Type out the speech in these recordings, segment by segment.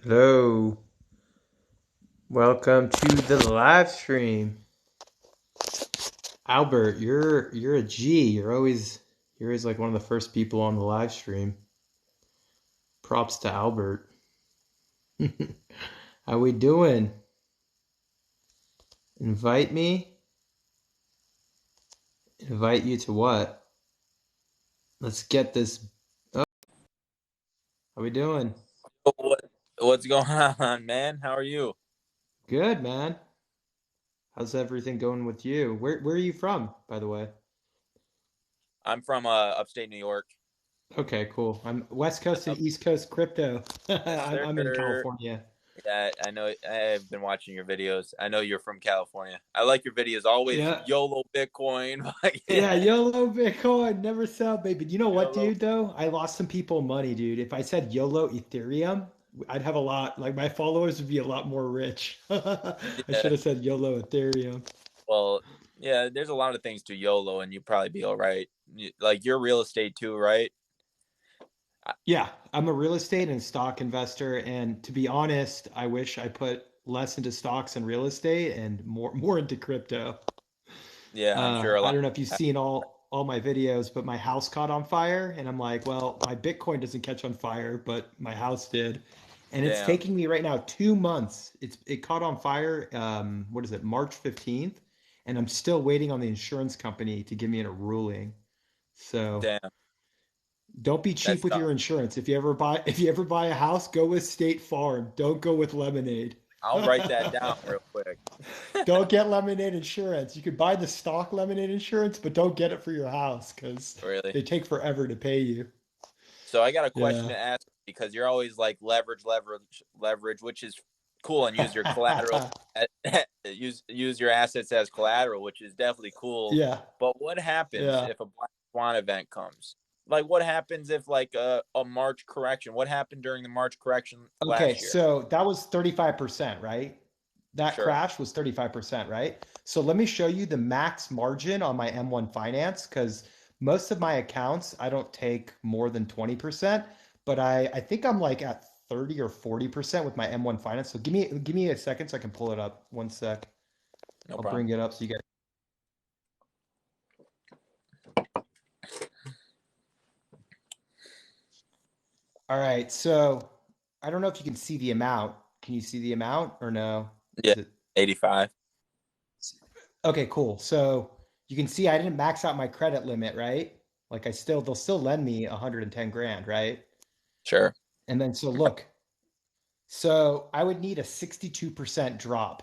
Hello, welcome to the live stream. Albert, you're a G. You're always like one of the first people on the live stream. Props to Albert. How we doing? Invite me? Invite you to what? Let's get this. Oh, how we doing? What's going on, man? How are you? Good, man. How's everything going with you? Where are you from, by the way? I'm from upstate New York. Okay, cool. I'm West Coast and Up, East Coast crypto. yes, I'm in sir. California. Yeah, I know. I've been watching your videos. I know you're from California. I like your videos. Always Yeah. YOLO Bitcoin. Yeah, Yeah, YOLO Bitcoin, never sell, baby. You know what, YOLO. dude, though? I lost some people money, dude. If I said YOLO Ethereum, I'd have a lot, like my followers would be a lot more rich. I Yeah. should have said YOLO Ethereum. Well, yeah. There's a lot of things to YOLO, and you'd probably be all right. Like your real estate too, right? I- Yeah, I'm a real estate and stock investor, and to be honest, I wish I put less into stocks and real estate and more into crypto. Yeah, I'm sure a I lot. don't know if you've seen all my videos, but my house caught on fire, and I'm like, well, my Bitcoin doesn't catch on fire, but my house did, and it's Damn. taking me right now 2 months. It caught on fire. What is it, March 15th, and I'm still waiting on the insurance company to give me a ruling. So Damn. don't be cheap That's with tough. your insurance. If you ever buy a house, go with State Farm. Don't go with Lemonade. I'll write that down real quick. Don't get lemonade insurance. You could buy the stock lemonade insurance, but don't get it for your house because Really. they take forever to pay you. So I got a question Yeah. to ask because you're always like leverage, which is cool, and use your collateral, use your assets as collateral, which is definitely cool. Yeah. But what happens Yeah. if a black swan event comes? Like, what happens if like a March correction? What happened during the March correction Okay, last year? so that was 35%, right? That Sure. crash was 35%, right? So let me show you the max margin on my M1 Finance because most of my accounts, I don't take more than 20%, but I think I'm like at 30 or 40% with my M1 Finance. So give me a second so I can pull it up. One sec. No I'll problem. bring it up so you guys. All right, so I don't know if you can see the amount. Can you see the amount or no? Yeah, Is it 85. okay? Cool. So you can see I didn't max out my credit limit, right? Like they'll still lend me 110 grand, right? Sure. And then so look, so I would need a 62% drop.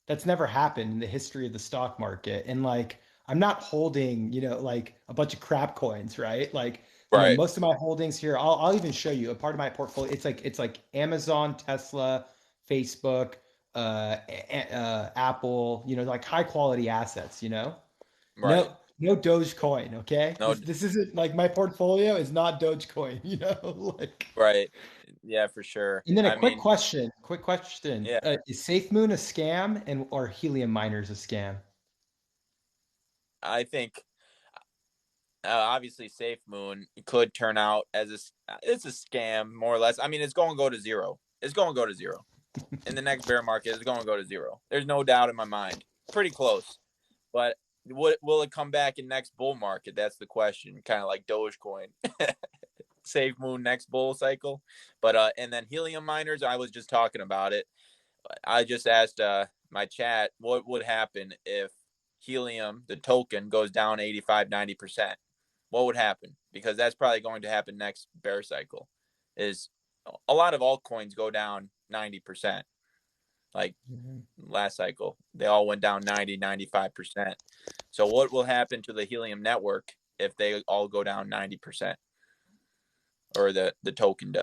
That's never happened in the history of the stock market. And like, I'm not holding, like a bunch of crap coins, right? Like, Right. most of my holdings here, I'll even show you a part of my portfolio. It's like Amazon, Tesla, Facebook, Apple, like high quality assets, Right. no Dogecoin, okay? No. This isn't like my portfolio is not Dogecoin, like. Right. Yeah, for sure. And then a I quick mean, question, quick question. yeah. Is SafeMoon a scam and or Helium Miners a scam? I think obviously Safe Moon could turn out as it's a scam more or less. I mean, it's going to go to zero. It's going to go to zero in the next bear market. It's going to go to zero. There's no doubt in my mind. Pretty close, but will it come back in next bull market? That's the question. Kind of like Dogecoin, Safe Moon next bull cycle. But and then helium miners. I was just talking about it. I just asked my chat what would happen if helium, the token, goes down 85-90%. What would happen? Because that's probably going to happen next bear cycle. Is a lot of altcoins go down 90%. Like Mhm. last cycle, they all went down 90-95%. So what will happen to the helium network if they all go down 90%, or the token does?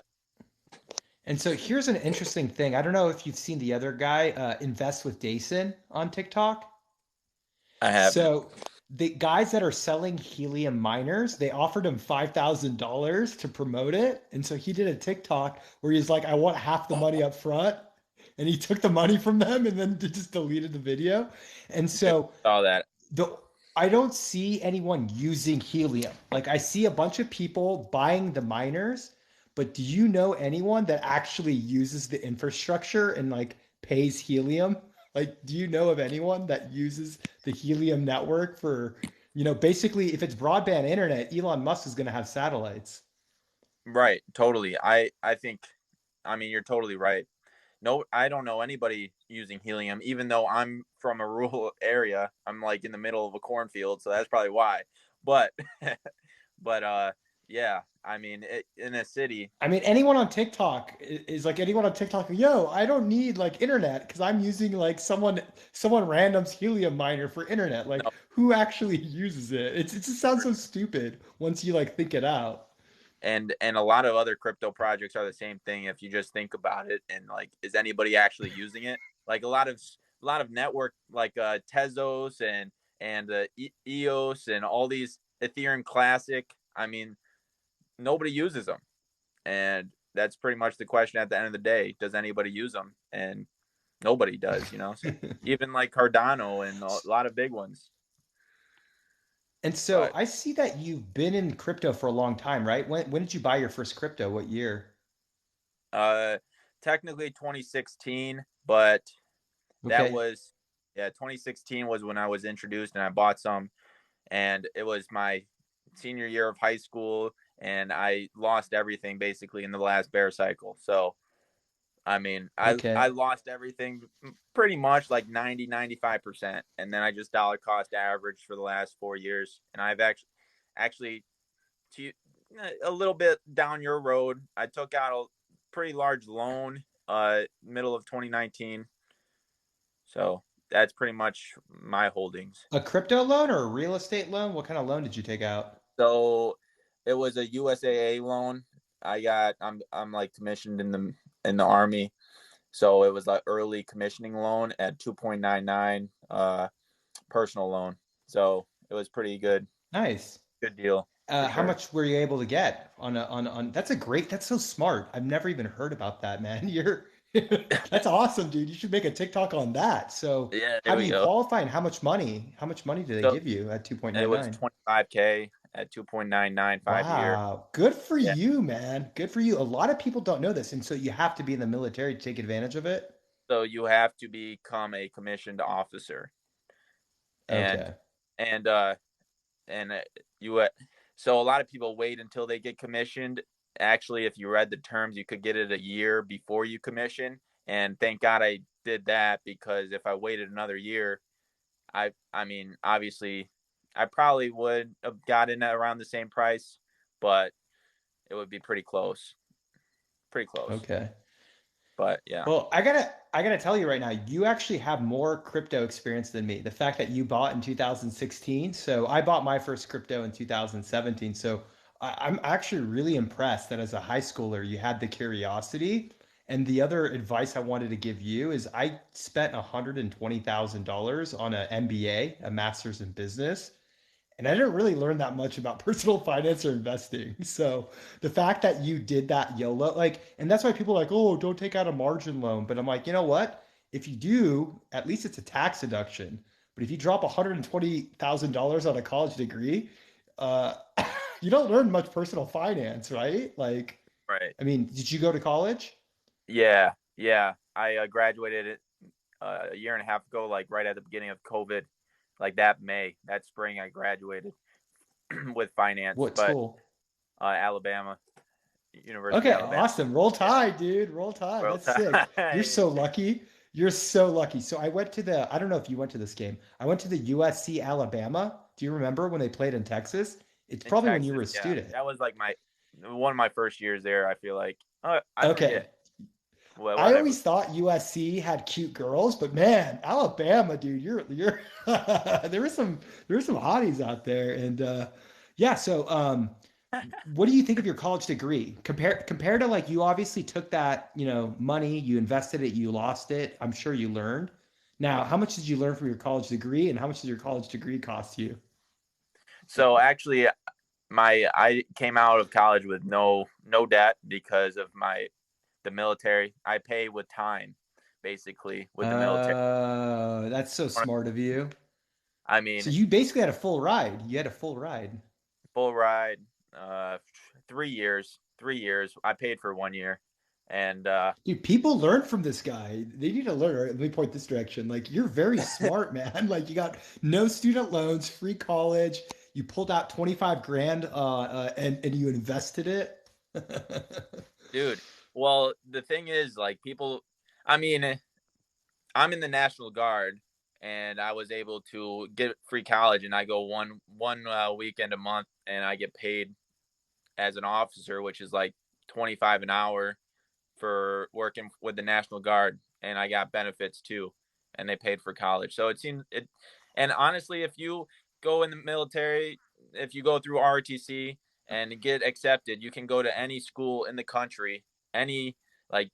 And so here's an interesting thing. I don't know if you've seen the other guy, Invest with Jason on TikTok. I haven't. So the guys that are selling helium miners, they offered him $5,000 to promote it. And so he did a TikTok where he's like, I want half the money up front. And he took the money from them and then just deleted the video. And Yeah, so saw that. the I don't see anyone using helium. Like I see a bunch of people buying the miners, but do you know anyone that actually uses the infrastructure and like pays Helium? Like, do you know of anyone that uses the Helium network for, basically if it's broadband internet, Elon Musk is going to have satellites. Right, totally. I think, I mean, you're totally right. No, I don't know anybody using helium, even though I'm from a rural area. I'm like in the middle of a cornfield, so that's probably why. But, but yeah. I mean, in a city, I mean, anyone on TikTok is like anyone on TikTok. Yo, I don't need like internet because I'm using like someone random's Helium miner for internet. Like, no, who actually uses it? It just sounds so stupid once you like think it out. and a lot of other crypto projects are the same thing. If you just think about it, and like, is anybody actually using it? Like a lot of network, like Tezos and EOS and all these Ethereum Classic. I mean, nobody uses them. And that's pretty much the question at the end of the day. Does anybody use them? And nobody does. So even like Cardano and a lot of big ones. And so But I see that you've been in crypto for a long time, right? When did you buy your first crypto? What year? uh technically 2016, but that Okay. was, yeah, 2016 was when I was introduced and I bought some, and it was my senior year of high school, and I lost everything basically in the last bear cycle. So I mean, I Okay. lost everything pretty much like 90-95%, and then I just dollar cost average for the last 4 years. And I've actually to a little bit down your road, I took out a pretty large loan middle of 2019. So that's pretty much my holdings. A crypto loan or a real estate loan? What kind of loan did you take out? So it was a USAA loan. I'm like commissioned in the army. So it was like early commissioning loan at 2.99 personal loan. So it was pretty Nice. good deal for How sure. much were you able to get on that's a great, that's so smart. I've never even heard about that, man. You're that's awesome, dude. You should make a TikTok on that. So Yeah, how there do we you go. qualify and how much money do they So give you at it was 2.99? 25K at 2.99 5 year. Wow. Good for Yeah. you, man. Good for you. A lot of people don't know this, and so you have to be in the military to take advantage of it. So you have to become a commissioned officer, and Okay. and and you so a lot of people wait until they get commissioned. Actually, if you read the terms, you could get it a year before you commission. And thank God I did that, because if I waited another year, I mean, obviously, I probably would have gotten at around the same price, but it would be pretty close, pretty close. Okay. But yeah, Well, I gotta tell you right now, you actually have more crypto experience than me. The fact that you bought in 2016, so I bought my first crypto in 2017. So I'm actually really impressed that as a high schooler, you had the curiosity. And the other advice I wanted to give you is I spent $120,000 on an MBA, a master's in business. And I didn't really learn that much about personal finance or investing. So the fact that you did that YOLO, like, and that's why people are like, oh, don't take out a margin loan. But I'm like, you know what? If you do, at least it's a tax deduction. But if you drop $120,000 on a college degree, uh, you don't learn much personal finance, right? Like, right. I mean, did you go to college? Yeah, yeah. I graduated it a year and a half ago, like right at the beginning of COVID, like that spring, I graduated with finance, What but school? Alabama, University Okay, of Alabama. awesome. Roll Yeah, Tide, dude. Roll Tide. World That's sick. You're Tide so lucky. You're so lucky. So I went to I don't know if you went to this game. I went to the USC Alabama. Do you remember when they played in Texas? It's in probably when you Texas. were a Yeah, student. that was like my one of my first years there. I feel like, I Okay. forget. Well, I whatever. always thought USC had cute girls, but man, Alabama, dude, you're there were some hotties out there. And yeah, so what do you think of your college degree? Compared to like you obviously took that, money, you invested it, you lost it. I'm sure you learned. Now, how much did you learn from your college degree and how much did your college degree cost you? So actually, my I came out of college with no debt because of the military. I pay with time, basically, with the military. That's so smart of you. I So mean, you basically had a full ride. You had a full ride. full ride, uh, 3 years. 3 years. I paid for 1 year, and Dude, people learn from this guy. They need to learn. All right, let me point this direction. Like, you're very smart, man. Like, you got no student loans, free college. You pulled out 25 grand, and you invested it. dude, well, the thing is, like, people, I mean, I'm in the National Guard, and I was able to get free college, and I go one weekend a month, and I get paid as an officer, which is like 25 an hour for working with the National Guard, and I got benefits too, and they paid for college. So it seems it, and honestly, if you go in the military, if you go through ROTC and get accepted, you can go to any school in the country, any like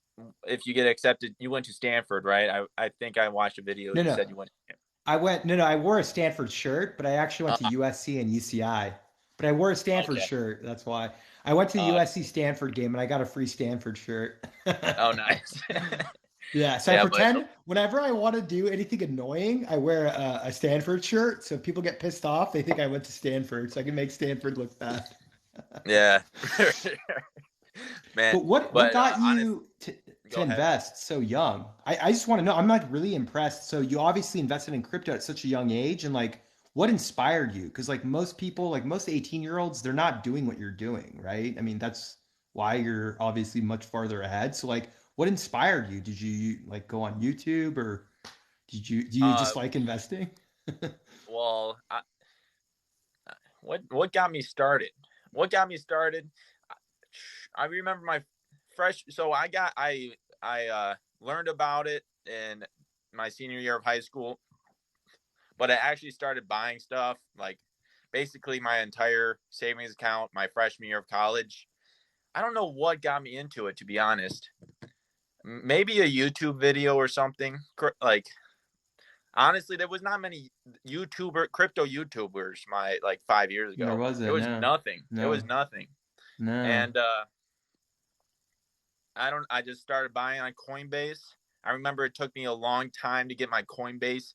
if you get accepted, you went to Stanford, right? I think I watched a video. No, You no. said you went. No, I wore a Stanford shirt, but I actually went to Uh, USC and UCI. But I wore a Stanford okay. shirt. That's why. I went to the Uh, USC Stanford game and I got a free Stanford shirt. oh, nice. Yeah, so I Yeah, but pretend whenever I want to do anything annoying, I wear a Stanford shirt. So if people get pissed off, they think I went to Stanford, so I can make Stanford look bad. yeah, man. But what But got honest, you to go ahead. invest so young? I just want to know. I'm like really impressed. So you obviously invested in crypto at such a young age, and like what inspired you? Because like most people, like most 18-year-olds, they're not doing what you're doing, right? I mean, that's why you're obviously much farther ahead. So like what inspired you? Did you like go on YouTube or do you Uh, just like investing? well, what got me started? What got me started? I remember my fresh. So I learned about it in my senior year of high school, but I actually started buying stuff like basically my entire savings account my freshman year of college. I don't know what got me into it, to be honest. Maybe a YouTube video or something. Like honestly, there was not many crypto YouTubers my like 5 years There ago. There wasn't, was no, nothing. There was no, nothing. no. And I just started buying on Coinbase. I remember it took me a long time to get my Coinbase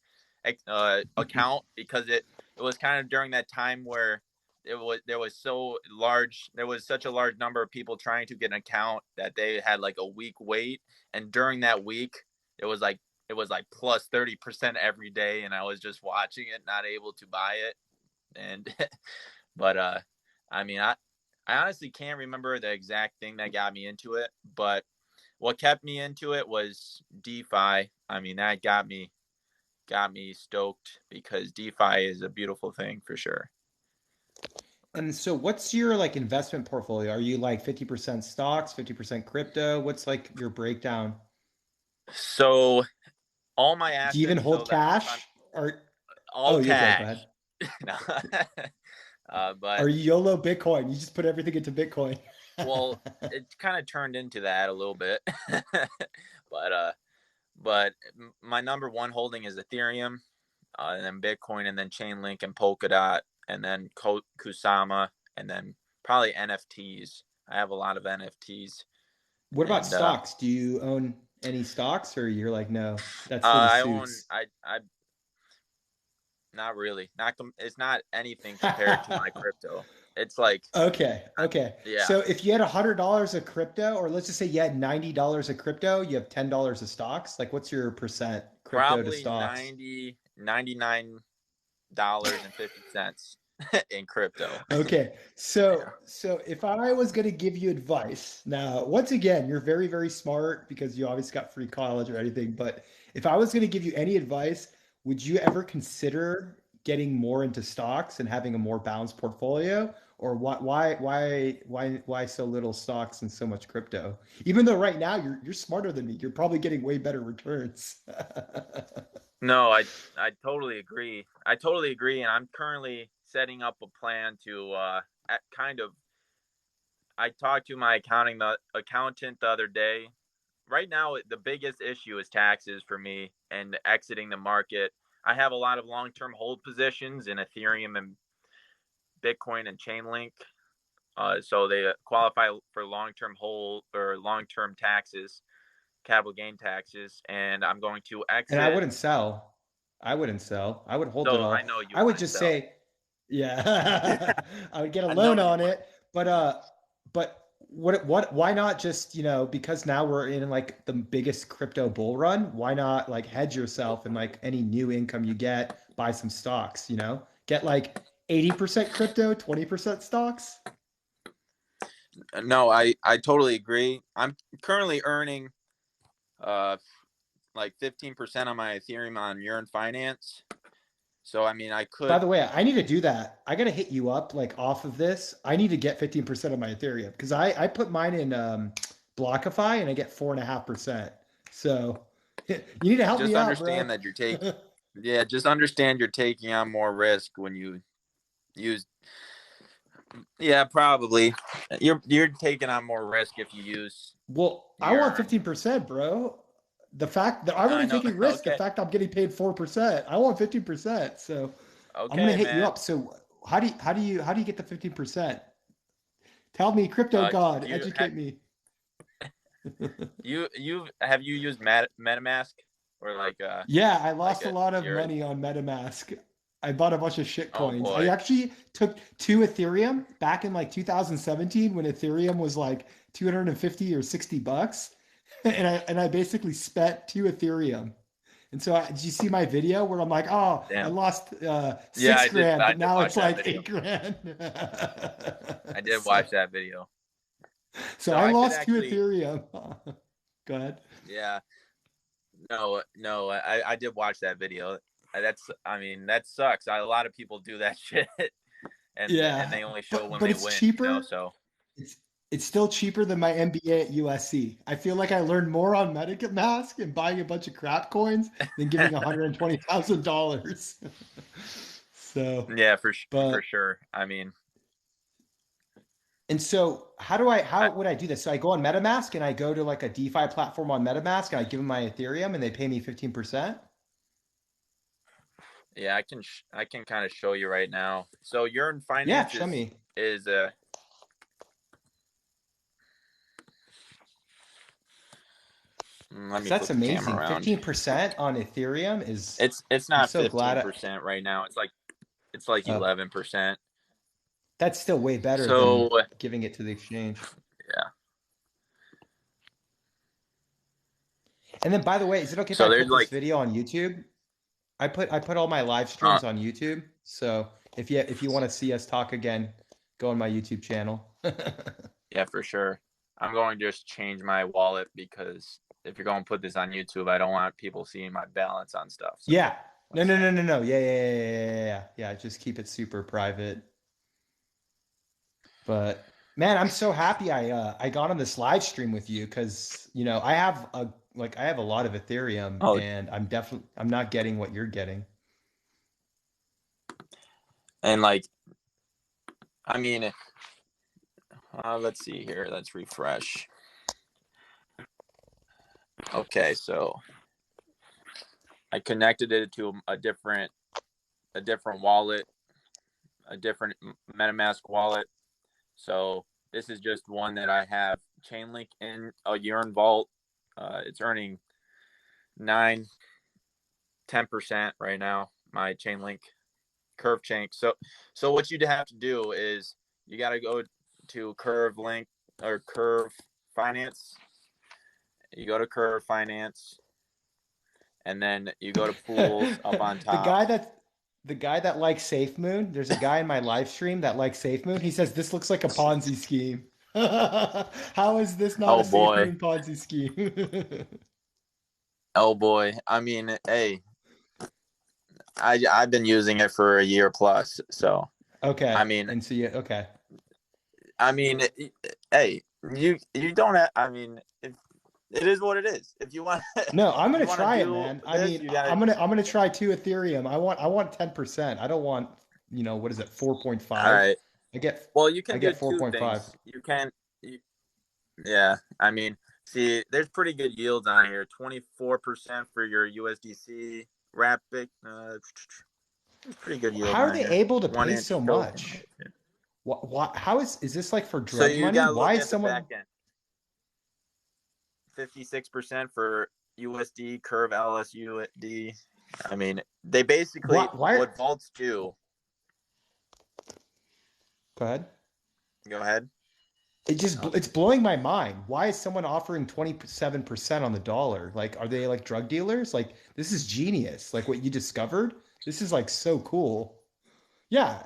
account because it was kind of during that time where there was such a large number of people trying to get an account that they had like a week wait, and during that week it was like it was like plus 30% every day, and I was just watching it, not able to buy it. And but I mean, I honestly can't remember the exact thing that got me into it, but what kept me into it was DeFi. I mean, that got me stoked because DeFi is a beautiful thing for sure. And so what's your like investment portfolio? Are you like 50% stocks, 50% crypto? What's like your breakdown? So all my Do you even assets, hold so that I'm cash? Or all oh, you okay, go ahead. cash. No. But Are you YOLO Bitcoin? You just put everything into Bitcoin. well, it kind of turned into that a little bit. but but my number one holding is Ethereum, and then Bitcoin, and then Chainlink and Polkadot, and then Kusama, and then probably NFTs. I have a lot of NFTs, What about and stocks? Do you own any stocks or you're like, no, that's for the I own suits? I not really not it's not anything compared to my crypto. It's like Okay, okay. yeah, So if you had $100 of crypto, or let's just say you had $90 of crypto, you have $10 of stocks. Like, what's your percent crypto to probably stocks? 99.50 in crypto. Okay, Yeah. so if I was going to give you advice, now once again, you're very, very smart because you obviously got free college or anything. But if I was going to give you any advice, would you ever consider getting more into stocks and having a more balanced portfolio? Or why so little stocks and so much crypto? Even though right now you're smarter than me, you're probably getting way better returns. No, I totally agree. I totally agree, and I'm currently setting up a plan to kind of. I talked to my accountant the other day. Right now, the biggest issue is taxes for me and exiting the market. I have a lot of long-term hold positions in Ethereum and Bitcoin and Chainlink, so they qualify for long-term hold or long-term taxes, capital gain taxes, and I'm going to And I exit. wouldn't sell. I wouldn't sell. I would hold it So I all. know you I would wouldn't just sell. say, yeah, I would get a I know loan you on would. it. But why not just, because now we're in like the biggest crypto bull run, why not like hedge yourself and like any new income you get, buy some stocks, get like 80% crypto, 20% stocks. No, I totally agree. I'm currently earning uh like 15% on my Ethereum on Yearn Finance. So I mean, I By could the way, I need to do that. I got to hit you up like off of this. I need to get 15% of my Ethereum because I put mine in Blockify and I get 4.5%. So you need to help just me out, bro. understand that yeah, just understand you're taking on more risk when you use. Yeah, probably. You're taking on more risk if you use Well, I want Yearn. 15%, bro. The fact that I'm I already know. taking risk, the Okay. fact I'm getting paid 4%, I want 15%. So I'm gonna Okay, hit you man. up. So how do you get the 15%? Tell me, crypto god, You educate me. you have you used MetaMask or Yeah, I like lost a a lot of your money on MetaMask. I bought a bunch of shit oh coins. I boy. actually took two Ethereum back in like 2017 when Ethereum was like 250 or $60. And I basically spent two Ethereum. And so did you see my video where I'm like, oh, I Damn. lost Yeah, six grand, I but did now watch it's that like video. 8 grand. I did So, watch that video. so So I I should lost two actually Ethereum. Go ahead. yeah. No, I did watch that video. I mean, that sucks. A lot of people do that shit and Yeah, they only show but when but they it's win, cheaper. so It's it's still cheaper than my MBA at USC. I feel like I learned more on MetaMask and buying a bunch of crap coins than giving $120,000. So, yeah, for but sure. I mean, and so I, how would I do this? So I go on MetaMask and I go to like a DeFi platform on MetaMask and I give them my Ethereum and they pay me 15%. yeah, I can kind of show you right now. So Yearn Yeah, Finance show me. is let 'Cause me that's flip the camera amazing. around. 15% on Ethereum is It's I'm not so glad 15% right now. It's like uh, 11%. that's still way better than So giving it to the exchange. yeah. And then by the way, is it okay if I So there's put this like video on YouTube? I put all my live uh streams on YouTube. So if you want to see us talk again, go on my YouTube channel. yeah, for sure. I'm going to just change my wallet because if you're going to put this on YouTube, I don't want people seeing my balance on stuff. So Yeah. No, let's no, no, no, no. Yeah, yeah, yeah, yeah, yeah, yeah. Yeah, just keep it super private. But man, I'm so happy I got on this live stream with you because I have a lot of Ethereum oh, and I'm not getting what you're getting. and I mean, let's see here. Let's refresh. Okay, so I connected it to a different wallet, a different MetaMask wallet. So this is just one that I have Chainlink in a Yearn Vault. It's earning 9-10% right now. My Chainlink Curve Chain. So what you'd have to do is you got to go to Curve Link or Curve Finance. You go to Curve Finance, and then you go to Pools up on The top. guy that the guy that likes SafeMoon, there's a guy in my live stream that likes SafeMoon. He says this looks like a Ponzi scheme. How is this not a Oh boy. SafeMoon Ponzi scheme? Oh boy. I mean, hey, I've been using it for a year plus. So I Okay. mean, And so yeah, okay. I mean, hey, you don't have. I mean, if it is what it is. If you want, No, I'm you gonna want to try it, do man. I this, mean, you gotta. I'm gonna try two Ethereum. I want 10%. I don't want, what is it, All 4.5? right. I get Well, you I can do get two 4.5. things. You can, you, yeah. I mean, see, there's pretty good yields on here. 24% for your USDC Rapid. There's pretty good yield How are on they here. able to One pay inch so token. much? What, how is this like for So drug you money? gotta Why look is at the back someone end. 56% for USD Curve LSUD. I mean, they basically why what vaults do. go ahead. Go ahead. it's blowing my mind. Why is someone offering 27% on the dollar? Like, are they like drug dealers? Like, this is genius. Like what you discovered. This is like so cool. Yeah,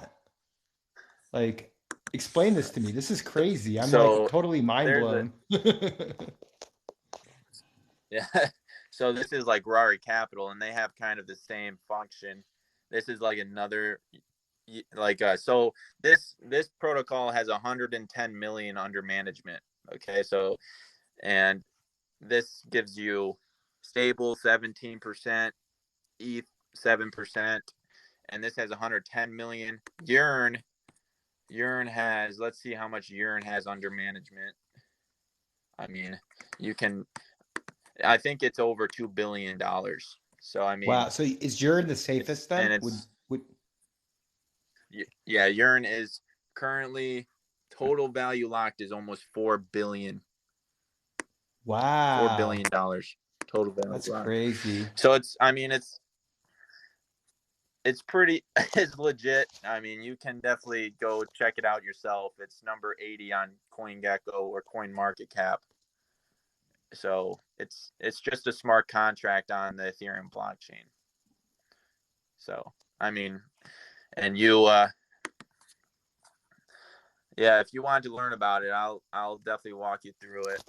like explain this to me. This is crazy. I'm like So totally mind there's a blown. yeah. So this is like Rari Capital, and they have kind of the same function. This is like another like so this protocol has 110 million under management. Okay, so and this gives you stable 17%, ETH 7%, and this has 110 million. Yearn has, let's see how much Yearn has under management. I mean, you can, I think it's over $2 billion. So I mean, Wow. So is Jurgen the it's safest then? and Would yeah, Yearn is currently total value locked is almost 4 billion, $4 wow. billion total value That's locked. crazy. So it's, I mean, it's pretty, it's legit. I mean, you can definitely go check it out yourself. It's number 80 on CoinGecko or CoinMarketCap. So it's just a smart contract on the Ethereum blockchain. So I mean, and you yeah, if you want to learn about it, I'll definitely walk you through it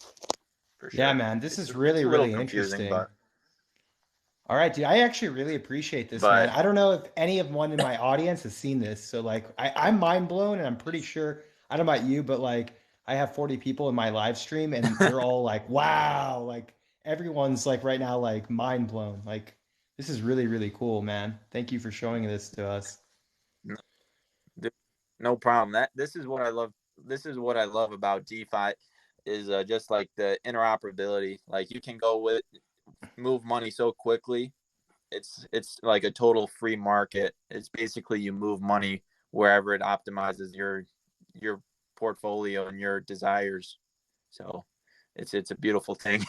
for Yeah, sure. man. This is It's really, a little really confusing, interesting. All right, dude. I actually really appreciate this, man. but I don't know if anyone in my audience has seen this. So like I'm mind blown and I'm pretty sure I don't know about you, but like I have 40 people in my live stream and they're all like, wow, like everyone's like right now like mind blown. Like this is really, really cool, man. Thank you for showing this to us. no problem. That this is what I love. This is what I love about DeFi is just like the interoperability. Like you can go with move money so quickly. It's like a total free market. It's basically you move money wherever it optimizes your portfolio and your desires. So it's a beautiful thing.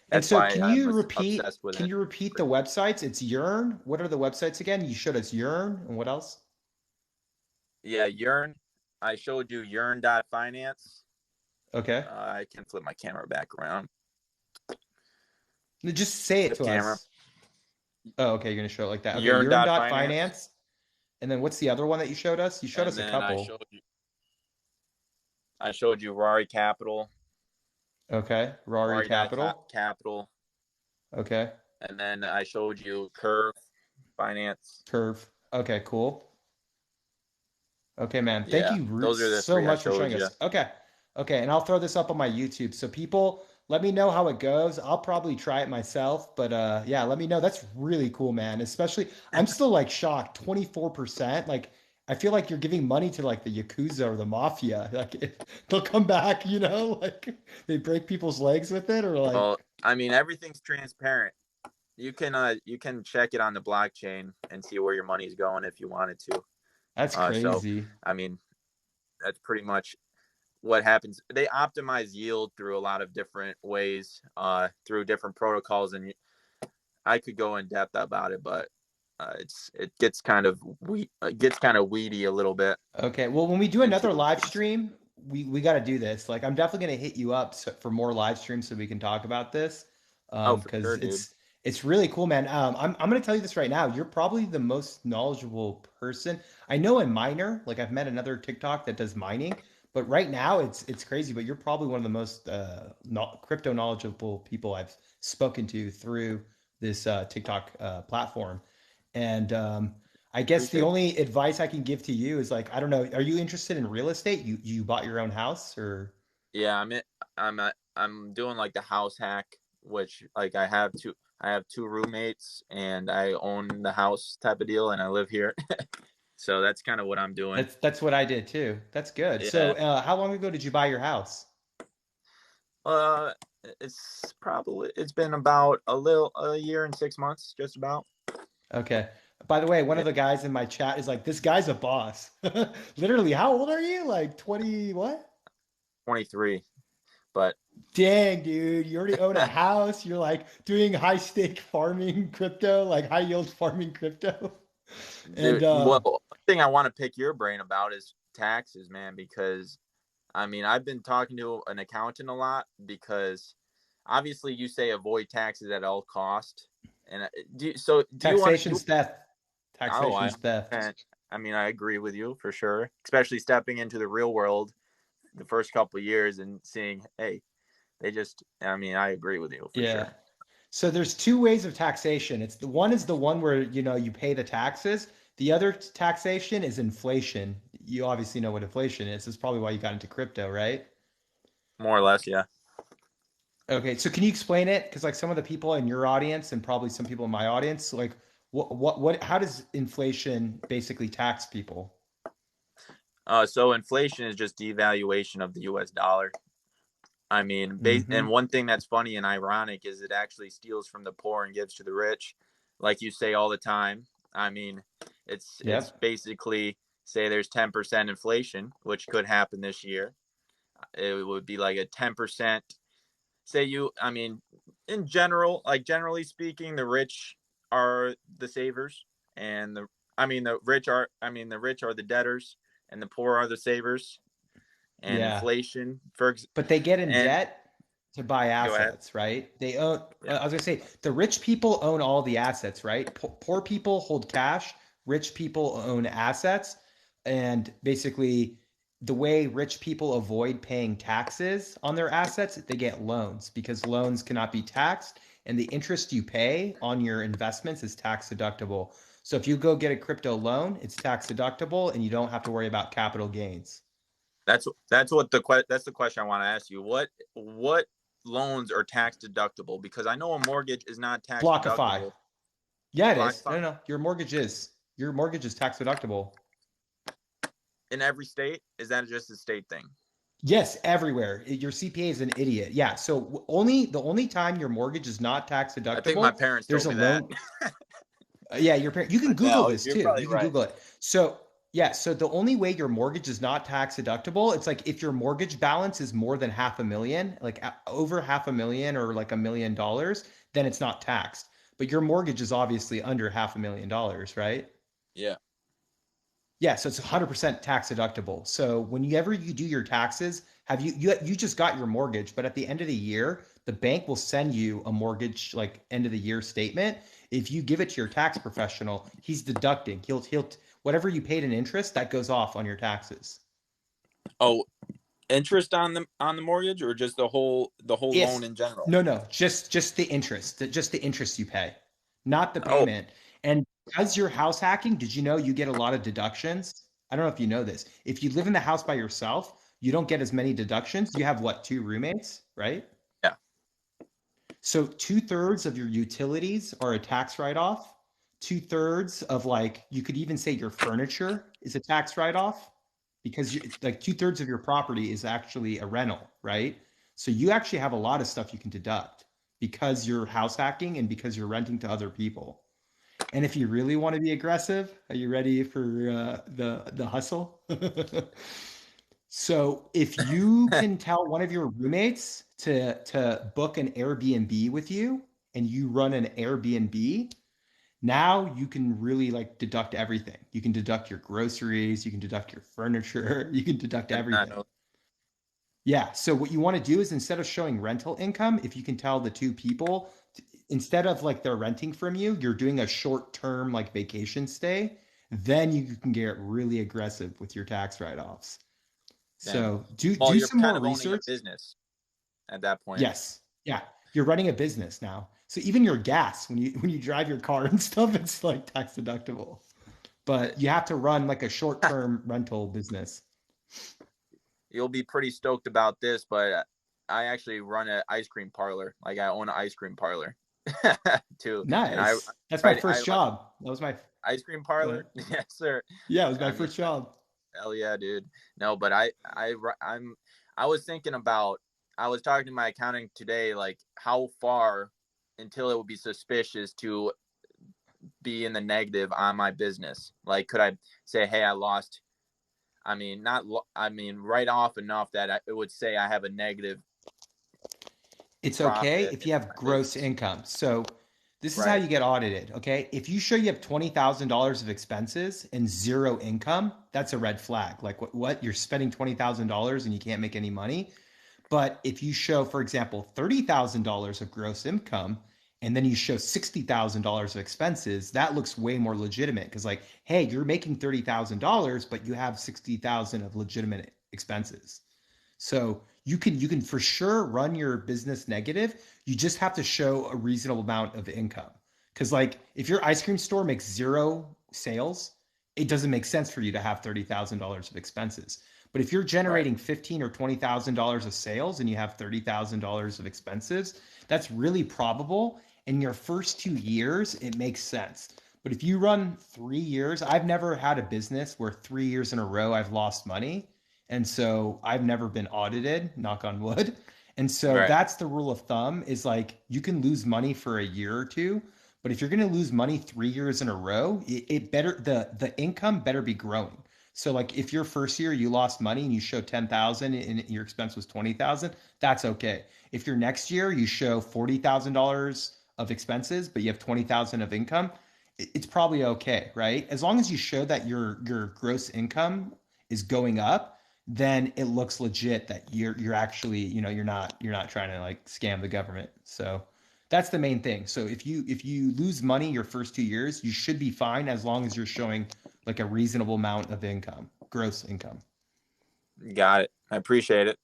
And That's so why I'm obsessed with can it. you repeat the websites? It's Yearn. What are the websites again? You showed us Yearn and what else? Yeah, Yearn. I showed you Yearn.finance. Okay. I can flip my camera back around. No, just say it Flip to camera. us. Oh, okay, you're gonna show it like that. Okay, Yearn.finance. Yearn.finance. And then what's the other one that you showed us? You showed And us a then couple. I showed you Rari Capital. Okay. Rari Capital. Capital. Okay. And then I showed you Curve Finance. Curve. Okay, cool. Okay, man. Thank Yeah, you those are the so three I much for showed showing you. us. Okay. Okay, and I'll throw this up on my YouTube. So people, let me know how it goes. I'll probably try it myself, but yeah, let me know. That's really cool, man. Especially I'm still like shocked. 24%. Like I feel like you're giving money to like the Yakuza or the mafia. Like they'll come back, like they break people's legs with it or like Well, I mean, everything's transparent. You can check it on the blockchain and see where your money's going if you wanted to. that's So crazy. I mean, that's pretty much what happens. They optimize yield through a lot of different ways, through different protocols, and I could go in depth about it, but it gets kind of weedy a little bit. Okay. Well, when we do Into another live stream, we got to do this. Like, I'm definitely gonna hit you up for more live streams so we can talk about this. Oh, for Because sure, dude. it's really cool, man. I'm gonna tell you this right now. You're probably the most knowledgeable person I know in miner. Like, I've met another TikTok that does mining, but right now it's crazy. But you're probably one of the most crypto knowledgeable people I've spoken to through this TikTok platform. And I guess the Appreciate it. only advice I can give to you is like, I don't know, are you interested in real estate? You bought your own house or Yeah, I'm doing like the house hack, which like I have two roommates and I own the house type of deal and I live here. So that's kind of what I'm doing. that's what I did too. That's good. So, Yeah. how long ago did you buy your house? Uh it's been about a year and 6 months, just about. Okay. By the way, one Yeah, of the guys in my chat is like, this guy's a boss. Literally, how old are you? Like 20 what? 23. But Dang, dude, you already own a house. You're like doing high stake farming crypto, like high yield farming crypto. And dude, well, one thing I want to pick your brain about is taxes, man, because I mean, I've been talking to an accountant a lot because obviously you say avoid taxes at all cost. And do you want to Taxation's do? theft. Oh, Taxation's theft. and I mean, I agree with you for sure, especially stepping into the real world the first couple of years and seeing, hey, I mean, I agree with you for Yeah. sure. So there's two ways of taxation. It's the one is the one where you pay the taxes. The other taxation is inflation. You obviously know what inflation is. That's probably why you got into crypto, right? More or less, yeah. Okay, so can you explain it? Because like some of the people in your audience and probably some people in my audience, like how does inflation basically tax people? So inflation is just devaluation of the U.S. dollar. I mean, and Hmm. one thing that's funny and ironic is it actually steals from the poor and gives to the rich, like you say all the time. I mean, it's Yep. basically say there's 10% inflation, which could happen this year. It would be like a 10%. I mean, in general, like generally speaking, the rich are the savers, and the rich are the debtors, and the poor are the savers. And Yeah. inflation, But they get in and debt to buy go ahead. assets, right? They own, Yeah. I was gonna say, the rich people own all the assets, right? Poor people hold cash, rich people own assets. And basically, the way rich people avoid paying taxes on their assets, they get loans because loans cannot be taxed. And the interest you pay on your investments is tax deductible. So if you go get a crypto loan, it's tax deductible and you don't have to worry about capital gains. That's the question I want to ask you. What loans are tax deductible? Because I know a mortgage is not tax Blockify. deductible. Yeah, it is. BlockFi No, no, no. Your mortgage is tax deductible. in every state, is that just a state thing? Yes, everywhere. Your CPA is an idiot. Yeah. So only the only time your mortgage is not tax I think my deductible, parents there's told a me that. loan. Yeah, your parent. You can But Google no, this you're too. probably You can right. Google it. So yeah. So the only way your mortgage is not tax deductible, it's like if your mortgage balance is more than 500,000, like over 500,000 or like $1 million, then it's not taxed. But your mortgage is obviously under $500,000, right? Yeah. Yeah, so it's 100% tax deductible. So whenever you do your taxes, have you just got your mortgage, but at the end of the year, the bank will send you a mortgage like end of the year statement. If you give it to your tax professional, he's deducting. He'll whatever you paid in interest, that goes off on your taxes. Oh, interest on the mortgage or just the whole loan Yes. in general? No, no, just the interest, just the interest you pay, not the Oh, payment. And as you're house hacking, did you know you get a lot of deductions? I don't know if you know this. If you live in the house by yourself, you don't get as many deductions. You have what, two roommates, right? yeah. So 2/3 of your utilities are a tax write-off. 2/3 of like you could even say your furniture is a tax write-off because like 2/3 of your property is actually a rental, right? So you actually have a lot of stuff you can deduct because you're house hacking and because you're renting to other people. And if you really want to be aggressive, are you ready for the hustle? So if you can tell one of your roommates to book an Airbnb with you and you run an Airbnb, now you can really like deduct everything. You can deduct your groceries, you can deduct your furniture, you can deduct I did not everything. know. Yeah. So what you want to do is instead of showing rental income, if you can tell the two people, instead of like they're renting from you, you're doing a short term like vacation stay, then you can get really aggressive with your tax write-offs. Dang. So do Well, do you're some kind more of owning a research. business at that point. Yes. Yeah. You're running a business now. So even your gas, when you drive your car and stuff, it's like tax deductible. But you have to run like a short-term rental business. You'll be pretty stoked about this, but I actually run an ice cream parlor. Like I own an ice cream parlor too, and Nice. That's my right I first job. That was my ice cream go parlor. ahead. Yes, sir. Yeah, it was my I mean, first job. hell yeah, dude. No, but I was thinking about. I was talking to my accounting today, like how far until it would be suspicious to be in the negative on my business. Like, could I say, hey, I lost? I mean, not. I mean, right off enough that it would say I have a negative It's okay profit if in you have my gross business. income. So This is how Right. you get audited, okay? If you show you have $20,000 of expenses and zero income, that's a red flag. Like what? You're spending $20,000 and you can't make any money. But if you show, for example, $30,000 of gross income and then you show $60,000 of expenses, that looks way more legitimate because like, hey, you're making $30,000, but you have 60,000 of legitimate expenses. So you can for sure run your business negative. You just have to show a reasonable amount of income. Because like if your ice cream store makes zero sales, it doesn't make sense for you to have $30,000 of expenses. But if you're Right. generating 15 or $20,000 of sales and you have $30,000 of expenses, that's really probable. In your first 2 years, it makes sense. But if you run 3 years, I've never had a business where 3 years in a row I've lost money. And so I've never been audited, knock on wood. And so Right. that's the rule of thumb is like you can lose money for a year or two, but if you're going to lose money 3 years in a row, it better the income better be growing. So like if your first year you lost money and you show 10,000 and your expense was 20,000, that's okay. If your next year you show $40,000 of expenses but you have 20,000 of income, it's probably okay, right? As long as you show that your gross income is going up, then it looks legit that you're actually, you're not trying to like scam the government. So that's the main thing. So if you lose money your first 2 years, you should be fine as long as you're showing like a reasonable amount of income, gross income. Got it. I appreciate it.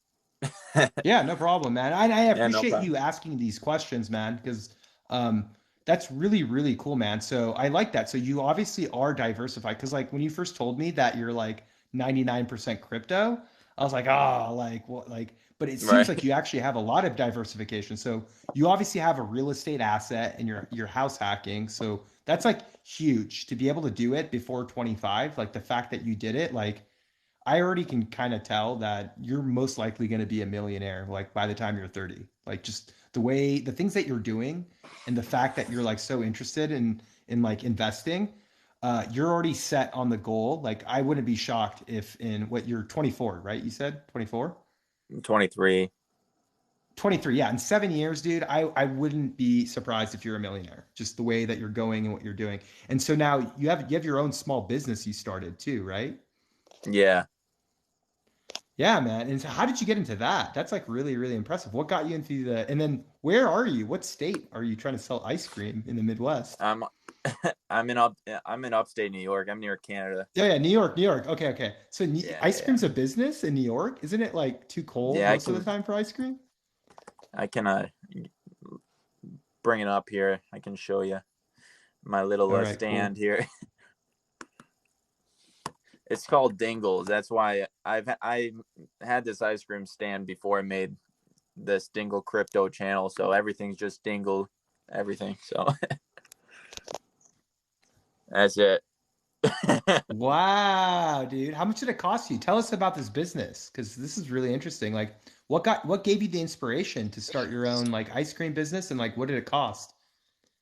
Yeah, no problem, man. I Yeah, no appreciate problem. you asking these questions, man, because um, that's really, really cool, man. So I like that. So you obviously are diversified because, like, when you first told me that you're like 99% crypto, I was like, oh, like what, like, but it seems Right. like you actually have a lot of diversification. So you obviously have a real estate asset and your house hacking. So that's like huge to be able to do it before 25. Like the fact that you did it, like I already can kind of tell that you're most likely going to be a millionaire like by the time you're 30. Like just the way the things that you're doing and the fact that you're like so interested in like investing, you're already set on the goal. Like I wouldn't be shocked if in what you're 24, right? You said 24? 23. 23, yeah, in 7 years, dude, I wouldn't be surprised if you're a millionaire. Just the way that you're going and what you're doing. And so now you have your own small business you started too, right? Yeah. Yeah, man. And so how did you get into that? That's like really, really impressive. What got you into the, and then where are you? What state are you trying to sell ice cream in the Midwest? I'm I'm in upstate New York. I'm near Canada. Yeah, yeah, New York, New York. Okay, okay. So Yeah, ice yeah. cream's a business in New York? Isn't it like too cold Yeah, most of the time for ice cream? I can bring it up here. I can show you my little All right, stand cool. here. It's called Dingles. That's why I had this ice cream stand before I made this Dingle crypto channel. So everything's just Dingle, everything. So that's it. Wow, dude. How much did it cost you? Tell us about this business because this is really interesting. Like what gave you the inspiration to start your own like ice cream business and like what did it cost?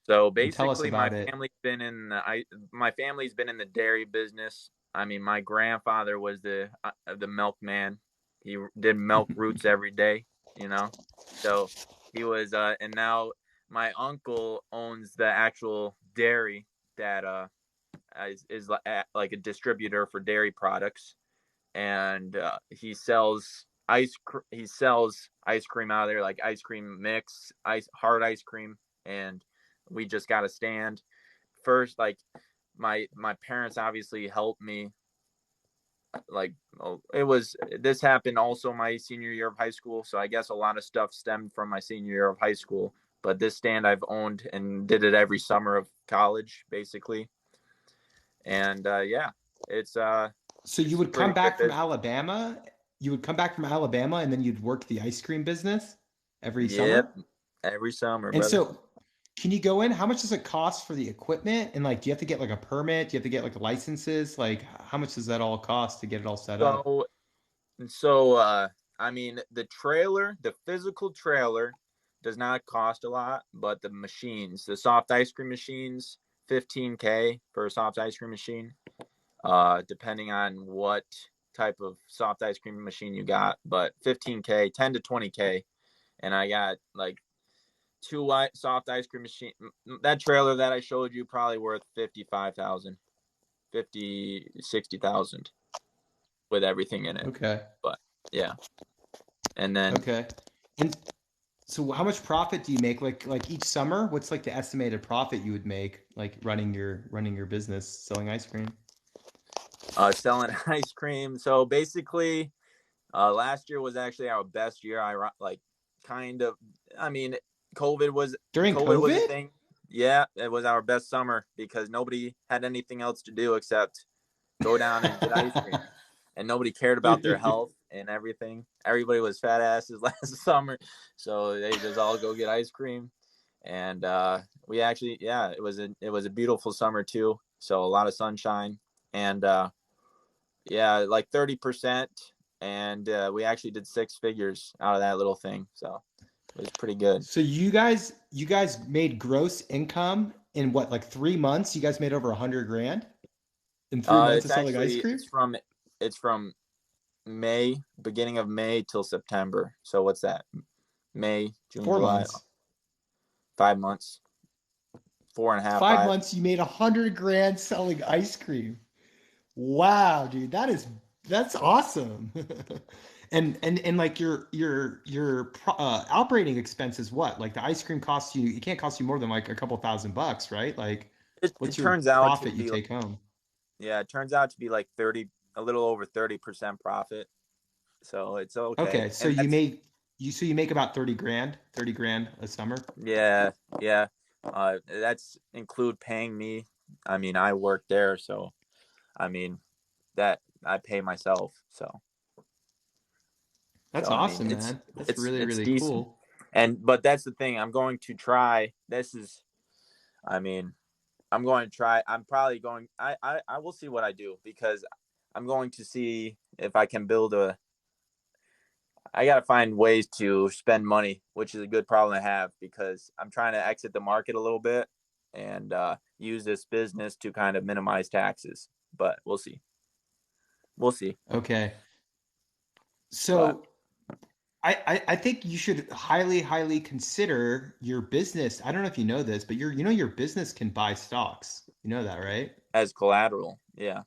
So And tell us basically, about it. my family's been in the dairy business. I mean, my grandfather was the milkman. He did milk routes every day, you know. So he was, and now my uncle owns the actual dairy that like a distributor for dairy products, and he sells ice cream out of there, like ice cream mix, hard ice cream, and we just got a stand first. Like my parents obviously helped me. Like, it was this happened also my senior year of high school, so I guess a lot of stuff stemmed from my senior year of high school. But this stand I've owned and did it every summer of college, basically. And yeah, it's So you it's a would come pretty good back from business. Alabama, you would come back from Alabama and then you'd work the ice cream business every Yep, summer? every summer, And brother. so can you go in? How much does it cost for the equipment? And like, do you have to get like a permit? Do you have to get like licenses? Like, how much does that all cost to get it all set up? So so I mean, the physical trailer does not cost a lot, but the machines, the soft ice cream machines, 15K for a soft ice cream machine. Depending on what type of soft ice cream machine you got, but 15K, 10 to 20K. And I got like soft ice cream machine. That trailer that I showed you probably worth 55,000, 50, 60,000 with everything in it. Okay. But yeah, and then Okay. And so how much profit do you make like each summer? What's like the estimated profit you would make like running your business selling ice cream? selling ice cream. So basically, last year was actually our best year. I like kind of. I mean, COVID was During COVID was a COVID? thing. Yeah, it was our best summer because nobody had anything else to do except go down and get ice cream, and nobody cared about their health and everything. Everybody was fat asses last summer, so they just all go get ice cream. And we actually, yeah, it was a beautiful summer too. So a lot of sunshine, and yeah, like 30%, and we actually did six figures out of that little thing. So it was pretty good. So you guys made gross income in what, like 3 months? You guys made over 100 grand in 3 months It's of selling ice actually cream? it's from May, beginning of May till September. So what's that? May, June, Four July, months. 5 months, four and a half, Five five. months, you made 100 grand selling ice cream. Wow, dude, that's awesome. And like your operating expenses, what? Like the ice cream costs you, it can't cost you more than like a couple $1,000, right? Like, It what's your turns out to profit you be like, take home? yeah, it turns out to be like 30, a little over 30% profit. So it's okay. Okay, so And that's, you make about 30 grand a summer. yeah, yeah. That's include paying me. I mean, I work there, so I mean that I pay myself. So That's I mean, awesome, man. That's really, it's really decent. cool. And but that's the thing. I'm going to try. This is, I mean, I'm going to try. I'm probably going. I will see what I do because I'm going to see if I can build a. I got to find ways to spend money, which is a good problem to have because I'm trying to exit the market a little bit and use this business to kind of minimize taxes. But we'll see. We'll see. Okay. But So I think you should highly, highly consider your business. I don't know if you know this, but your business can buy stocks. You know that, right? as collateral, yeah.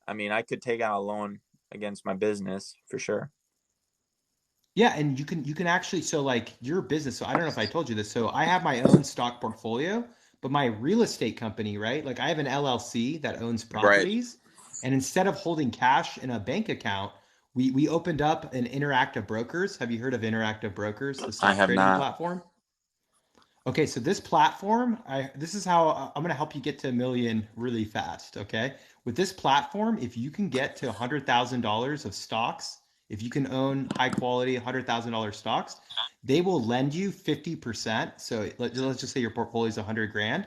I mean, I could take out a loan against my business for sure. Yeah, and you can actually, so like your business, so I don't know if I told you this. So I have my own stock portfolio, but my real estate company, right? Like I have an LLC that owns Right. properties, and instead of holding cash in a bank account, we opened up an Interactive Brokers. Have you heard of Interactive Brokers, the I stock have trading not. platform? Okay, so this platform, this is how I'm going to help you get to a million really fast. Okay, with this platform, if you can get to $100,000 of stocks, if you can own high quality $100,000 stocks, they will lend you 50%. So let's just say your portfolio is 100 grand.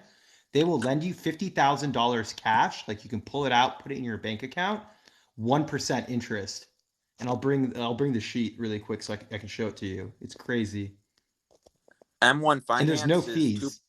They will lend you $50,000 cash, like you can pull it out, put it in your bank account, 1% interest. And I'll bring the sheet really quick so I can show it to you. It's crazy, M1 and there's no Finance is fees.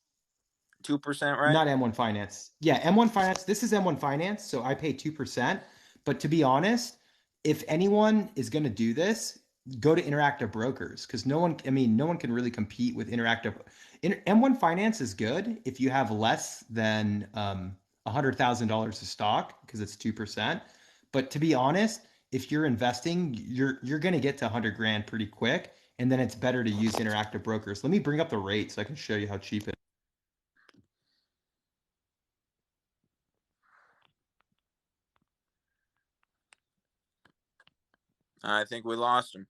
2%, right? Not M1 Finance. Yeah, M1 Finance. This is M1 Finance, so I pay 2%. But to be honest, if anyone is going to do this, go to Interactive Brokers because no one can really compete with Interactive. M1 Finance is good if you have less than $100,000 of stock because it's 2%. But to be honest, if you're investing, you're going to get to 100 grand pretty quick, and then it's better to use Interactive Brokers. Let me bring up the rate so I can show you how cheap it. I think we lost him.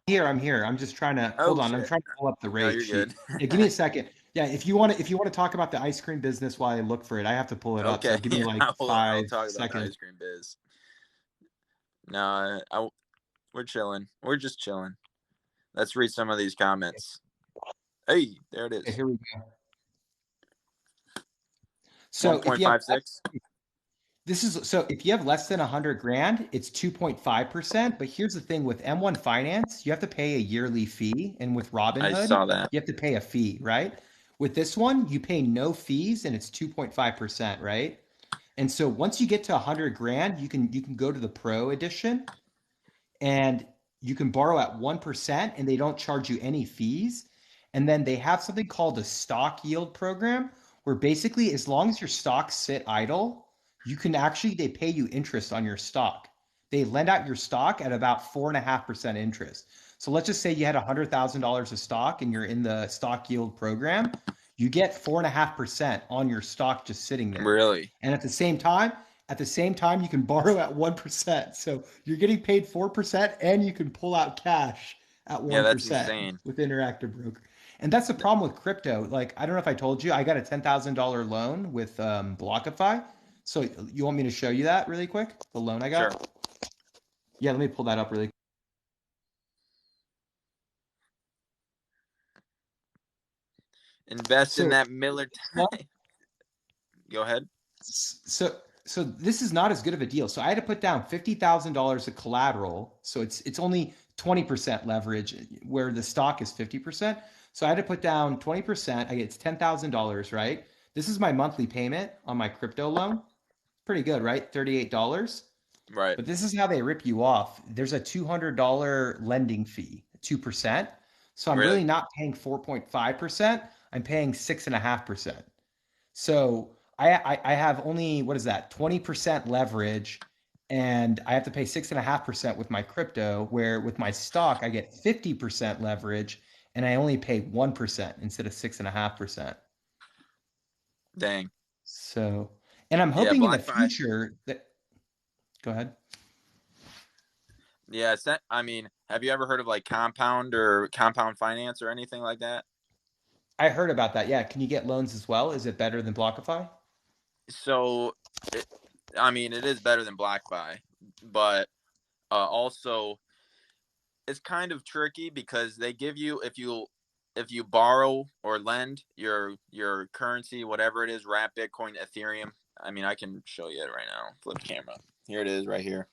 Here, I'm here. I'm just trying to hold Oh on. I'm shit. trying to pull up the No, rate you're good. sheet. Yeah, give me a second. Yeah, if you want to talk about the ice cream business while I look for it, I have to pull it up. So Okay. give me Yeah, like I'll five talk about the seconds. ice cream biz. No, we're chilling. We're just chilling. Let's read some of these comments. Hey, there it Okay, is. here we go. So if you have 1.56. if you have less than 100 grand, it's 2.5%. But here's the thing with M1 Finance, you have to pay a yearly fee, and with I Robinhood, saw that. you have to pay a fee, right? With this one, you pay no fees, and it's 2.5%, right? And so once you get to 100 grand, you can go to the Pro edition, and you can borrow at 1% and they don't charge you any fees. And then they have something called a stock yield program where basically as long as your stocks sit idle, you can actually they pay you interest on your stock. They lend out your stock at about 4.5% interest. So let's just say you had $100,000 of stock and you're in the stock yield program, you get 4.5% on your stock just sitting there. Really? And at the same time, you can borrow at 1%. So you're getting paid 4% and you can pull out cash at Yeah, that's 1% insane. with Interactive Broker. And that's the problem with crypto. Like, I don't know if I told you, I got a $10,000 loan with Blockify. So you want me to show you that really quick? The loan I Sure. got? Yeah, let me pull that up really quick. Invest in So, that Miller. Go ahead. so, so this is not as good of a deal. So I had to put down $50,000 of collateral. So it's only 20% leverage where the stock is 50%. So I had to put down 20%. I get it's $10,000, right? This is my monthly payment on my crypto loan. Pretty good, right? $38. Right. But this is how they rip you off. There's a $200 lending fee, 2%. So I'm really Really? not paying 4.5%. I'm paying 6.5%. So I have only, what is that, 20% leverage, and I have to pay 6.5% with my crypto, where with my stock, I get 50% leverage and I only pay 1% instead of 6.5%. Dang. So, and I'm Yeah, hoping in the BlockFi. future that, go ahead. Yeah, I mean, have you ever heard of like Compound or Compound Finance or anything like that? I heard about that. Yeah. Can you get loans as well? Is it better than Blockify? So, it, I mean, it is better than BlockFi, but also it's kind of tricky because they give you if you borrow or lend your currency, whatever it is, wrap Bitcoin, Ethereum. I mean, I can show you it right now. Flip camera. Here it is, right here.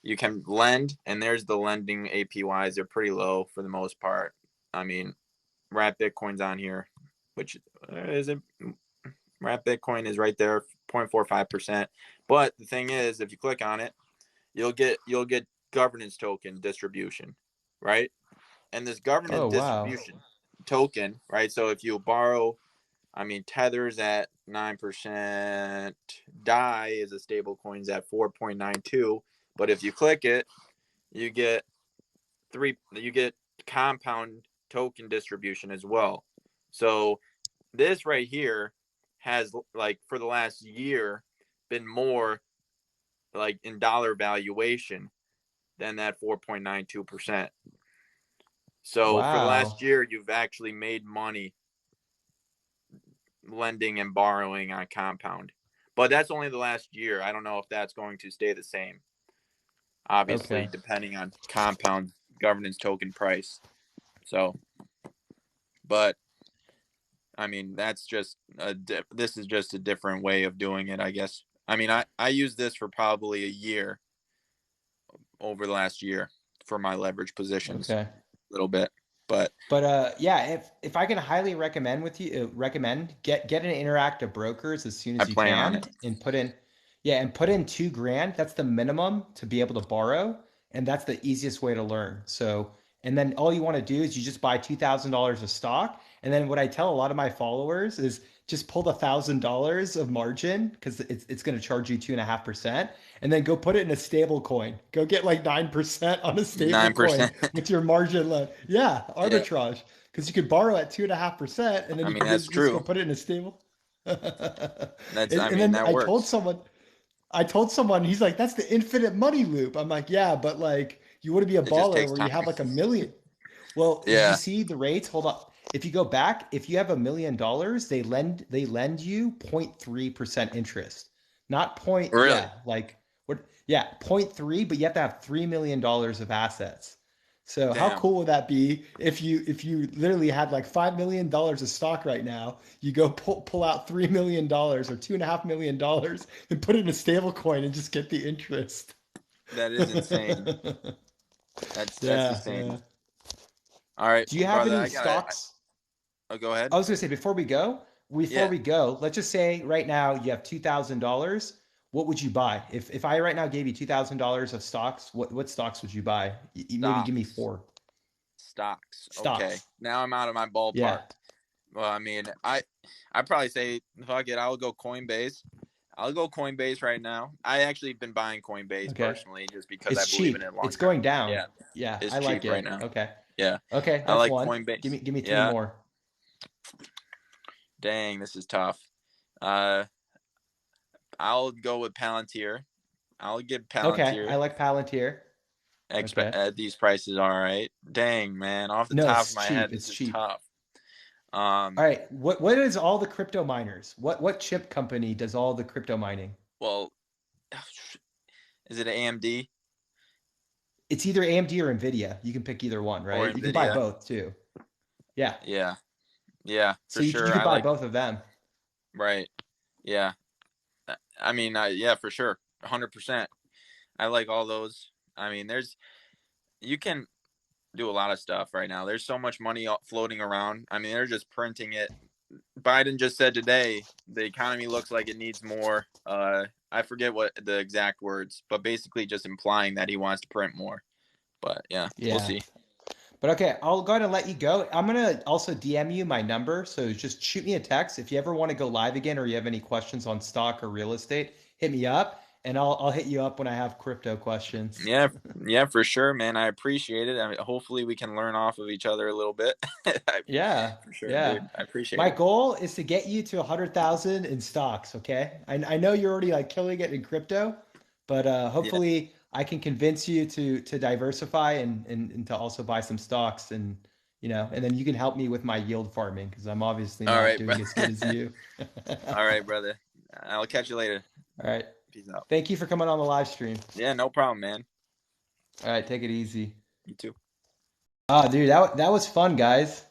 You can lend, and there's the lending APYs. They're pretty low for the most part. I mean, wrap Bitcoin's on here, which is it. Wrap Bitcoin is right there, 0.45%. But the thing is, if you click on it, you'll get governance token distribution, right? And this governance Oh, wow. distribution token, right? So if you borrow, I mean, Tether's at 9%, DAI is a stable coins at 4.92. But if you click it, you get you get compound token distribution as well. So this right here has like for the last year been more like in dollar valuation than that 4.92%. So for the last Wow. year, you've actually made money lending and borrowing on compound. But that's only the last year. I don't know if that's going to stay the same, obviously, Okay. depending on compound governance token price. So, but I mean, this is just a different way of doing it, I guess. I mean, I used this for probably a year over the last year for my leverage positions Okay. a little bit, but But yeah, if I can highly recommend get an Interactive Brokers as soon I as you plan on can it. and put in 2 grand. That's the minimum to be able to borrow, and that's the easiest way to learn. So and then all you want to do is you just buy $2,000 of stock, and then what I tell a lot of my followers is just pull the $1,000 of margin because it's going to charge you 2.5%, and then go put it in a stable coin. Go get like 9% on a stable coin 9%. with your margin loan. Yeah, Yeah. arbitrage. Because you could borrow at 2.5%, and then I you mean, could that's just go true. put it in a stable. and, I and mean, then that works. I told someone, he's like, that's the infinite money loop. I'm like, yeah, but like, you want to be a It just baller takes where you time. have like a million. Well, did you Yeah. see the rates? Hold on. If you go back, if you have $1 million, they lend you 0.3% interest. Not point, Really? yeah, like what yeah, 0.3, but you have to have $3 million of assets. So how Damn. cool would that be if you literally had like $5 million of stock right now, you go pull out $3 million or $2.5 million and put it in a stable coin and just get the interest. That is insane. That's Yeah, insane. yeah. All right, Do you have brother. any stocks? Oh, go ahead. I was gonna say before we go, Yeah. let's just say right now you have $2,000. what would you buy? If I right now gave you $2,000 of stocks, what stocks would you buy? Maybe give me Stocks. four Stocks. Okay. stocks. Now I'm out of my ballpark. Yeah. Well, I mean, I probably say fuck it. I'll go Coinbase. I'll go Coinbase right now. I actually been buying Coinbase Okay. personally just because I It's believe in cheap. it long It's term. going down. Yeah, Yeah, it's I like cheap right it. now. Okay. Yeah, Okay, I that's like one. Coinbase. Give me three Yeah, more. dang, this is tough. Uh, I'll go with Palantir. I'll give Okay, I Palantir. like Palantir. Okay. These prices all right. Dang, man, off the No, top of it's my cheap. head, It's this is cheap. tough. All right. What is all the crypto miners? What chip company does all the crypto mining? Well, is it AMD It's either AMD or Nvidia. You can pick either one, or right? You can buy Nvidia? both too. Yeah. Yeah, yeah, So for you sure. could I buy like both of them. right. Yeah, I mean, yeah, for sure, 100%. I like all those. I mean, you can do a lot of stuff right now. There's so much money floating around. I mean, they're just printing it. Biden just said today the economy looks like it needs more. I forget what the exact words, but basically just implying that he wants to print more. But yeah, we'll Yeah. see. But okay, I'll go ahead and let you go. I'm gonna also DM you my number, so just shoot me a text if you ever want to go live again or you have any questions on stock or real estate. Hit me up, and I'll hit you up when I have crypto questions. Yeah, yeah, for sure, man. I appreciate it. I mean, hopefully we can learn off of each other a little bit. Yeah, For sure, yeah. dude. I appreciate My it. goal is to get you to 100,000 in stocks. Okay, I know you're already like killing it in crypto, but Yeah. hopefully I can convince you to diversify and to also buy some stocks and and then you can help me with my yield farming because I'm obviously All not right, bro. doing as good as you. All right, brother. I'll catch you later. All right. Peace out. Thank you for coming on the live stream. Yeah, no problem, man. All right, take it easy. You too. Oh, dude, that was fun, guys.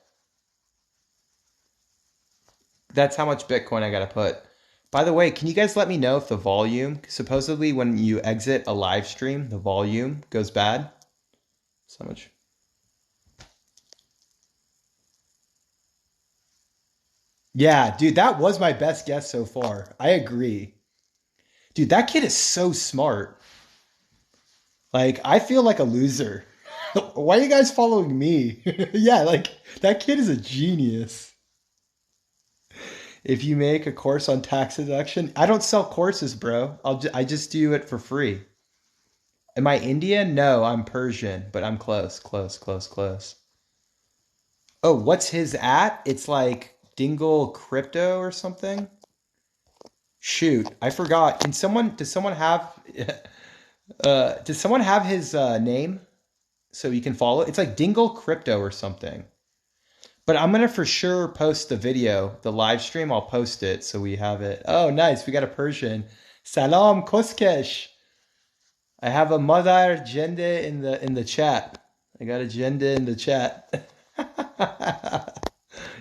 That's how much Bitcoin I gotta put. By the way, can you guys let me know if the volume, supposedly when you exit a live stream, the volume goes bad? So much. Yeah, dude, that was my best guess so far. I agree. Dude, that kid is so smart. Like, I feel like a loser. Why are you guys following me? Yeah, like, that kid is a genius. If you make a course on tax deduction, I don't sell courses, bro. I just do it for free. Am I Indian? No, I'm Persian, but I'm close, close, close, close. Oh, what's his at? It's like Dingle Crypto or something. Shoot, I forgot. Does someone have does someone have his name so you can follow? It's like Dingle Crypto or something. But I'm gonna for sure post the video, the live stream. I'll post it so we have it. Oh, nice. We got a Persian. Salam Koskesh. I have a mother agenda in the chat. I got agenda in the chat.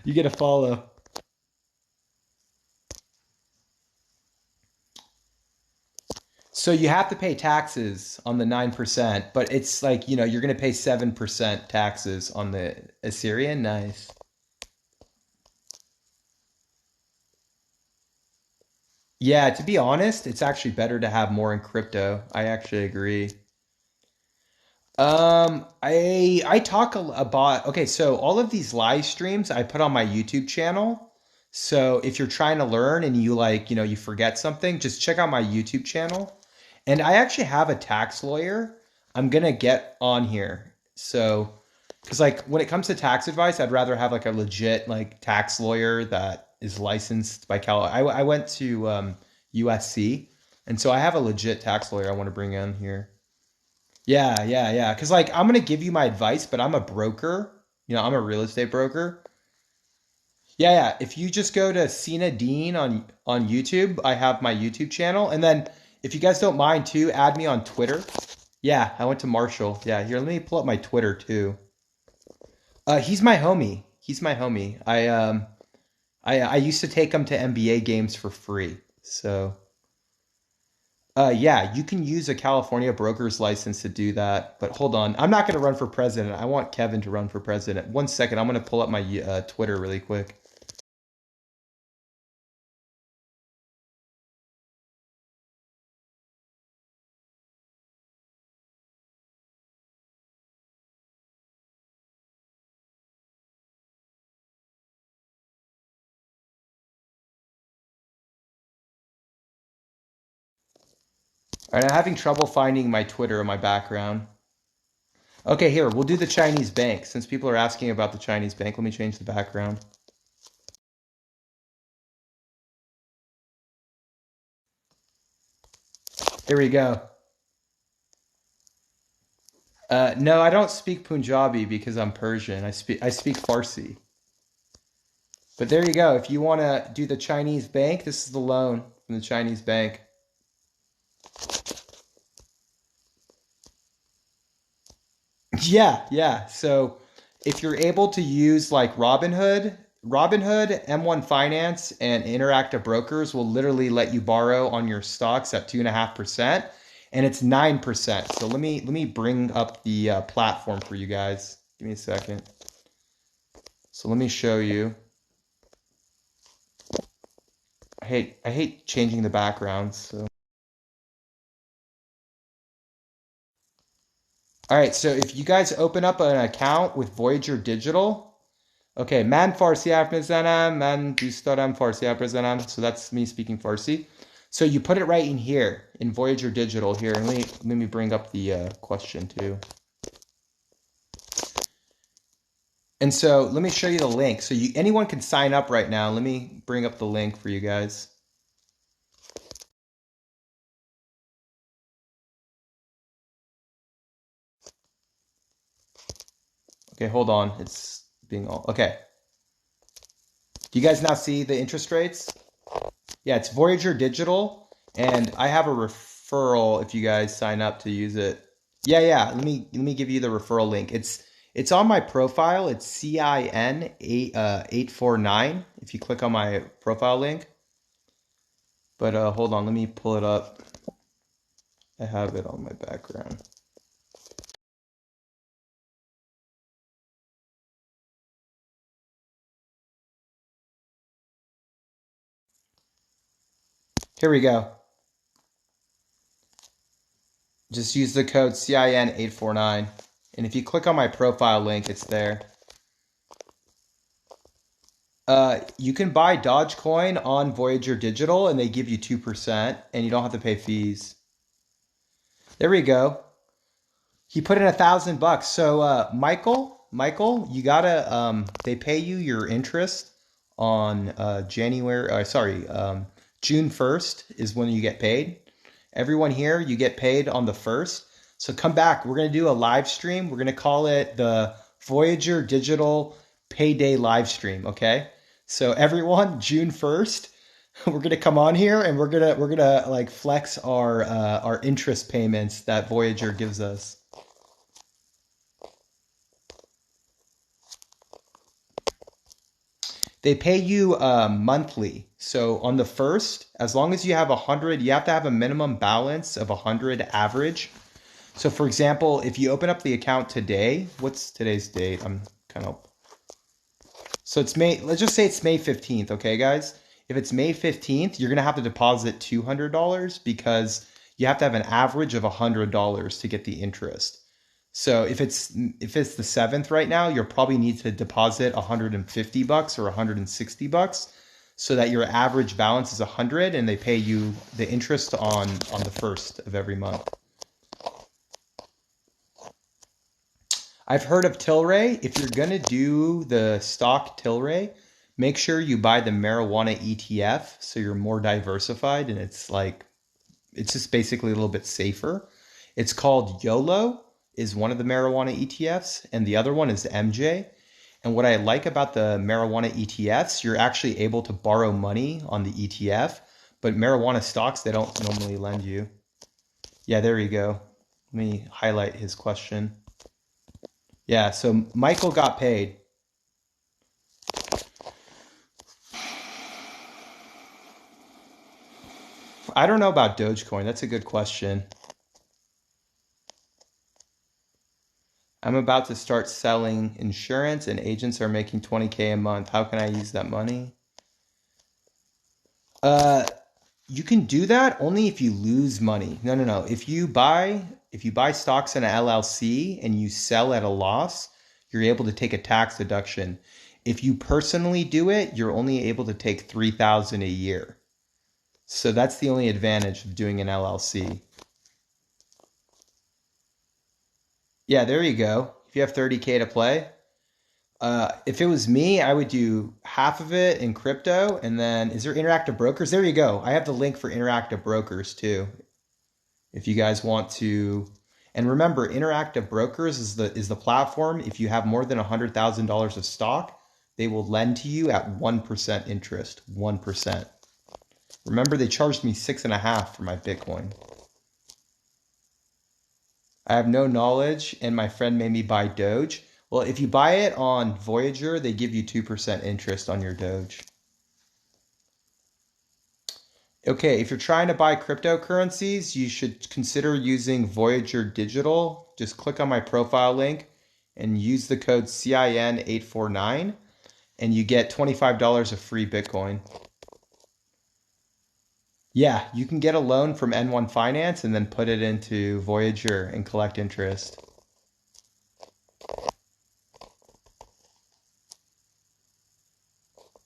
You get a follow. So you have to pay taxes on the 9%, but it's like, you're going to pay 7% taxes on the Assyrian. Nice. Yeah, to be honest, it's actually better to have more in crypto. I actually agree. I talk about okay, so all of these live streams I put on my YouTube channel. So if you're trying to learn and you like, you forget something, just check out my YouTube channel. And I actually have a tax lawyer I'm gonna get on here. So, because like when it comes to tax advice, I'd rather have like a legit like tax lawyer that is licensed by Cal. I went to USC, and so I have a legit tax lawyer I want to bring in here. Yeah, yeah, yeah. Because like I'm gonna give you my advice, but I'm a broker. I'm a real estate broker. Yeah, yeah. If you just go to Cena Dean on YouTube, I have my YouTube channel, and then if you guys don't mind too, add me on Twitter. Yeah, I went to Marshall. Yeah, here, let me pull up my Twitter too. He's my homie. He's my homie. I used to take him to NBA games for free. So yeah, you can use a California broker's license to do that. But hold on, I'm not going to run for president. I want Kevin to run for president. One second, I'm going to pull up my Twitter really quick. All right, I'm having trouble finding my Twitter in my background. Okay, here, we'll do the Chinese bank. Since people are asking about the Chinese bank, let me change the background. Here we go. No, I don't speak Punjabi because I'm Persian. I speak Farsi. But there you go. If you want to do the Chinese bank, this is the loan from the Chinese bank. Yeah, yeah. So if you're able to use like Robinhood, M1 Finance, and Interactive Brokers will literally let you borrow on your stocks at 2.5%, and it's 9%. So let me bring up the platform for you guys. Give me a second. So let me show you. I hate changing the backgrounds. So all right. So if you guys open up an account with Voyager Digital. Okay, man Farsi harf میزنم من دوست دارم فارسی حرف بزنم. So that's me speaking Farsi. So you put it right in here in Voyager Digital here. And let me bring up the question too. And so let me show you the link. So anyone can sign up right now. Let me bring up the link for you guys. Okay, hold on. It's being all okay. Do you guys now see the interest rates? Yeah, it's Voyager Digital, and I have a referral if you guys sign up to use it. Yeah, yeah. Let me give you the referral link. It's on my profile. It's CIN 849. If you click on my profile link. But hold on, let me pull it up. I have it on my background. Here we go. Just use the code CIN 849. And if you click on my profile link, it's there. You can buy Dogecoin on Voyager Digital and they give you 2% and you don't have to pay fees. There we go. He put in $1,000. So Michael, you gotta they pay you your interest on June 1st is when you get paid. Everyone here, you get paid on the 1st. So come back. We're gonna do a live stream. We're gonna call it the Voyager Digital Payday live stream, okay? So everyone, June 1st, we're gonna come on here and we're gonna like flex our interest payments that Voyager gives us. They pay you monthly. So on the 1st, as long as you have 100, you have to have a minimum balance of 100 average. So for example, if you open up the account today, what's today's date? I'm kind of So it's May, let's just say it's May 15th, okay, guys? If it's May 15th, you're going to have to deposit $200 because you have to have an average of $100 to get the interest. So if it's the 7th right now, you'll probably need to deposit $150 or $160 so that your average balance is 100 and they pay you the interest on the 1st of every month. I've heard of Tilray. If you're gonna do the stock Tilray, make sure you buy the marijuana ETF so you're more diversified and it's just basically a little bit safer. It's called YOLO is one of the marijuana ETFs and the other one is MJ. And what I like about the marijuana ETFs, you're actually able to borrow money on the ETF, but marijuana stocks they don't normally lend you. Yeah, there you go. Let me highlight his question. Yeah, so Michael got paid. I don't know about Dogecoin. That's a good question. I'm about to start selling insurance and agents are making 20K a month. How can I use that money? Uh, you can do that only if you lose money. No, no, no. If you buy stocks in an LLC and you sell at a loss, you're able to take a tax deduction. If you personally do it, you're only able to take 3,000 a year. So that's the only advantage of doing an LLC. Yeah, there you go. If you have 30K to play, if it was me, I would do half of it in crypto, and then is there interactive brokers? There you go. I have the link for interactive brokers too. If you guys want to, and remember, interactive brokers is the platform. If you have more than $100,000 of stock, they will lend to you at 1% interest. 1%. Remember, they charged me 6.5 for my Bitcoin. I have no knowledge, and my friend made me buy Doge. Well, if you buy it on Voyager, they give you 2% interest on your Doge. Okay, if you're trying to buy cryptocurrencies, you should consider using Voyager Digital. Just click on my profile link and use the code CIN849 and you get $25 of free Bitcoin. Yeah, you can get a loan from N1 Finance and then put it into Voyager and collect interest.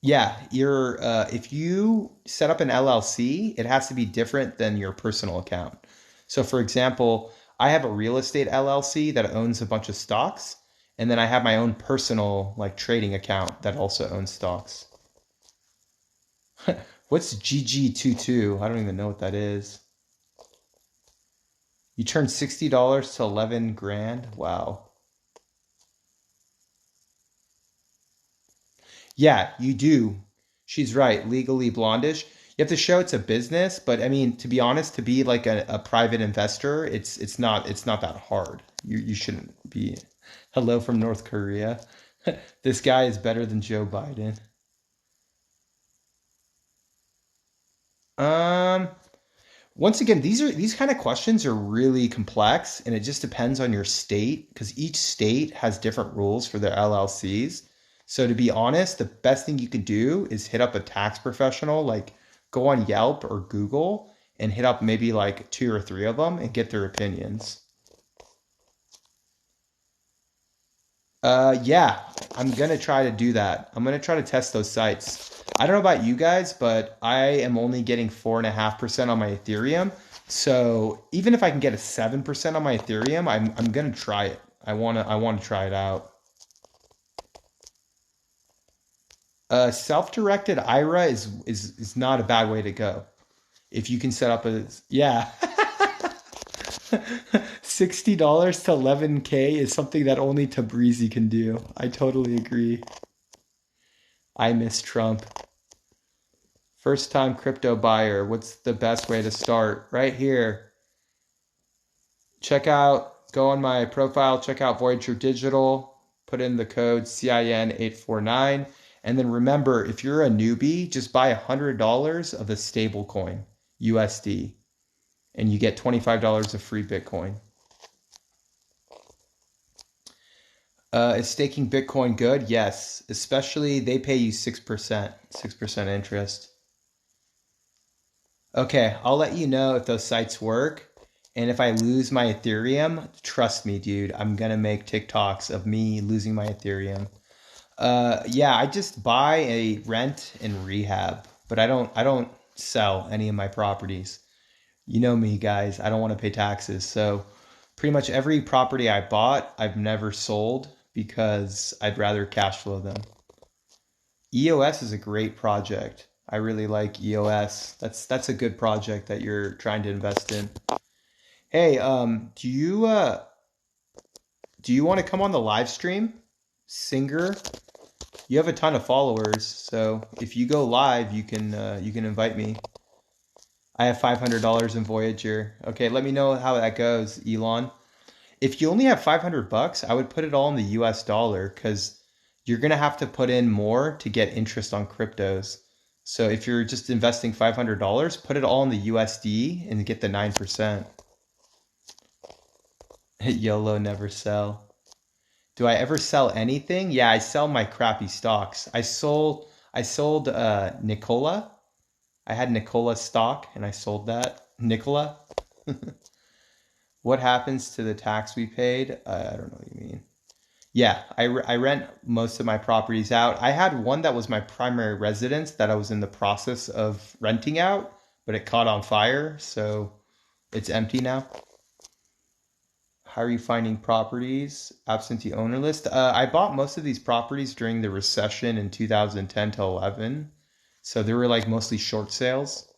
Yeah, if you set up an LLC, it has to be different than your personal account. So, for example, I have a real estate LLC that owns a bunch of stocks, and then I have my own personal like trading account that also owns stocks. What's GG22? I don't even know what that is. You turn $60 to 11 grand. Wow. Yeah, you do. She's right. Legally blondish. You have to show it's a business, but I mean, to be honest, to be like a private investor, it's not that hard. You shouldn't be. Hello from North Korea. This guy is better than Joe Biden. Um, Once again, these kind of questions are really complex, and it just depends on your state because each state has different rules for their LLCs. So to be honest, the best thing you can do is hit up a tax professional, like go on Yelp or Google and hit up maybe like two or three of them and get their opinions. Yeah, I'm gonna try to do that. I'm gonna try to test those sites. I don't know about you guys, but I am only getting 4.5% on my Ethereum. So even if I can get a 7% on my Ethereum, I'm gonna try it. I wanna try it out. Self-directed IRA is not a bad way to go. If you can set up a yeah. $60 to 11K is something that only Tabrizi can do. I totally agree. I miss Trump. First time crypto buyer. What's the best way to start? Right here. Go on my profile, check out Voyager Digital, put in the code CIN849. And then remember, if you're a newbie, just buy $100 of the stable coin, USD, and you get $25 of free Bitcoin. Is staking Bitcoin good? Yes. Especially they pay you 6%, 6% interest. Okay, I'll let you know if those sites work. And if I lose my Ethereum, trust me, dude, I'm gonna make TikToks of me losing my Ethereum. Yeah, I just buy a rent and rehab, but I don't sell any of my properties. You know me, guys. I don't want to pay taxes. So pretty much every property I bought, I've never sold because I'd rather cash flow them. EOS is a great project. I really like EOS. That's a good project that you're trying to invest in. Hey, do you want to come on the live stream? Singer, you have a ton of followers, so if you go live, you can invite me. I have $500 in Voyager. Okay, let me know how that goes, Elon. If you only have 500 bucks, I would put it all in the US dollar because you're going to have to put in more to get interest on cryptos. So if you're just investing $500, put it all in the USD and get the 9%. YOLO never sell. Do I ever sell anything? Yeah, I sell my crappy stocks. I sold Nikola. I had Nikola stock and I sold that. Nikola. What happens to the tax we paid? I don't know what you mean. Yeah, I rent most of my properties out. I had one that was my primary residence that I was in the process of renting out, but it caught on fire, so it's empty now. How are you finding properties? Absentee owner list. I bought most of these properties during the recession in 2010 to 11. So they were like mostly short sales.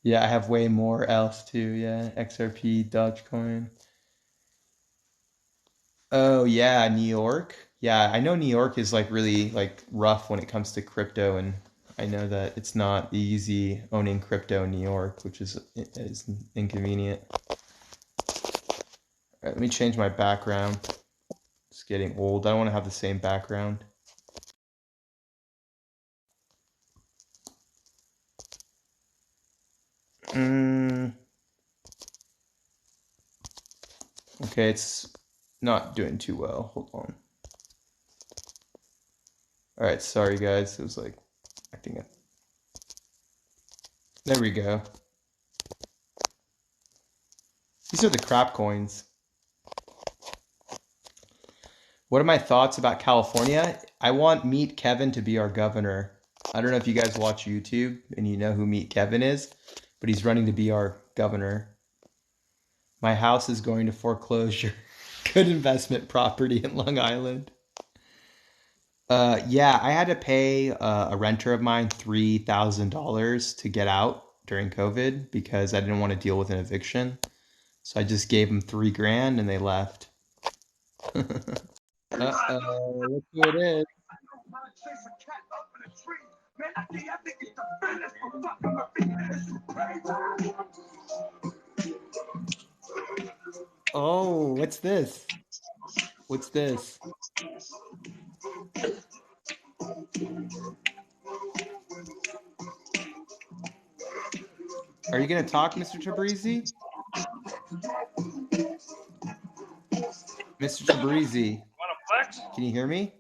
Yeah, I have way more else too. Yeah, XRP, Dogecoin. Oh yeah, New York. Yeah, I know New York is like really like rough when it comes to crypto, and I know that it's not easy owning crypto in New York, which is inconvenient. All right, let me change my background. It's getting old. I don't want to have the same background. Mm, okay, it's not doing too well. Hold on. All right, sorry guys. It was like I think there we go. These are the crap coins. What are my thoughts about California? I want Meet Kevin to be our governor. I don't know if you guys watch YouTube and you know who Meet Kevin is, but he's running to be our governor. My house is going to foreclosure. Good investment property in Long Island. Yeah, I had to pay a renter of mine $3,000 to get out during COVID because I didn't want to deal with an eviction. So I just gave them 3 grand and they left. Uh-oh, look who it is. Oh, what's this? What's this? Are you gonna talk, Mr. Tabrizi? Mr. Tabrizi, Want to flex? can you hear me?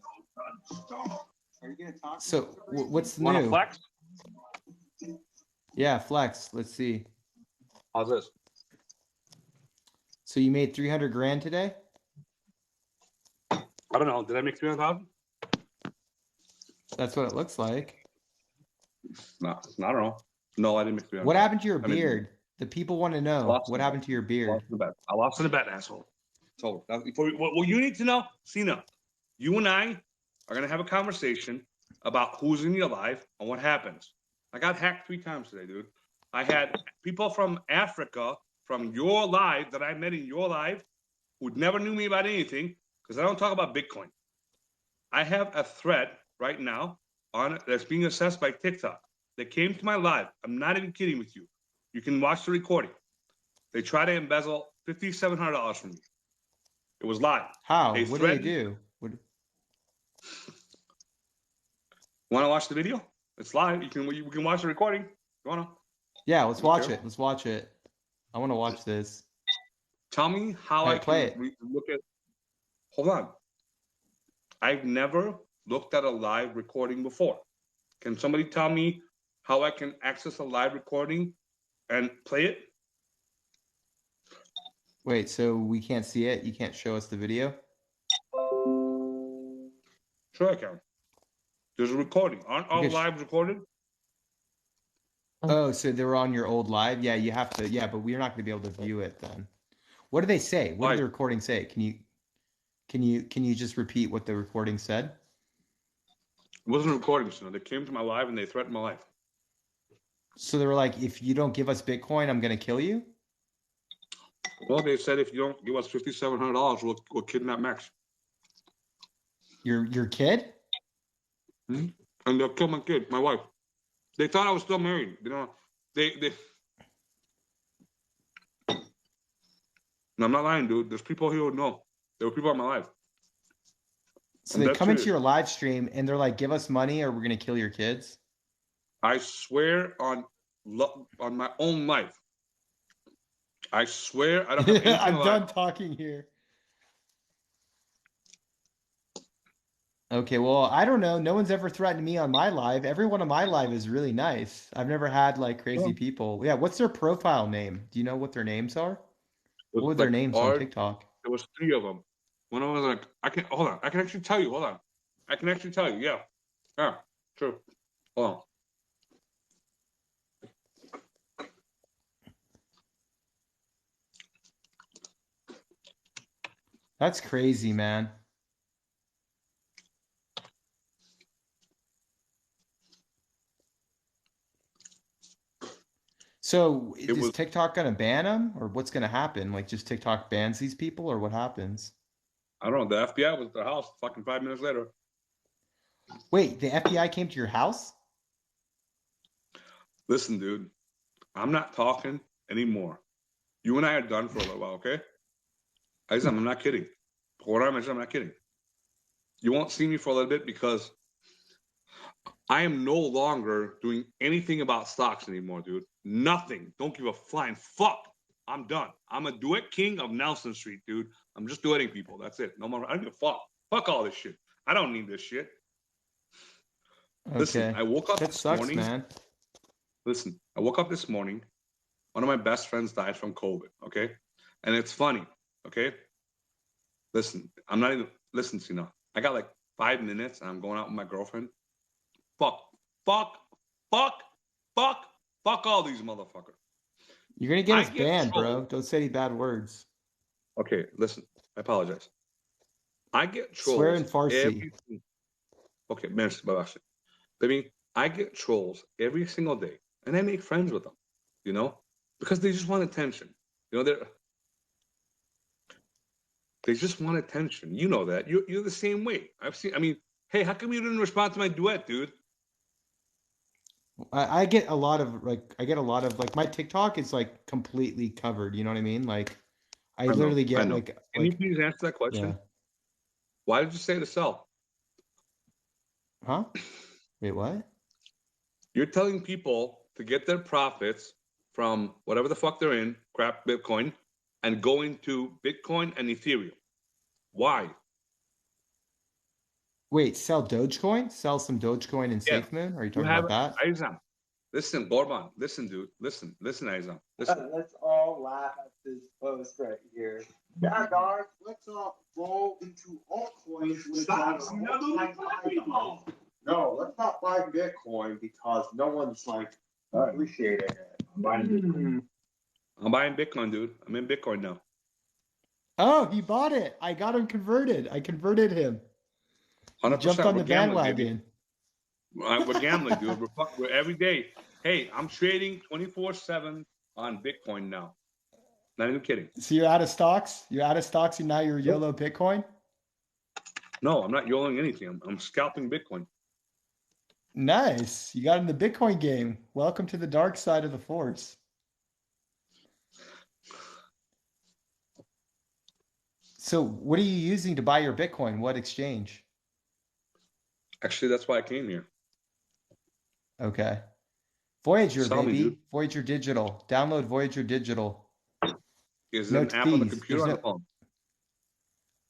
Are you gonna talk? So, what's Want to new? flex? Yeah, flex. Let's see. How's this? So you made 300 grand today? I don't know. Did I make 300,000? That's what it looks like. No, I don't know. No, I didn't make 300,000. What happened to your I made beard? The people want to I know. lost What the bet. happened to your I beard? lost the bet. I lost in the bet, asshole. So what you need to know, Cena, you and I are gonna have a conversation about who's in your life and what happens. I got hacked 3 times today, dude. I had people from Africa from your live that I met in your live who never knew me about anything because I don't talk about Bitcoin. I have a threat right now on that's being assessed by TikTok. They came to my live. I'm not even kidding with you. You can watch the recording. They try to embezzle $5,700 from me. It was live. How? They What do they threatened. do? What, Want to watch the video? It's live. You can watch the recording. You wanna? yeah, let's watch it. Let's watch it. I want to watch this. Tell me how All I right, play can it. look at. Hold on. I've never looked at a live recording before. Can somebody tell me how I can access a live recording and play it? Wait, so we can't see it? You can't show us the video? Sure, I can. There's a recording. Aren't all Okay. lives recorded? Oh, so they were on your old live? Yeah, you have to. Yeah, but we're not going to be able to view it then. What do they say? What did Like, the recording say? Can you just repeat what the recording said? it wasn't a recording, so they came to my live and they threatened my life. So they were like, if you don't give us Bitcoin, I'm going to kill you? Well, they said if you don't give us $5,700, we'll kidnap Max. Your kid? And they'll kill my kid, my wife. They thought I was still married. You know, they. No, I'm not lying, dude. There's people here who know. There were people in my life. So I'm they dead come into serious. your live stream and they're like, give us money or we're going to kill your kids? I swear on my own life. I swear I don't have anything I'm alive. done talking here. Okay, well, I don't know. No one's ever threatened me on my live. Everyone on my live is really nice. I've never had like crazy Well, people. Yeah, what's their profile name? Do you know what their names are? it was What were their like names on art. TikTok? There was 3 of them. One of them was like, I can hold on. I can actually tell you. Hold on. I can actually tell you. Yeah. Yeah. Sure. Hold on. That's crazy, man. So It is was, TikTok gonna ban them, or what's gonna happen? Like, just TikTok bans these people, or what happens? I don't know. The FBI was at their house fucking 5 minutes later. Wait, the FBI came to your house? Listen, dude, I'm not talking anymore. You and I are done for a little while, okay? I'm not kidding. I'm not kidding. You won't see me for a little bit because I am no longer doing anything about stocks anymore, dude. Nothing. Don't give a flying fuck. I'm done. I'm a duet king of Nelson Street, dude. I'm just duetting people. That's it. No more. I don't give a fuck. Fuck all this shit. I don't need this shit. Listen, Okay. I woke up That this sucks, morning. man. Listen, I woke up this morning. One of my best friends died from COVID. Okay, and it's funny. Okay, listen, I'm not even listen, Cena. I got like 5 minutes, and I'm going out with my girlfriend. Fuck, fuck, fuck, fuck, fuck all these motherfuckers. You're gonna get I us get banned, bro. trolls. Don't say any bad words. Okay, listen. I apologize. I get Swear trolls in Farsi. every. Okay, merci, babashe. Baby, I get trolls every single day, and I make friends with them. You know, because they just want attention. You know, they just want attention. You know that. You're the same way. I've seen. I mean, hey, how come you didn't respond to my duet, dude? I get a lot of like my TikTok is like completely covered. You know what I mean? Like I I know. literally I get know. Can you like please answer that yeah. question? Why did you say to sell? Huh? Wait, what? You're telling people to get their profits from whatever the fuck they're in, crap Bitcoin, and go into Bitcoin and Ethereum. Why? Wait, sell Dogecoin? Sell some Dogecoin in Yes. SafeMoon? Are you You talking have about it. that? Aizam. Listen, Gorban. Listen, dude. Listen, Aizam. Listen. Let's all laugh at this post right here. Yeah, guys, let's roll into altcoins. Stop. No, let's not buy Bitcoin because no one's like appreciating it. I'm buying Bitcoin, dude. I'm in Bitcoin now. Oh, he bought it. I got him converted. I converted him. He jumped 100%. on We're the gambling, baby. bandwagon. We're gambling, dude. We're every day. Hey, I'm trading 24/7 on Bitcoin now. Not even kidding. So you're out of stocks? You're out of stocks and now you're Nope. YOLO Bitcoin? No, I'm not YOLOing anything. I'm scalping Bitcoin. Nice. You got in the Bitcoin game. Welcome to the dark side of the force. So what are you using to buy your Bitcoin? What exchange? Actually, that's why I came here. Okay. Voyager, Sell me, baby. dude. Voyager Digital. Download Voyager Digital. Is No it an app on the fees. computer or on the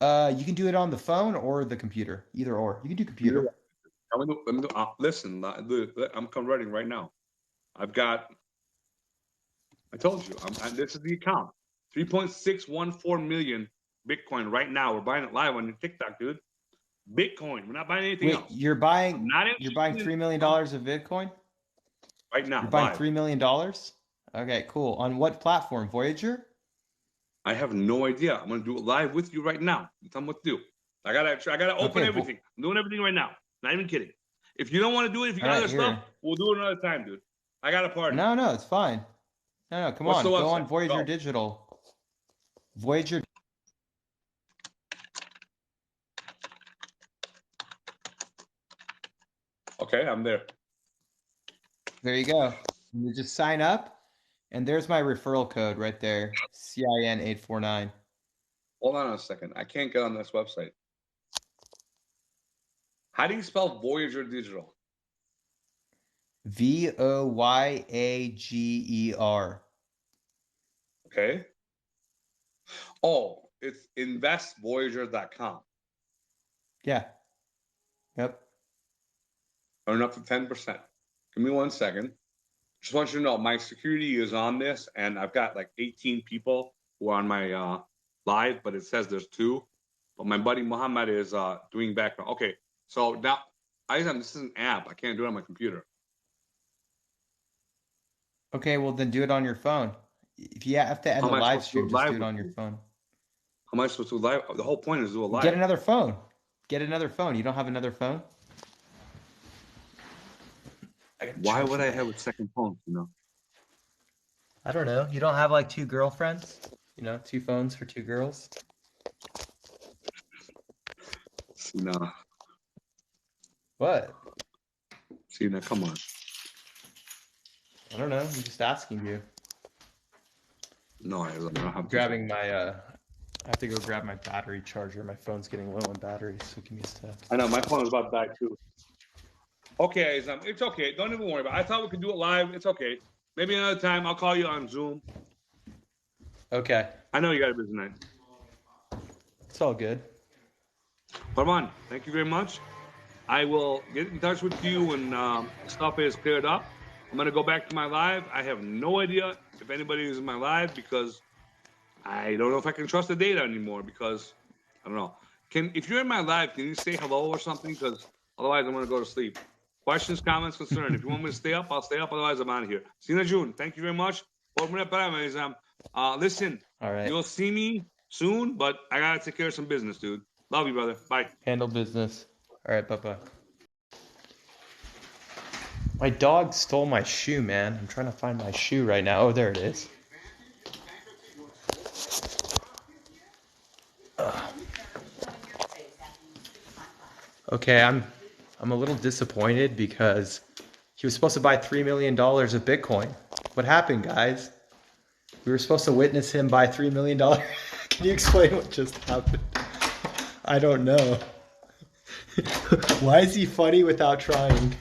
phone? You can do it on the phone or the computer. Either or. You can do computer. Listen, I'm converting right now. I've got. I told you. This is the account. 3.614 million Bitcoin right now. We're buying it live on TikTok, dude. Bitcoin. We're not buying anything Wait, else. you're I'm buying not you're buying interested $3 million in of Bitcoin? right now You're buying live. $3 million? Okay, cool. On what platform? Voyager? I have no idea. I'm gonna do it live with you right now. Tell me what to do. I gotta open Okay, everything. I'm doing everything right now. Not even kidding. If you don't want to do it, if you all got right, other stuff, here. we'll do it another time, dude. I got a party. No, it's fine. No, come What's the on. Go website? on Voyager Go. Digital. Voyager. Okay, I'm there. There you go. You just sign up, and there's my referral code right there. CIN 849. Hold on a second. I can't get on this website. How do you spell Voyager Digital? Voyager. Okay. Oh, it's investvoyager.com. Yeah. Yep. Earn up to 10%. Give me 1 second. Just want you to know my security is on this, and I've got like 18 people who are on my live, but it says there's 2. But my buddy Muhammad is doing background. Okay, so now this is an app. I can't do it on my computer. Okay, well then do it on your phone. If you have to end How the am I live supposed to do stream, it just live do it with on your you? phone. How am I supposed to live? The whole point is to do a live. Get another phone. Get another phone. You don't have another phone? Why would I have a second phone? You know. I don't know. You don't have like two girlfriends? You know, two phones for two girls? See now. What? See now. Come on. I don't know. I'm just asking you. No, I don't have. I'm grabbing my I have to go grab my battery charger. My phone's getting low on battery, so give me a sec. I know my phone is about to die too. Okay, it's okay. Don't even worry about it. I thought we could do it live. It's okay. Maybe another time I'll call you on Zoom. Okay. I know you got a busy night. It's all good. Parman, thank you very much. I will get in touch with you when stuff is cleared up. I'm gonna go back to my live. I have no idea if anybody is in my live because I don't know if I can trust the data anymore because I don't know. If you're in my live, can you say hello or something? Because otherwise I'm gonna go to sleep. Questions, comments, concerns. If you want me to stay up, I'll stay up. Otherwise, I'm out of here. Sina June, thank you very much. Listen, All right. you'll see me soon, but I gotta take care of some business, dude. Love you, brother. Bye. Handle business. All right, bye-bye. My dog stole my shoe, man. I'm trying to find my shoe right now. Oh, there it is. Okay, I'm a little disappointed because he was supposed to buy $3 million of Bitcoin. What happened, guys? We were supposed to witness him buy $3 million. Can you explain what just happened? I don't know. Why is he funny without trying?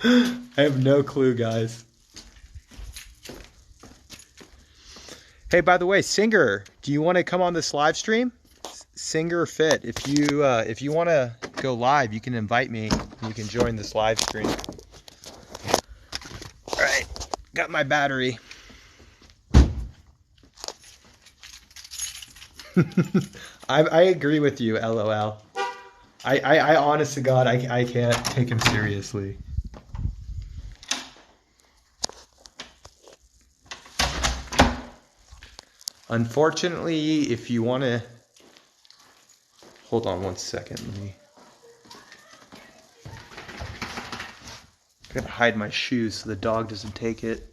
I have no clue, guys. Hey, by the way, Singer, do you want to come on this live stream? Singer Fit, if you want to go live, you can invite me and you can join this live stream. All right, got my battery. I agree with you, LOL. I honest to God, I can't take him seriously. Unfortunately, if you want to... Hold on one second. Let me... I gotta hide my shoes so the dog doesn't take it.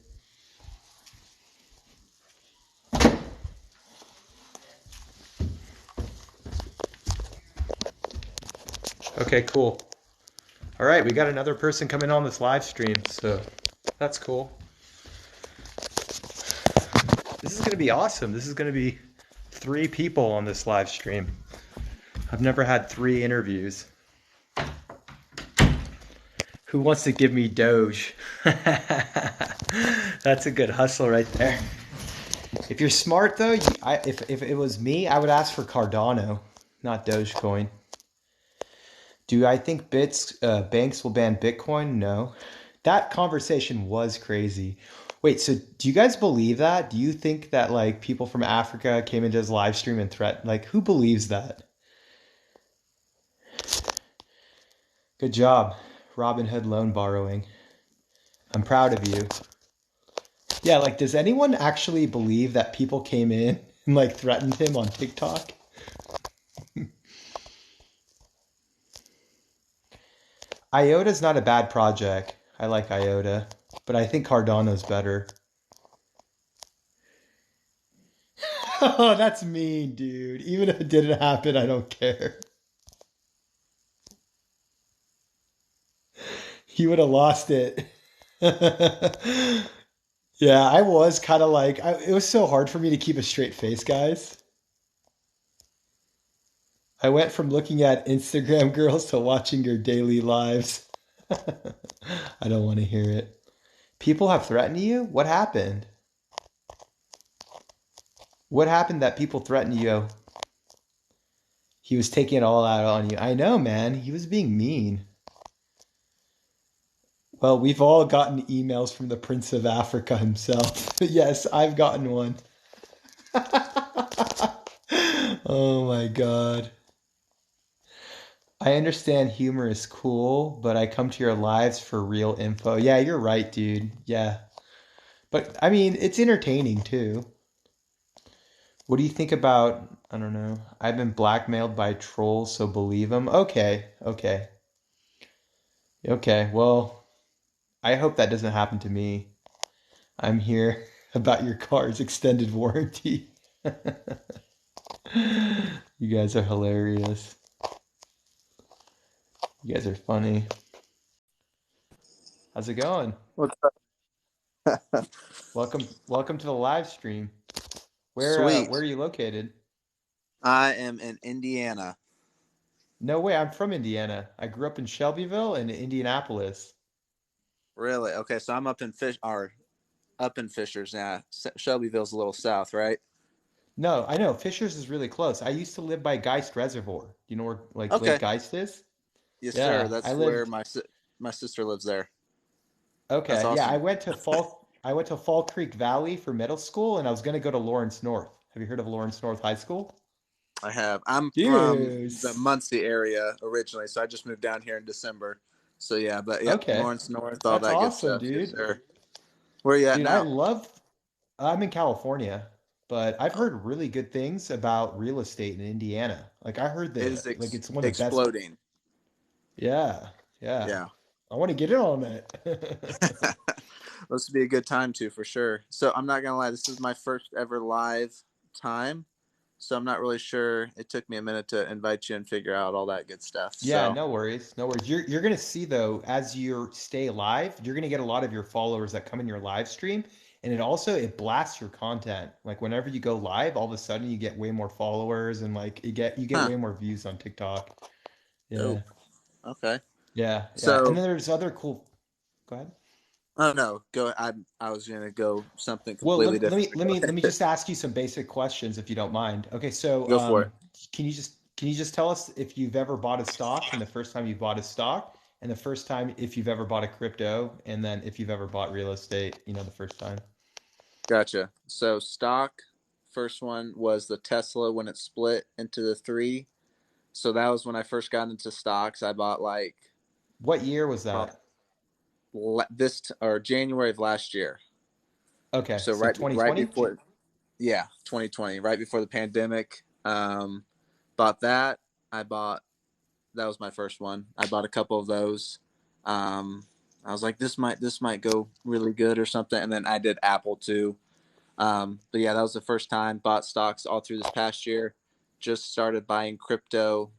Okay, cool. All right, we got another person coming on this live stream, so that's cool. This is going to be awesome. This is going to be 3 people on this live stream. I've never had 3 interviews. Who wants to give me Doge? That's a good hustle right there. If you're smart though, if it was me, I would ask for Cardano, not Dogecoin. Do I think banks will ban Bitcoin? No. That conversation was crazy. Wait, so do you guys believe that? Do you think that like people from Africa came into his live stream and threatened? Like, who believes that? Good job, Robinhood loan borrowing. I'm proud of you. Yeah, like, does anyone actually believe that people came in and like threatened him on TikTok? IOTA's not a bad project. I like IOTA, but I think Cardano's better. Oh, that's mean, dude. Even if it didn't happen, I don't care. He would have lost it. Yeah, I was kind of like, it was so hard for me to keep a straight face, guys. I went from looking at Instagram girls to watching your daily lives. I don't want to hear it. People have threatened you? What happened? What happened that people threatened you? He was taking it all out on you. I know, man. He was being mean. Well, we've all gotten emails from the Prince of Africa himself. Yes, I've gotten one. Oh my God. I understand humor is cool, but I come to your lives for real info. Yeah, you're right, dude. Yeah. But I mean, it's entertaining too. What do you think about, I don't know, I've been blackmailed by trolls, so believe them? Okay, okay, okay. Well, I hope that doesn't happen to me. I'm here about your car's extended warranty. You guys are hilarious. You guys are funny. How's it going? What's up? Welcome to the live stream. Where Sweet. are you located? I am in Indiana. No way, I'm from Indiana. I grew up in Shelbyville and Indianapolis. Really? Okay, so I'm up in Fishers now. Shelbyville's a little south, right? No, I know Fishers is really close. I used to live by Geist Reservoir. Do you know where like Lake Okay. Geist is? Yes, sir. Yeah, I That's where lived. my sister lives there. That's Okay, yeah, awesome. I went to Fall Creek Valley for middle school, and I was gonna go to Lawrence North. Have you heard of Lawrence North High School? I have. I'm from Dude. the Muncie area originally, so I just moved down here in December. So yeah, but yep, Okay, Lawrence North, all that's that good awesome, stuff. Yes, dude. sir. Where are you at Dude, I now? love. I'm in California, but I've heard really good things about real estate in Indiana. Like I heard It is that like it's one of the best. exploding. Yeah, yeah. Yeah. I want to get in on it. This would be a good time too, for sure. So I'm not gonna lie, this is my first ever live time, so I'm not really sure. It took me a minute to invite you and figure out all that good stuff. Yeah, So no worries. No worries. You're gonna see though, as you stay live, you're gonna get a lot of your followers that come in your live stream, and it blasts your content. Like whenever you go live, all of a sudden you get way more followers and like you get huh, way more views on TikTok. Yeah. dope. Okay. Yeah, yeah. And So then there's other cool. Go ahead. oh no, go. I was gonna go something Well, completely different. Go let me ahead. just ask you some basic questions if you don't mind. Okay, so Go for it. can you just tell us if you've ever bought a stock and the first time you bought a stock and the first time if you've ever bought a crypto and then if you've ever bought real estate, you know, the first time. Gotcha. So stock, first one was the Tesla when it split into the three. So that was when I first got into stocks. I bought like What year was prob- that? this or January of last year. Okay, So so right 2020? before, yeah, 2020, right before the pandemic. Bought that. I bought that was my first one. I bought a couple of those. Um, I was like, this might go really good or something, and then I did Apple too. But yeah, that was the first time. Bought stocks all through this past year. Just started buying crypto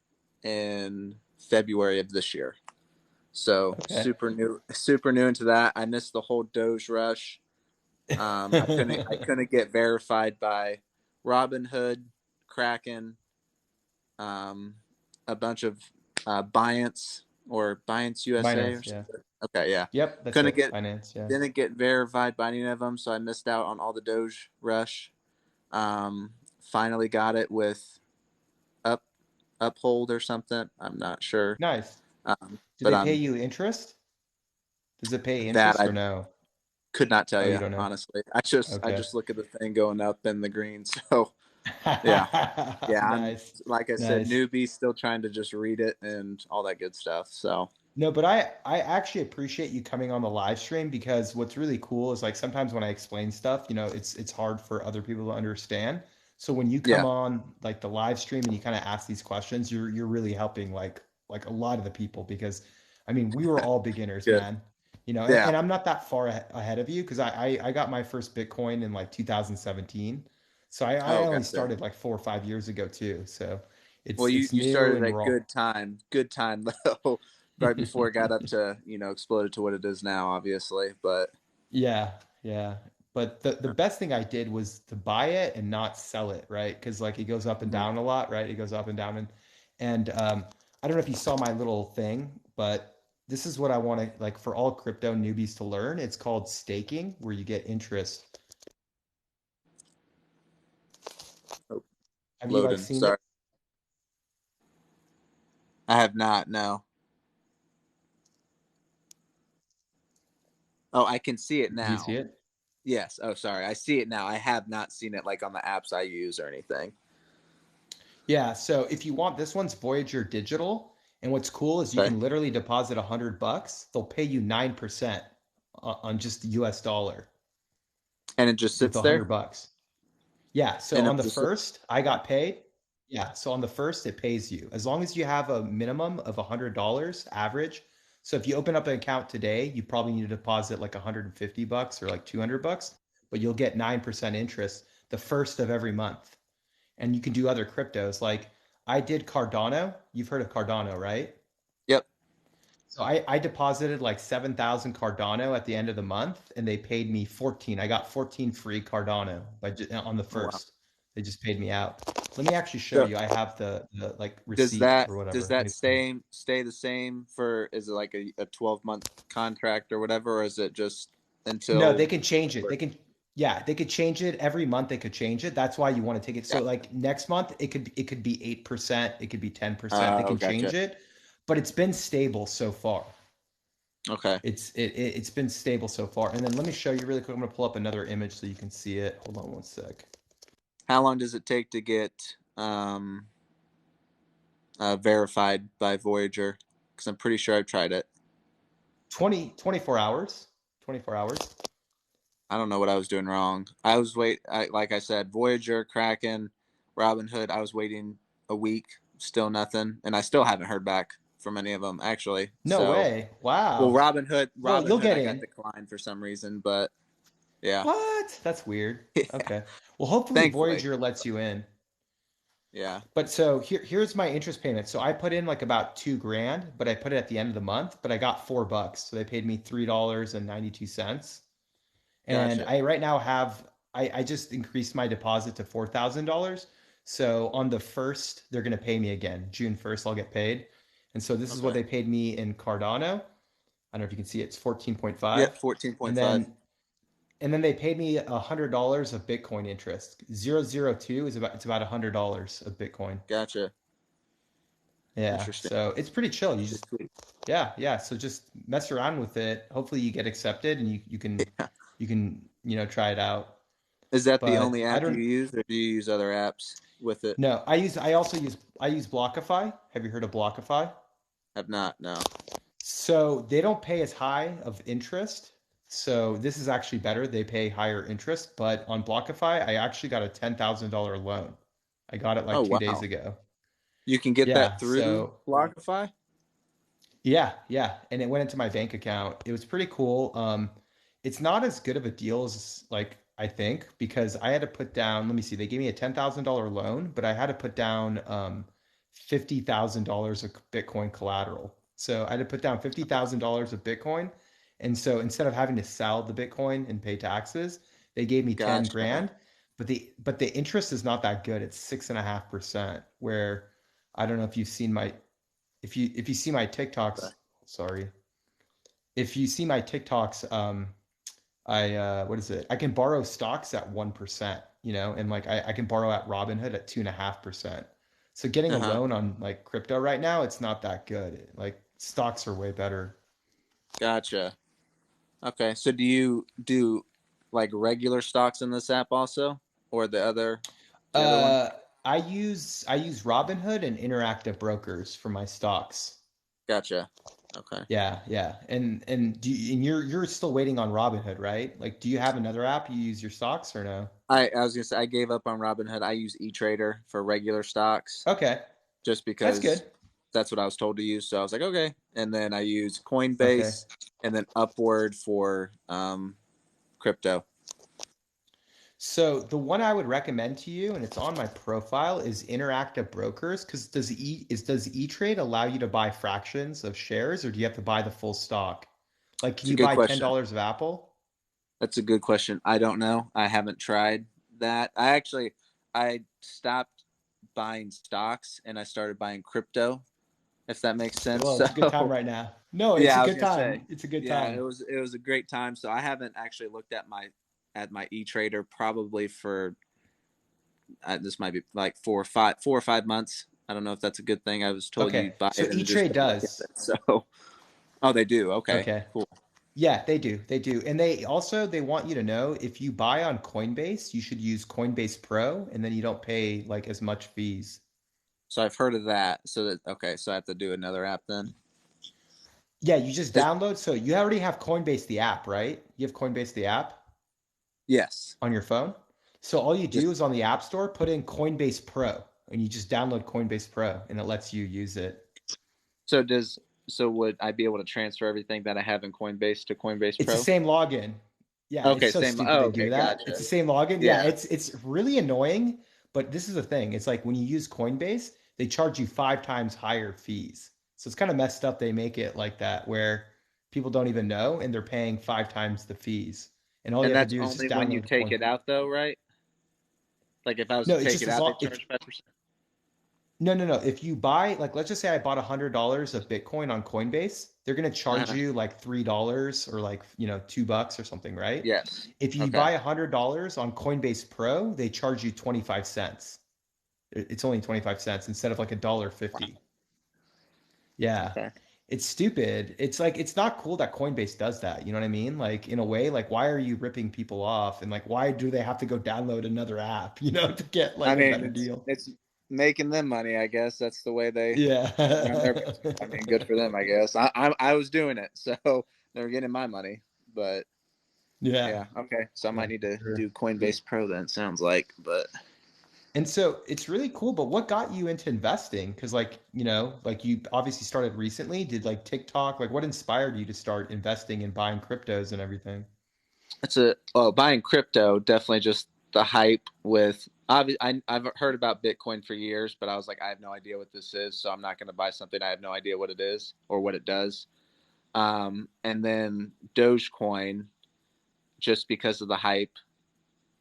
in February of this year. So Okay. super new into that. I missed the whole Doge rush. I couldn't get verified by Robinhood, Kraken, um, a bunch of Binance USA or Binance, yeah. something. Okay, yeah. Yep, that's Couldn't it. get Binance, yeah. didn't get verified by any of them, so I missed out on all the Doge rush. Finally got it with up Uphold or something. I'm not sure. Nice. Do But they pay you interest? Does it pay that interest I or no? could not tell Oh, you you don't know. honestly. I Okay. just look at the thing going up in the green. So yeah, yeah. I'm Nice. like I said, Nice. newbie, still trying to just read it and all that good stuff. So No, but I actually appreciate you coming on the live stream because what's really cool is like sometimes when I explain stuff, you know, it's hard for other people to understand. So when you come yeah, on like the live stream and you kind of ask these questions, you're really helping like a lot of the people because I mean, we were all beginners, good. man. You know, Yeah. and I'm not that far ahead of you because I got my first Bitcoin in like 2017. So I Oh, only gotcha. started like 4 or 5 years ago too. So Well, it's you new started and at raw. good time though, right before it got up to exploded to what it is now, obviously. But Yeah, yeah. But the best thing I did was to buy it and not sell it, right? Because like it goes up and mhm. down a lot, right? It goes up and down and I don't know if you saw my little thing, but this is what I want to like for all crypto newbies to learn. It's called staking, where you get interest. Oh, Have you like loading. seen Sorry, it? I have not. No. Oh, I can see it Do you see now. it? Yes. Oh, sorry. I see it now. I have not seen it like on the apps I use or anything. Yeah, so if you want this one's Voyager Digital, and what's cool is you Okay. can literally deposit $100. They'll pay you 9% on just the US dollar And it just with sits a hundred there. bucks. Yeah, so And it on the was first, I got paid. Yeah, so on the first, it pays you as long as you have a minimum of $100 average. So if you open up an account today, you probably need to deposit like $150 or like $200, but you'll get 9% interest the first of every month. And you can do other cryptos. Like I did Cardano. You've heard of Cardano, right? yep. So I deposited like 7,000 Cardano at the end of the month and they paid me 14. I got 14 free Cardano on the Oh, wow. first. They just paid me out. Let me actually show So you. I have the like does receipt that or whatever. does that stay the same for, is it like a 12-month contract or whatever, or is it just No, they until? can change it. They can, yeah, they could change it every month. They could change it. That's why you want to take it. So Gotcha. like next month, it could be 8%. It could be 10%. They Oh, can gotcha. change it, but it's been stable so far. Okay. It's been stable so far. And then let me show you really quick. I'm gonna pull up another image so you can see it. Hold on one sec. How long does it take to get verified by Voyager? Because I'm pretty sure I've tried it. 24 hours. 24 hours. I don't know what I was doing wrong. Like I said, Voyager, Kraken, Robinhood. I was waiting a week, still nothing, and I still haven't heard back from any of them actually. No So, way. well, Wow. Robinhood, Well, you'll Robinhood, get I got in. declined for some reason, but yeah, What? That's weird. yeah. Okay. Well, hopefully Thankfully, Voyager lets you in. yeah. But so here's my interest payment. So I put in like about 2 grand, but I put it at the end of the month, but I got $4. So they paid me $3.92. And Gotcha. I right now have I just increased my deposit to $4,000. So on the first, they're gonna pay me again. June 1st, I'll get paid. And so this is what Okay. they paid me in Cardano. I don't know if you can see it, it's Yep. 14.5. And 14.5. then they paid me $100 of Bitcoin interest. 002 is about it's about $100 of Bitcoin. Gotcha. Yeah. Interesting. So it's pretty chill. You Pretty just sweet. yeah. So just mess around with it. Hopefully you get accepted and you can try it out. Is that the But only I app you don't use, or do you use other apps with it? no, I use Blockify. Have you heard of Blockify? Have not. No. So they don't pay as high of interest. So this is actually better. They pay higher interest, but on Blockify, I actually got a $10,000 loan. I got it like Oh, 2 days wow. ago. You can get Yeah. that through So Blockify? yeah, and it went into my bank account. It was pretty cool. It's not as good of a deal as like I think because I had to put down. Let me see. They gave me a $10,000 loan, but I had to put down $50,000 of Bitcoin collateral. So I had to put down $50,000 of Bitcoin, and so instead of having to sell the Bitcoin and pay taxes, they gave me 10 Gotcha. grand. But the interest is not that good. It's 6.5%. Where I don't know if you've seen my if you see my Okay. TikToks, sorry, if you see my TikToks, I what is it? I can borrow stocks at 1%, and like I can borrow at Robinhood at 2.5%. So getting a Uh-huh. loan on like crypto right now, it's not that good. Like stocks are way better. Gotcha. Okay. So do you do like regular stocks in this app also, or the other one? Uh, I use Robinhood and Interactive Brokers for my stocks. Gotcha. Okay. Yeah. And you're still waiting on Robinhood, right? Like, do you have another app you use your stocks or no? I was gonna say I gave up on Robinhood. I use eTrader for regular stocks Okay, just that's because good. that's what I was told to use. So I was like, okay. And then I use Okay. Coinbase and then Upward for crypto. So the one I would recommend to you, and it's on my profile, is Interactive Brokers. Because does E-Trade allow you to buy fractions of shares, or do you have to buy the full stock? Like, can It's a you good buy ten question. dollars of Apple? That's a good question. I don't know. I haven't tried that. I stopped buying stocks and I started buying crypto, if that makes sense. Well, it's a good time So right now. No, it's a yeah, I was good gonna time. say, It's a good yeah, time. it was a great time. So I haven't actually looked at my e-trader probably for this might be like 4 or 5 months. I don't know if that's a good thing. I was told Okay, you buy so it and just E-Trade don't look at does. it. So oh, they do. Okay, Okay. cool. Yeah, they do. They do. And they want you to know if you buy on Coinbase, you should use Coinbase Pro and then you don't pay like as much fees. So I've heard of that. So that okay, so I have to do another app then. Yeah, you just It, download. So you already have Coinbase the app, right? You have Coinbase the app yes. on your phone. So all you Just do is on the App Store, put in Coinbase Pro, and you just download Coinbase Pro, and it lets you use it. so does so would I be able to transfer everything that I have in Coinbase to Coinbase It's the Pro? same login. Yeah, it's Okay, so same. stupid Oh, to okay, do that. It's gotcha. the same login. Yeah, Yeah. it's really annoying, but this is the thing. It's like when you use Coinbase, they charge you 5 times higher fees. So it's kind of messed up. They make it like that where people don't even know and they're paying 5 times the fees. And all you And have to that's do is just only when you download take Coin. it out, though, right? Like if I was No, to it's take just it as out, they long if charge 5%. no. If you buy, like, let's just say I bought $100 of Bitcoin on Coinbase, they're going to charge Uh-huh. you like $3 or like, $2 or something, right? Yes. If you Okay. buy $100 on Coinbase Pro, they charge you 25 cents. It's only 25 cents instead of like $1.50. Yeah. Okay. It's stupid. It's like it's not cool that Coinbase does that. You know what I mean? Like in a way, like why are you ripping people off? And like why do they have to go download another app, to get I like a mean, better deal? it's making them money, I guess. That's the way they run their Yeah. business. I mean, good for them, I guess. I was doing it, so they're getting my money. But Yeah. yeah, okay. So I Yeah, might need to for sure. do Coinbase Pro then. Sounds like, but And so it's really cool, but what got you into investing? Because like you obviously started recently. Did like TikTok, like what inspired you to start investing and buying cryptos and everything? buying crypto definitely just the hype with. I've heard about Bitcoin for years, but I was like, I have no idea what this is, so I'm not going to buy something I have no idea what it is or what it does. And then Dogecoin, just because of the hype.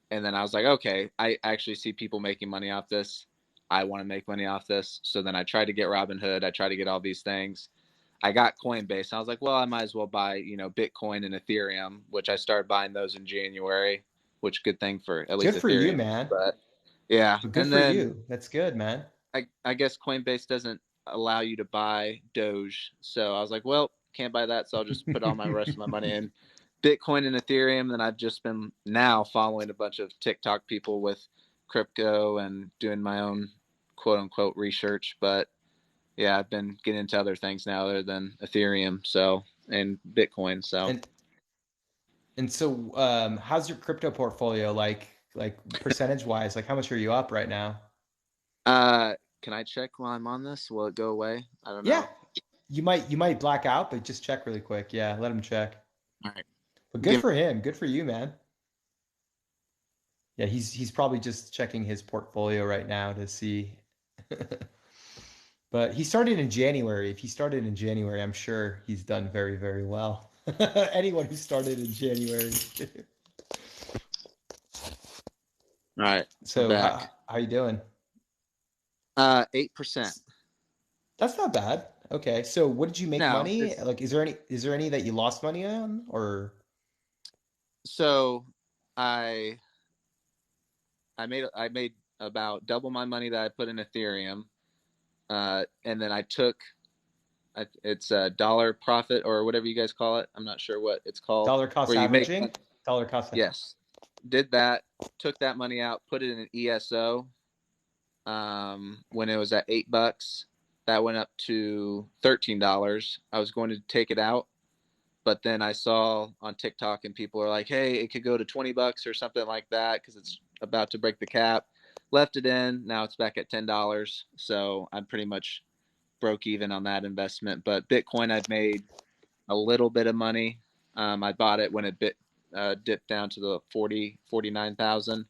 And then I was like, okay, I actually see people making money off this. I want to make money off this. So then I tried to get Robinhood. I tried to get all these things. I got Coinbase. I was like, well, I might as well buy, Bitcoin and Ethereum, which I started buying those in January, which good thing for at Good least for you, Ethereum. man. But yeah. But good And for then you. That's good, man. I guess Coinbase doesn't allow you to buy Doge. So I was like, well, can't buy that. So I'll just put all my rest of my money in Bitcoin and Ethereum. Then I've just been now following a bunch of TikTok people with crypto and doing my own quote unquote research. But yeah, I've been getting into other things now other than Ethereum. So, and Bitcoin. So, And and so how's your crypto portfolio like percentage wise? Like how much are you up right now? uh, can I check while I'm on this? Will it go away? I don't Yeah. know. You might black out, but just check really quick. Yeah, let him check. All right. But good Give for him. Good for you, man. Yeah, he's probably just checking his portfolio right now to see. But he started in January. If he started in January, I'm sure he's done very, very well. Anyone who started in January. All right. I'm So back. how you doing? 8%. That's not bad. Okay. So what did you make No, money? it's Like, is there any that you lost money on or so I I made about double my money that I put in Ethereum, and then I took it's a dollar profit or whatever you guys call it. I'm not sure what it's called. dollar cost Where you make averaging? Dollar cost. yes, did that, took that money out, put it in an ESO. When it was at $8, that went up to $13. I was going to take it out, but then I saw on TikTok and people are like, "Hey, it could go to $20 or something like that because it's about to break the cap." Left it in. Now it's back at $10. So I'm pretty much broke even on that investment. But Bitcoin, I've made a little bit of money. I bought it when it dipped down to the 49,000.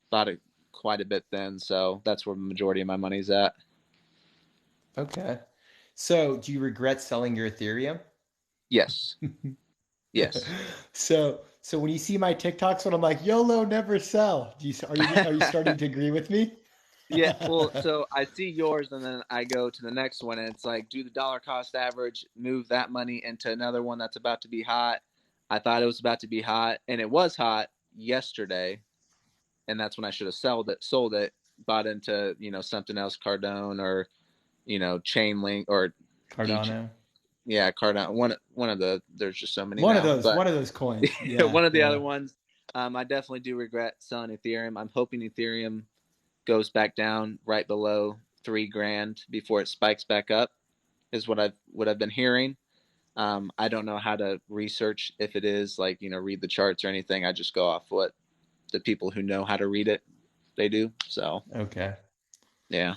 Bought it quite a bit then. So that's where the majority of my money's at. Okay. So do you regret selling your Ethereum? Yes. Yes. So when you see my TikToks when I'm like YOLO never sell, are you starting to agree with me? Yeah, well, so I see yours and then I go to the next one and it's like do the dollar cost average, move that money into another one that's about to be hot. I thought it was about to be hot and it was hot yesterday, and that's when I should have sold it, bought into, something else, Cardone or, Chainlink or each Cardano. yeah, Cardone. One of the there's just so many One of now. those But one of those coins. Yeah, one of the other yeah. ones, I definitely do regret selling Ethereum. I'm hoping Ethereum goes back down right below 3 grand before it spikes back up, is what I've been hearing. I don't know how to research if it is like read the charts or anything. I just go off what the people who know how to read it, they do. So Okay. yeah,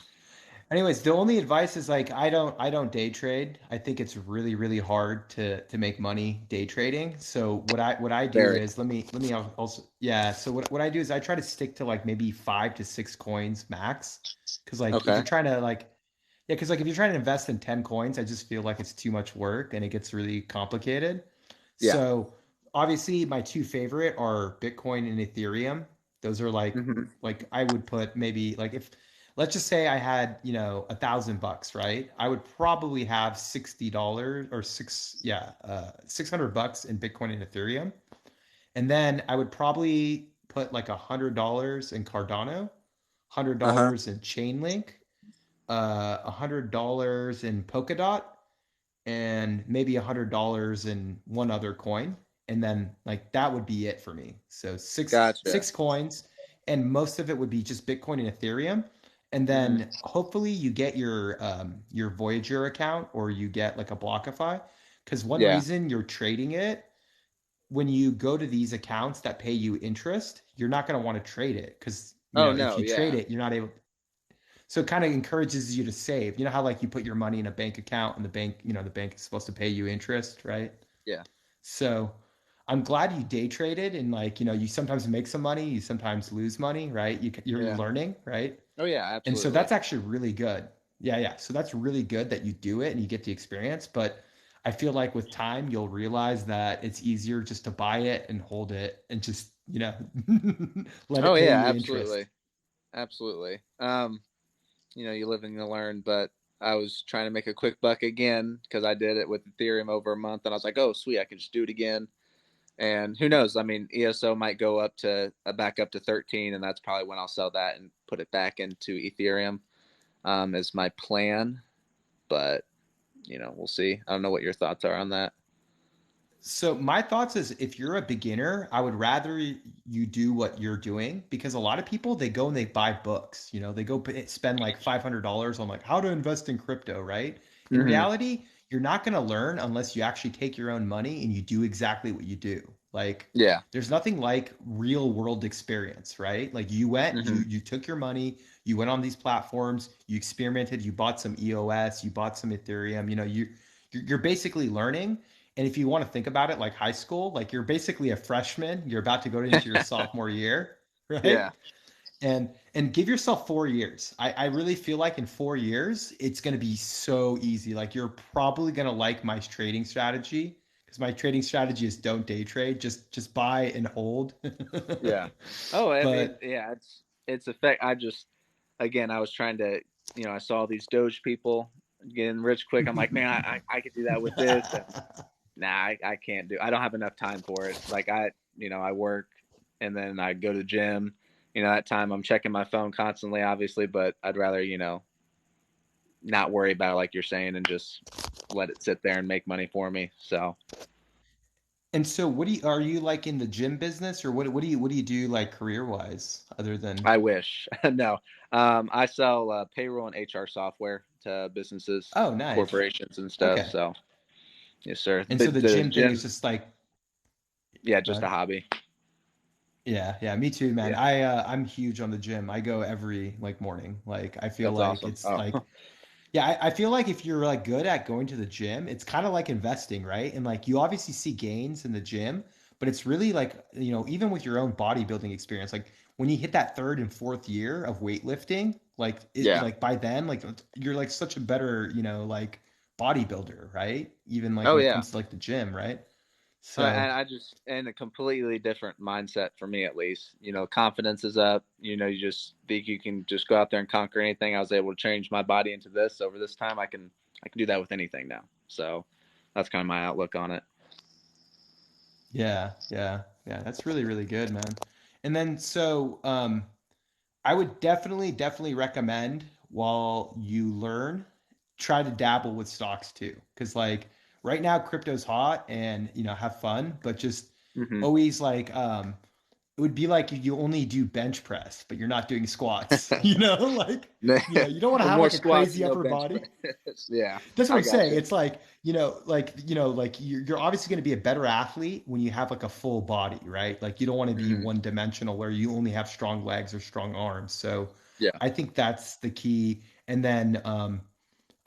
Anyways, the only advice is like I don't day trade. I think it's really really hard to make money day trading. So what I do very. is let me also yeah. So what I do is I try to stick to like maybe 5 to 6 coins max. Because like if Okay. you're trying to like yeah, because like if you're trying to invest in 10 coins, I just feel like it's too much work and it gets really complicated. Yeah. So obviously my two favorite are Bitcoin and Ethereum. Those are Hmm. like I would put maybe like if let's just say I had, $1,000, right? I would probably have $60 or $600 in Bitcoin and Ethereum. And then I would probably put like $100 in Cardano, hundred Uh-huh. dollars in Chainlink, $100 in Polkadot, and maybe $100 in one other coin. And then like that would be it for me. So six Gotcha. six coins, and most of it would be just Bitcoin and Ethereum. And Hmm. then hopefully you get your Voyager account or you get like a Blockify. Because one Yeah. reason you're trading it, when you go to these accounts that pay you interest, you're not going to want to trade it because Oh if no, you trade yeah. it, you're not able. So it kind of encourages you to save. You know how like you put your money in a bank account and the bank is supposed to pay you interest, right? Yeah. So I'm glad you day traded and like, you sometimes make some money, you sometimes lose money, right? You're Yeah. learning, right? Oh yeah, And so absolutely. that's actually really good. Yeah, yeah. So that's really good that you do it and you get the experience. But I feel like with time, you'll realize that it's easier just to buy it and hold it and just, let Oh it pay yeah, you absolutely. interest. Absolutely. You live and you learn, but I was trying to make a quick buck again because I did it with Ethereum over a month and I was like, oh sweet, I can just do it again. And who knows? I mean, ESO might go up to back up to 13, and that's probably when I'll sell that and put it back into Ethereum, is my plan. But we'll see. I don't know what your thoughts are on that. So my thoughts is if you're a beginner, I would rather you do what you're doing because a lot of people they go and they buy books, they go spend like $500 on like how to invest in crypto, right? In Hmm. reality, you're not going to learn unless you actually take your own money and you do exactly what you do. Like Yeah. there's nothing like real world experience, right? Like you went, you Hmm. you took your money, you went on these platforms, you experimented, you bought some EOS, you bought some Ethereum, you're basically learning. And if you want to think about it like high school, like you're basically a freshman, you're about to go into your sophomore year, right? Yeah. And give yourself 4 years. I really feel like in 4 years, it's going to be so easy. Like you're probably going to like my trading strategy because my trading strategy is don't day trade, just buy and hold. Yeah. Oh, I mean, But yeah, it's effect. Again, I was trying to, I saw these Doge people getting rich quick. I'm like, man, I could do that with this, and nah, I can't do. I don't have enough time for it. Like I work, and then I go to the gym. That time I'm checking my phone constantly, obviously, but I'd rather, not worry about it like you're saying and just let it sit there and make money for me. So and so are you like in the gym business or what do you do like career wise other than I wish. No, I sell payroll and HR software to businesses, oh nice. corporations, and stuff. Okay. So yes, sir. And so But the the gym thing is gym, just like yeah, go just a ahead. hobby. Yeah, yeah, me too, man. Yeah, I'm huge on the gym. I go every like morning. Like I feel that's like awesome. it's Oh, like yeah, I feel like if you're like good at going to the gym, it's kind of like investing, right? And like you obviously see gains in the gym, but it's really like, even with your own bodybuilding experience, like when you hit that third and fourth year of weightlifting, like it yeah. like by then, like you're like such a better, like bodybuilder, right? Even like Oh when it yeah. comes to like the gym, right? And So I just in a completely different mindset for me at least. Confidence is up. You just think you can just go out there and conquer anything. I was able to change my body into this over this time. I can do that with anything now. So that's kind of my outlook on it. yeah, yeah, yeah, that's really, really good, man. And then so I would definitely recommend while you learn, try to dabble with stocks too. Because like right now crypto's hot and have fun, but just Hmm. always like it would be like you only do bench press, but you're not doing squats. You know, like you don't want to Or have more like a squats crazy and no upper bench body. press. Yeah, That's what I I'm got saying. you. It's like, like you're obviously going to be a better athlete when you have like a full body, right? Like you don't want to be Mhm. one dimensional where you only have strong legs or strong arms. So Yeah. I think that's the key. And then,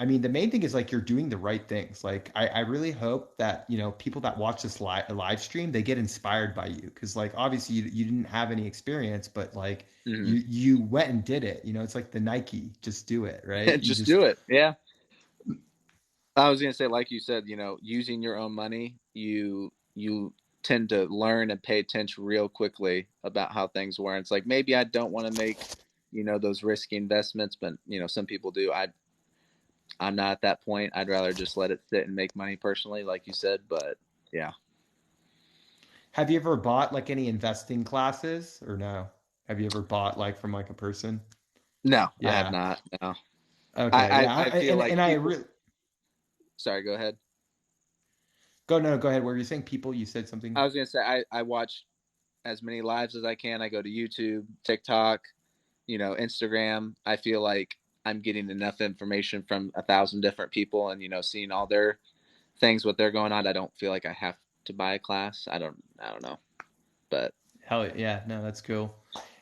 I mean, the main thing is like you're doing the right things. Like I really hope that, people that watch this live stream, they get inspired by you. Cause like obviously you didn't have any experience, but like Mhm. you went and did it. It's like the Nike, just do it, right? You Just just do it. Yeah. I was gonna say, like you said, using your own money, you tend to learn and pay attention real quickly about how things work. It's like maybe I don't want to make, those risky investments, but some people do. I'm not at that point. I'd rather just let it sit and make money personally, like you said. But yeah, Have you ever bought like any investing classes or no? Have you ever bought like from like a person? no, I have Yeah. not. No, Okay. Yeah. I feel And like I people. really Sorry, go ahead. go no, go ahead. Were you saying people? You said something. I was gonna say I watch as many lives as I can. I go to YouTube, TikTok, Instagram. I feel like I'm getting enough information from 1,000 different people, and seeing all their things, what they're going on. I don't feel like I have to buy a class. I don't know, but Hell yeah. No, that's cool.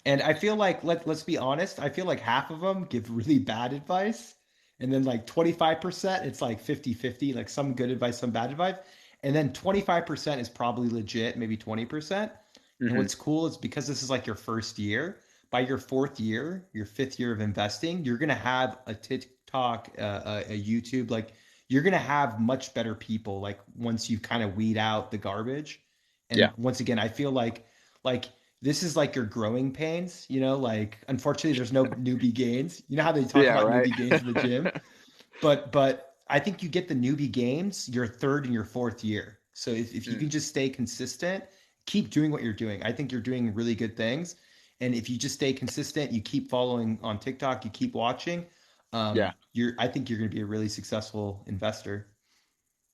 And I feel like let's be honest. I feel like half of them give really bad advice, and then like 25% it's like 50-50, like some good advice, some bad advice, and then 25% is probably legit, maybe 20%. And hmm what's cool is because this is like your first year, by your fourth year, your fifth year of investing, you're gonna have a TikTok, a YouTube, like you're gonna have much better people. Like once you kind of weed out the garbage, yeah, and once again, I feel like this is like your growing pains. Like unfortunately, there's no newbie gains. You know how they talk yeah, about right. newbie gains in the gym, but I think you get the newbie gains your third and your fourth year. So if you Mm, can just stay consistent, keep doing what you're doing. I think you're doing really good things. And if you just stay consistent, you keep following on TikTok, you keep watching, yeah. I think you're going to be a really successful investor.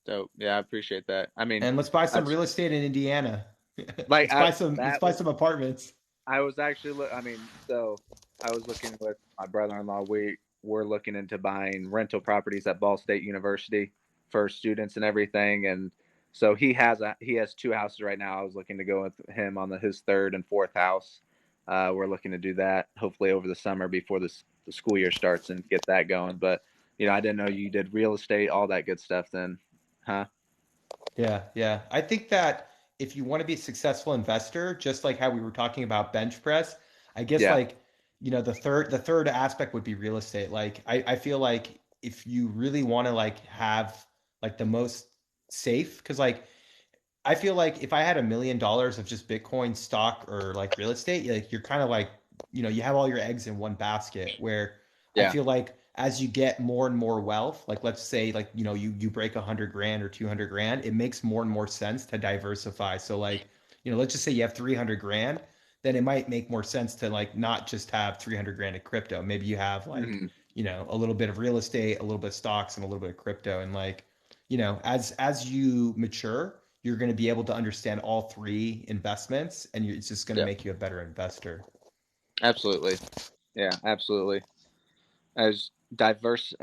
So yeah, I appreciate that. I mean, And let's buy some that's real estate in Indiana. like let's buy some let's buy some apartments. I was actually I mean, so I was looking with my brother-in-law. We're looking into buying rental properties at Ball State University for students and everything. And so he has two houses right now. I was looking to go with him on his third and fourth house. We're looking to do that hopefully over the summer before the school year starts and get that going. But I didn't know you did real estate, all that good stuff. Then, huh? Yeah, yeah. I think that if you want to be a successful investor, just like how we were talking about bench press, I guess Yeah. like, the third aspect would be real estate. Like I feel like if you really want to like have like the most safe, because like I feel like if I had $1 million of just Bitcoin stock or like real estate, like you're kind of like, you have all your eggs in one basket where I Yeah. feel like as you get more and more wealth, like let's say like, you break 100 grand or 200 grand, it makes more and more sense to diversify. So like, let's just say you have 300 grand, then it might make more sense to like not just have 300 grand of crypto. Maybe you have like, hmm a little bit of real estate, a little bit of stocks, and a little bit of crypto. And like, as you mature, you're going to be able to understand all three investments, and it's just going to Yeah. make you a better investor. Absolutely. Yeah. Absolutely. As diverse,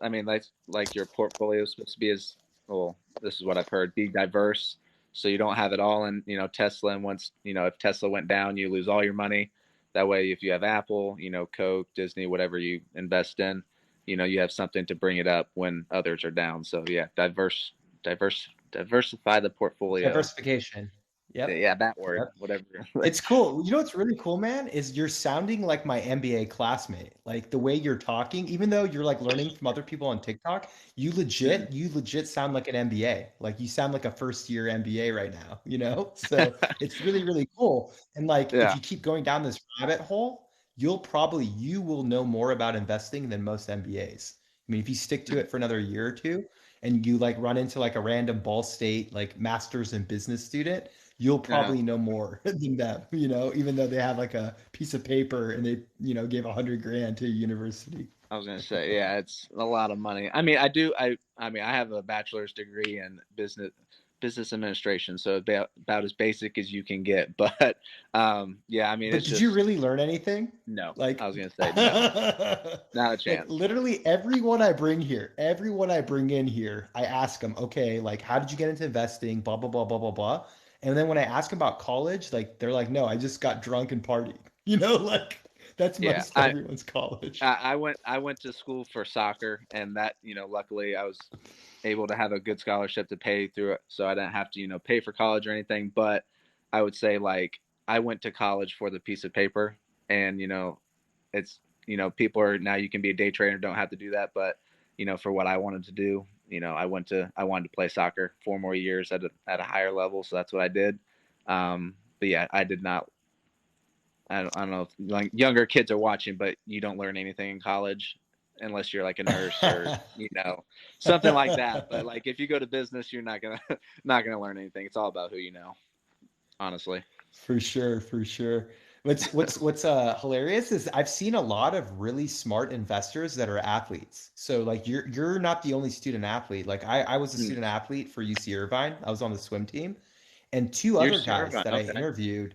I mean, like your portfolio is supposed to be as well. This is what I've heard: be diverse, so you don't have it all in Tesla. And once if Tesla went down, you lose all your money. That way, if you have Apple, Coke, Disney, whatever you invest in, you have something to bring it up when others are down. So yeah, diversify the portfolio. Diversification. Yep. Yeah, that word, Yep. whatever. It's cool. You know what's really cool, man, is you're sounding like my MBA classmate. Like the way you're talking, even though you're like learning from other people on TikTok, you legit sound like an MBA. Like you sound like a first year MBA right now? So it's really, really cool. And like if Yeah. you keep going down this rabbit hole, you will know more about investing than most MBAs. I mean, if you stick to it for another year or two and you like run into like a random Ball State like master's in business student, you'll Uh-huh. probably know more than them, even though they have like a piece of paper and they, gave 100 grand to a university. I was gonna say, yeah, it's a lot of money. I mean, I do. I mean, I have a bachelor's degree in business administration, so about as basic as you can get. But yeah, I mean, But it's did you just really learn anything? no. I Like, was gonna say no, not a like chance. literally everyone I bring in here, I ask them, okay, like, how did you get into investing? Blah, blah, blah, blah, blah, blah. And then when I ask them about college, like, they're like, no, I just got drunk and partied. Like, that's Yeah, most everyone's college. I went to school for soccer, and that luckily I was able to have a good scholarship to pay through it, so I didn't have to pay for college or anything. But I would say like I went to college for the piece of paper, and it's people are now you can be a day trader, don't have to do that, but for what I wanted to do, I wanted to play soccer 4 more years at a higher level, so that's what I did. But yeah, I did not. I don't know if like younger kids are watching, but you don't learn anything in college unless you're like a nurse or something like that. But like if you go to business, you're not gonna not gonna learn anything. It's all about who you know, honestly. For sure, for sure. What's hilarious is I've seen a lot of really smart investors that are athletes. So like you're not the only student athlete. Like I was a Hmm. student athlete for UC Irvine. I was on the swim team, and two You're other sure? guys that I Okay. interviewed.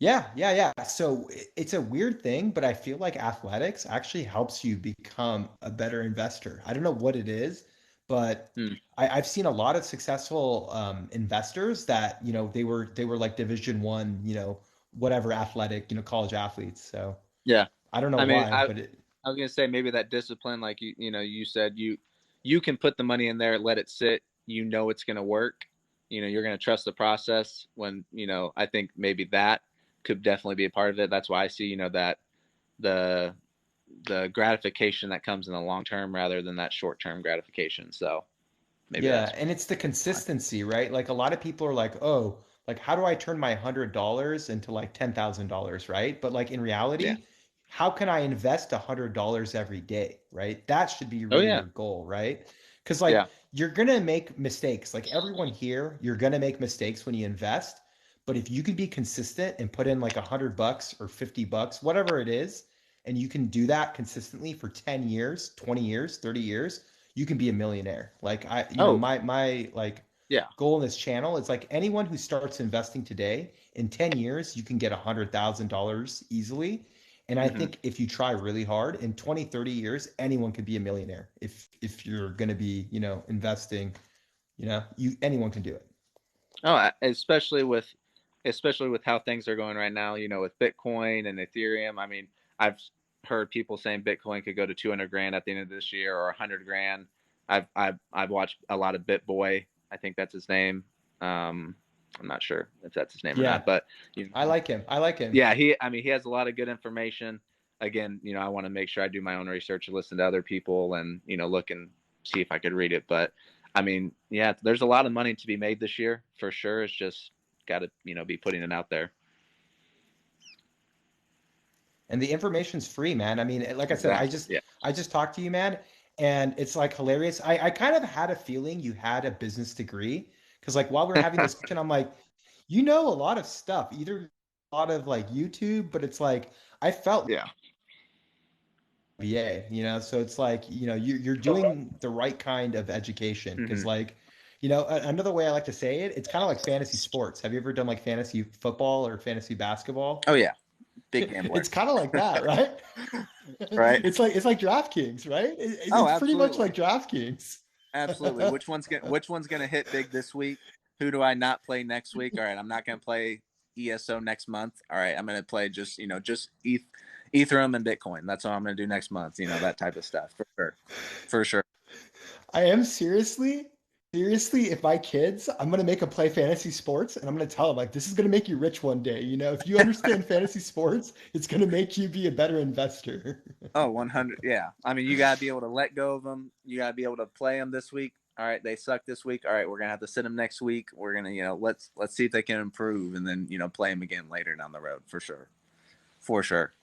Yeah, yeah, yeah. So it's a weird thing, but I feel like athletics actually helps you become a better investor. I don't know what it is, but Hmm. I've seen a lot of successful investors that, they were like Division 1, whatever athletic, college athletes. So Yeah. I don't know I mean, why, but I was gonna say maybe that discipline, like you said you can put the money in there, let it sit. You know it's gonna work. You're gonna trust the process. When I think maybe that could definitely be a part of it. That's why I see that the the gratification that comes in the long term rather than that short term gratification. So maybe yeah, that's and it's the why. consistency, right? Like a lot of people are like, oh, like how do I turn my $100 into like $10,000, right? But like in Yeah. reality, how can I invest $100 every day, right? That should be Oh really yeah. your goal, right? Because like Yeah. you're gonna make mistakes. Like everyone here, you're gonna make mistakes when you invest. But if you can be consistent and put in like $100 or $50, whatever it is, and you can do that consistently for 10 years, 20 years, 30 years, you can be a millionaire. Like Oh my like yeah. goal in this channel is like anyone who starts investing today, in 10 years, you can get $100,000 easily. And I Hmm. think if you try really hard in 20, 30 years, anyone can be a millionaire. If you're going to be, investing, anyone can do it. Oh, especially with how things are going right now, with Bitcoin and Ethereum. I mean, I've heard people saying Bitcoin could go to 200 grand at the end of this year or 100 grand. I've watched a lot of BitBoy. I think that's his name. I'm not sure if that's his name or Yeah, not, but I like him. I like him. yeah, I mean, he has a lot of good information. Again, I want to make sure I do my own research and listen to other people and, look and see if I could read it. But I mean, yeah, there's a lot of money to be made this year for sure. It's just got to, be putting it out there. And the information's free, man. I mean, like I said, I Exactly. just Yeah. I just talked to you, man, and it's like hilarious. I kind of had a feeling you had a business degree because like while we're having this question, I'm like, you know a lot of stuff, either a lot of like YouTube, but it's like I felt Yeah. BA, so it's like, you're doing the right kind of education because Hmm. like, another way I like to say it, it's kind of like fantasy sports. Have you ever done like fantasy football or fantasy basketball? Oh yeah. Big gambler. It's kind of like that, right? Right. It's like DraftKings, right? Oh, It's pretty much absolutely. like DraftKings. Absolutely. Which one's gonna hit big this week? Who do I not play next week? All right, I'm not gonna play ESO next month. All right, I'm gonna play just Ethereum and Bitcoin. That's what I'm gonna do next month. That type of stuff for sure, for sure. I am seriously, if my kids, I'm gonna make them play fantasy sports, and I'm gonna tell them like this is gonna make you rich one day. If you understand fantasy sports, it's gonna make you be a better investor. Oh, 100. Yeah, I mean, you gotta be able to let go of them. You gotta be able to play them this week. All right, they suck this week. All right, we're gonna have to sit them next week. We're gonna let's see if they can improve, and then play them again later down the road for sure, for sure.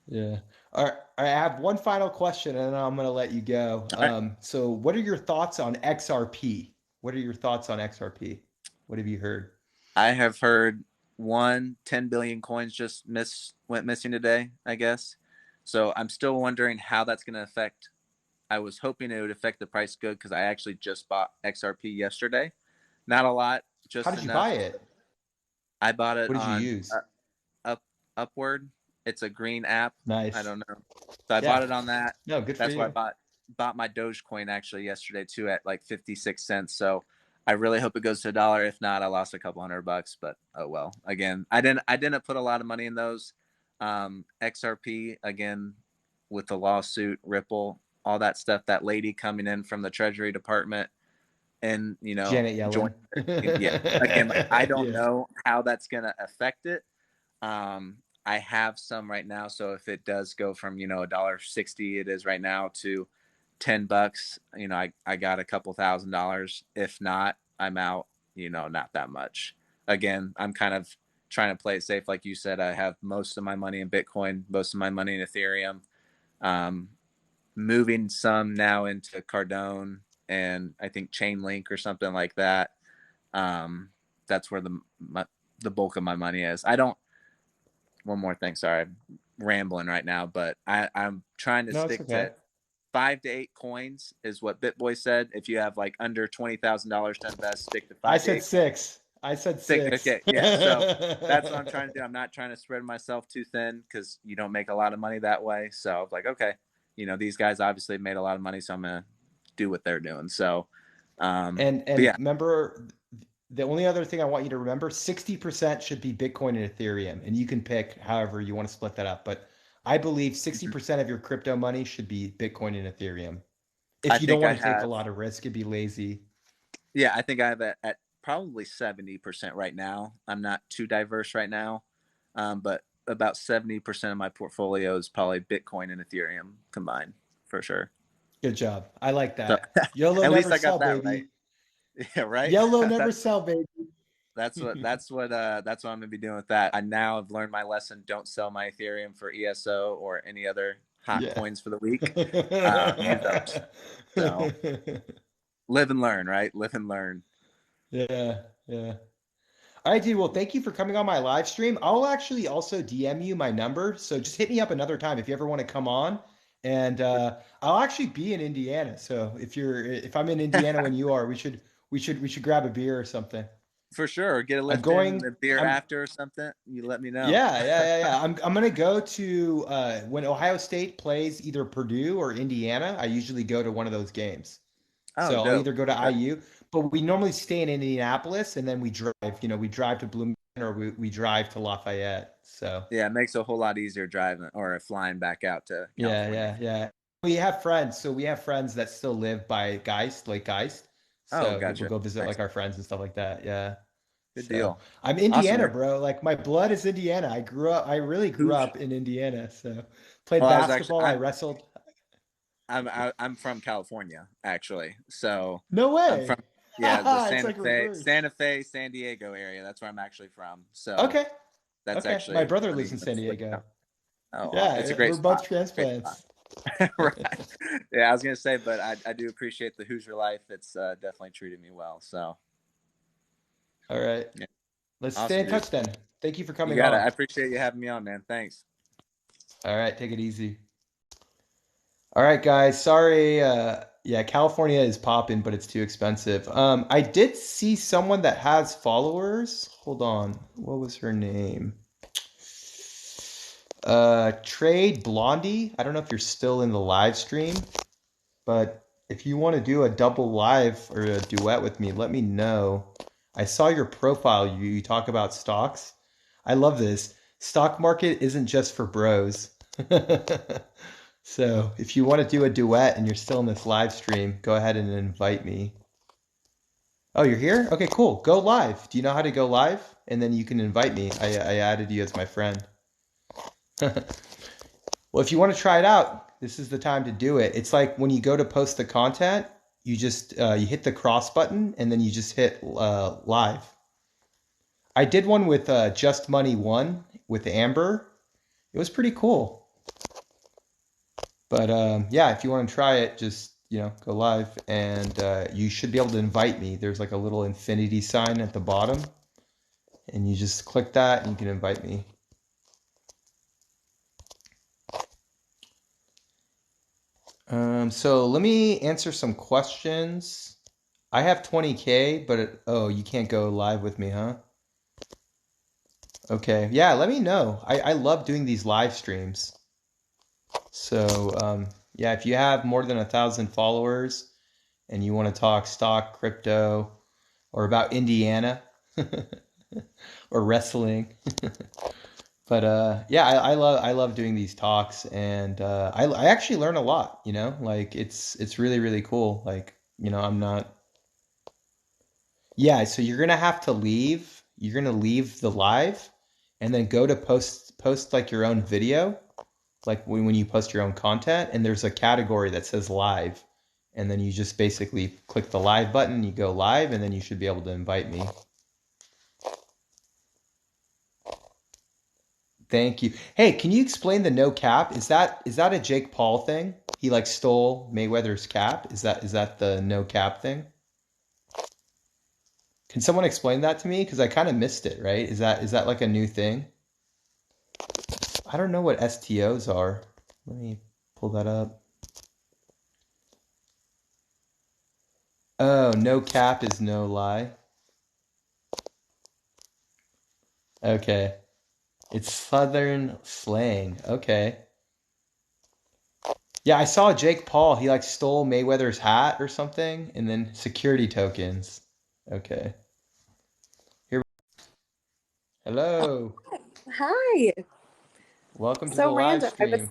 Yeah. All right. I have one final question, and then I'm gonna let you go. All right. So what are your thoughts on XRP? What are your thoughts on XRP? What have you heard? I have heard 10 billion coins just went missing today, I guess. So I'm still wondering how that's going to affect. I was hoping it would affect the price good because I actually just bought XRP yesterday. Not a lot, How just did you enough. buy it? I bought it What did you on use? Up Upward. It's a green app. I Nice. don't know. So I Yeah. bought it on that. No, good for That's why I you. bought my Dogecoin actually yesterday too at like 56 cents. So I really hope it goes to $1. If not, I lost a couple $100, but oh well. Again, I didn't put a lot of money in those. XRP again with the lawsuit, Ripple, all that stuff. That lady coming in from the Treasury Department and Janet Yellen. join. Yeah, again, like I don't Yeah. know how that's gonna affect it. I have some right now, so if it does go from $1.60 it is right now to $10, I got a couple $1,000. If not, I'm out. Not that much. Again, I'm kind of trying to play it safe, like you said. I have most of my money in Bitcoin, most of my money in Ethereum. Um, Moving some now into Cardone and I think Chainlink or something like that. That's where the bulk of my money is. I don't. One more thing. Sorry, I'm rambling right now, but I'm trying to No, it's stick to okay. 5 to 8 coins is what BitBoy said. If you have like under $20,000 to invest, stick to I 5 to 8 said coins. 6. I said Six. 6. Okay, yeah. So that's what I'm trying to do. I'm not trying to spread myself too thin because you don't make a lot of money that way. So I was like, okay, these guys obviously made a lot of money, so I'm gonna do what they're doing. So, but And yeah, remember, the only other thing I want you to remember, 60% should be Bitcoin and Ethereum, and you can pick however you want to split that up. But I believe 60% of your crypto money should be Bitcoin and Ethereum. I If you don't think I want to take a have. lot of risk and be lazy. Yeah, I think I have at probably 70% right now. I'm not too diverse right now, but about 70% of my portfolio is probably Bitcoin and Ethereum combined for sure. Good job. I like So that. YOLO at least never I got sell, that right. baby. Yeah, right. YOLO never sell, baby. That's what I'm gonna be doing with that. I now have learned my lesson. Don't sell my Ethereum for ESO or any other hot Yeah. coins for the week. Use those. So live and learn, right? Live and learn. Yeah, yeah. All right, dude. Well, thank you for coming on my live stream. I'll actually also DM you my number, so just hit me up another time if you ever want to come on. And I'll actually be in Indiana, so if I'm in Indiana when you are, we should grab a beer or something. For sure. Get a I'm lift in going. the beer I'm after or something. You let me know. yeah. I'm gonna go to when Ohio State plays either Purdue or Indiana. I usually go to one of those games. Oh, So I'll dope. either go to Okay. IU, but we normally stay in Indianapolis and then we drive. We drive to Bloomington or we drive to Lafayette. So Yeah, it makes it a whole lot easier driving or flying back out to yeah, California. yeah, yeah. We have friends. So we have friends that still live by Geist, Lake Geist. Oh, So we'll gotcha. go visit Nice. like our friends and stuff like that. Yeah. Good So deal. I'm Awesome, Indiana, man. bro. Like my blood is Indiana. I really grew Who's up in Indiana. So played well, I was actually basketball. I wrestled. I'm from California, actually. So No I'm from way. the It's like reverse. Santa Fe, San Diego area. That's where I'm actually from. So Okay. that's Okay. My actually brother funny lives you in San mentioned Lake Diego. County. Oh, it's a Yeah, great we're both spot. Great spot. transplants. Right. Yeah, I was gonna say, but I do appreciate the Hoosier life. It's definitely treated me well. So All right. yeah, Let's stay awesome, in dude. touch then. Thank you for You coming got it. on. I appreciate you having me on, man. Thanks. All right, take it easy. All right, guys. Sorry. Yeah, California is popping, but it's too expensive. I did see someone that has followers. Hold on. What was her name? Trade Blondie. I don't know if you're still in the live stream, but if you want to do a double live or a duet with me, let me know. I saw your profile. You talk about stocks. I love this. Stock market isn't just for bros. So if you want to do a duet and you're still in this live stream, go ahead and invite me. Oh, you're here? Okay, cool. Go live. Do you know how to go live? And then you can invite me. I added you as my friend. Well, if you want to try it out, this is the time to do it. It's like when you go to post the content, you just you hit the cross button and then you just hit live. I did one with Just Money One with Amber. It was pretty cool. But yeah, if you want to try it, just go live and you should be able to invite me. There's like a little infinity sign at the bottom, and you just click that and you can invite me. So let me answer some questions. I have 20K, but oh, you can't go live with me, huh? Okay. Yeah, let me know. I love doing these live streams. So, yeah, if you have more than 1,000 followers and you want to talk stock, crypto, or about Indiana or wrestling, but yeah, I love doing these talks, and I actually learn a lot. Like it's really really cool. Like I'm not. Yeah, so you're gonna have to leave. You're gonna leave the live, and then go to post like your own video, like when you post your own content, and there's a category that says live, and then you just basically click the live button, you go live, and then you should be able to invite me. Thank you. Hey, can you explain the no cap? Is that a Jake Paul thing? He like stole Mayweather's cap. Is that the no cap thing? Can someone explain that to me? Because I kind of missed it, right? Is that like a new thing? I don't know what STOs are. Let me pull that up. Oh, no cap is no lie. Okay. It's Southern slang. Okay. Yeah, I saw Jake Paul. He like stole Mayweather's hat or something, and then security tokens. Okay. Here. Hello. Hi. Welcome to the So live random. I was stream.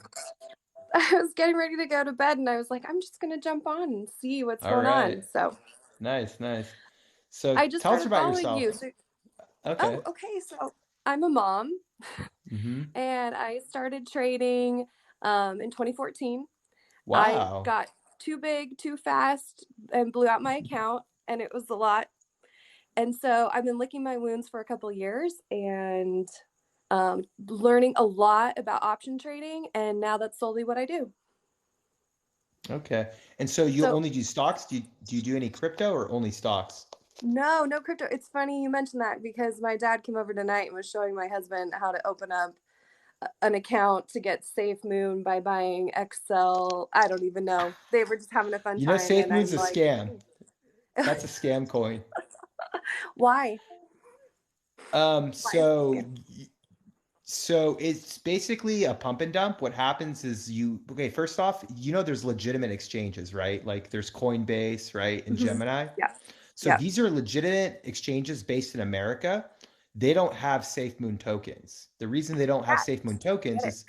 I was getting ready to go to bed and I was like, I'm just gonna jump on and see what's All going right. on. So Nice, nice. So I just tell us started about following yourself. you. So Okay. okay. So I'm a mom Mm-hmm. and I started trading in 2014. I Wow. got too big, too fast, and blew out my account, and it was a lot. And so I've been licking my wounds for a couple years and learning a lot about option trading, and now that's solely what I do. Okay. And so you So only do stocks? Do you do any crypto or only stocks? no, no crypto. It's funny you mentioned that because my dad came over tonight and was showing my husband how to open up an account to get Safe Moon by buying Excel. I don't even know. They were just having a fun time, Safe and Moon's I'm a like, scam. That's a scam coin. why? Um, Why is it a so scam? so it's basically a pump and dump. What happens is okay, first off, there's legitimate exchanges, right? Like there's Coinbase, right, and Mhm. Gemini. Yeah, So yeah. these are legitimate exchanges based in America. They don't have Safe Moon tokens. The reason they don't have Yeah, Safe Moon tokens get it. is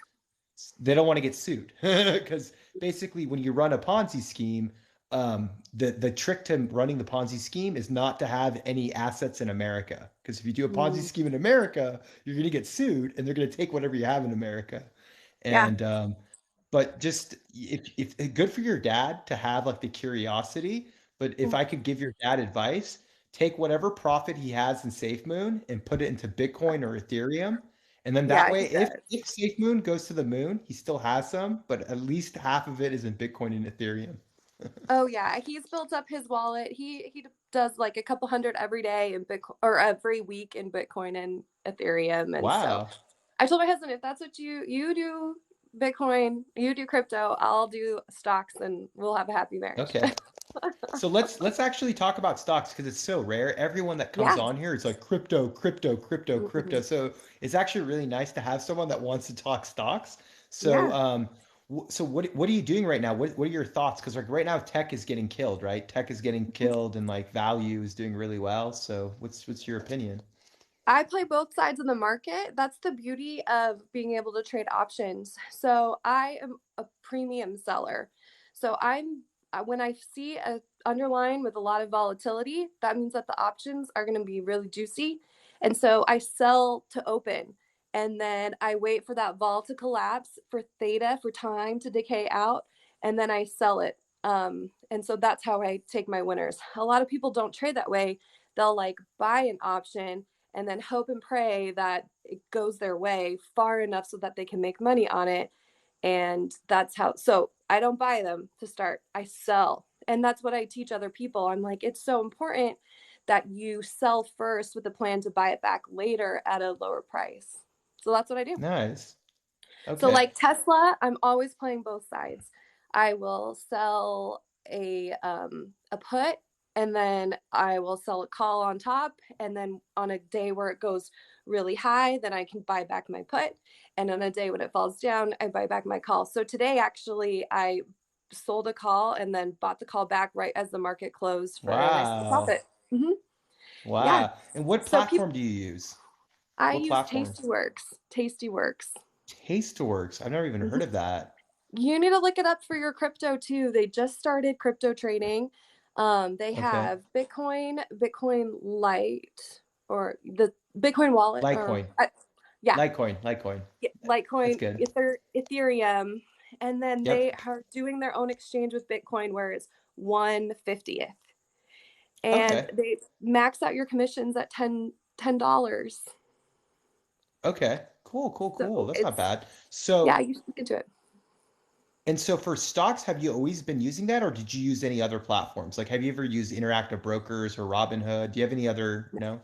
they don't want to get sued because basically when you run a Ponzi scheme, the trick to running the Ponzi scheme is not to have any assets in America. Because if you do a Ponzi Mm, scheme in America, you're going to get sued and they're going to take whatever you have in America. yeah. And but just if good for your dad to have like the curiosity. But if Mm, I could give your dad advice, take whatever profit he has in SafeMoon and put it into Bitcoin or Ethereum. And then that yeah, way, he if does. if SafeMoon goes to the moon, he still has some, but at least half of it is in Bitcoin and Ethereum. Oh yeah, he's built up his wallet. He does like a couple hundred every day in Bitcoin or every week in Bitcoin and Ethereum. And so Wow. I told my husband, if that's what you do Bitcoin, you do crypto, I'll do stocks, and we'll have a happy marriage. Okay. So let's actually talk about stocks because it's so rare. Everyone that comes Yeah. on here is like crypto, crypto, crypto, crypto. Mhm. So it's actually really nice to have someone that wants to talk stocks. So Yeah. so what are you doing right now? What are your thoughts? Because like right now tech is getting killed, right? Tech is getting killed and like value is doing really well. So what's your opinion? I play both sides of the market. That's the beauty of being able to trade options. So I am a premium seller. So when I see a underline with a lot of volatility, that means that the options are going to be really juicy. And so I sell to open and then I wait for that vol to collapse for theta for time to decay out and then I sell it. And so that's how I take my winners. A lot of people don't trade that way. They'll like buy an option and then hope and pray that it goes their way far enough so that they can make money on it. And that's how, so I don't buy them to start, I sell. And that's what I teach other people. I'm like, it's so important that you sell first with a plan to buy it back later at a lower price. So that's what I do. Nice. So Okay. like Tesla, I'm always playing both sides. I will sell a put and then I will sell a call on top. And then on a day where it goes really high, then I can buy back my put. And on a day when it falls down, I buy back my call. So today, actually, I sold a call and then bought the call back right as the market closed for a nice little Wow. profit. Hmm. Yeah. Wow. And what So people, platform do you use? I What use platform? Tastyworks. Tastyworks. Tasteworks. I've never even heard Mhm. of that. You need to look it up for your crypto too. They just started crypto trading. They Okay. have Bitcoin, Bitcoin Lite, or the Bitcoin wallet, or Litecoin. yeah, Litecoin. Litecoin. That's Litecoin, good. Ethereum, and then they Yep. are doing their own exchange with Bitcoin where it's 1/50th, and Okay. they max out your commissions at $10. Okay. Cool, cool, cool. So That's not it's, bad. yeah, So, you should look into it. and so for stocks, have you always been using that or did you use any other platforms? Like, have you ever used Interactive Brokers or Robinhood? Do you have any other? No?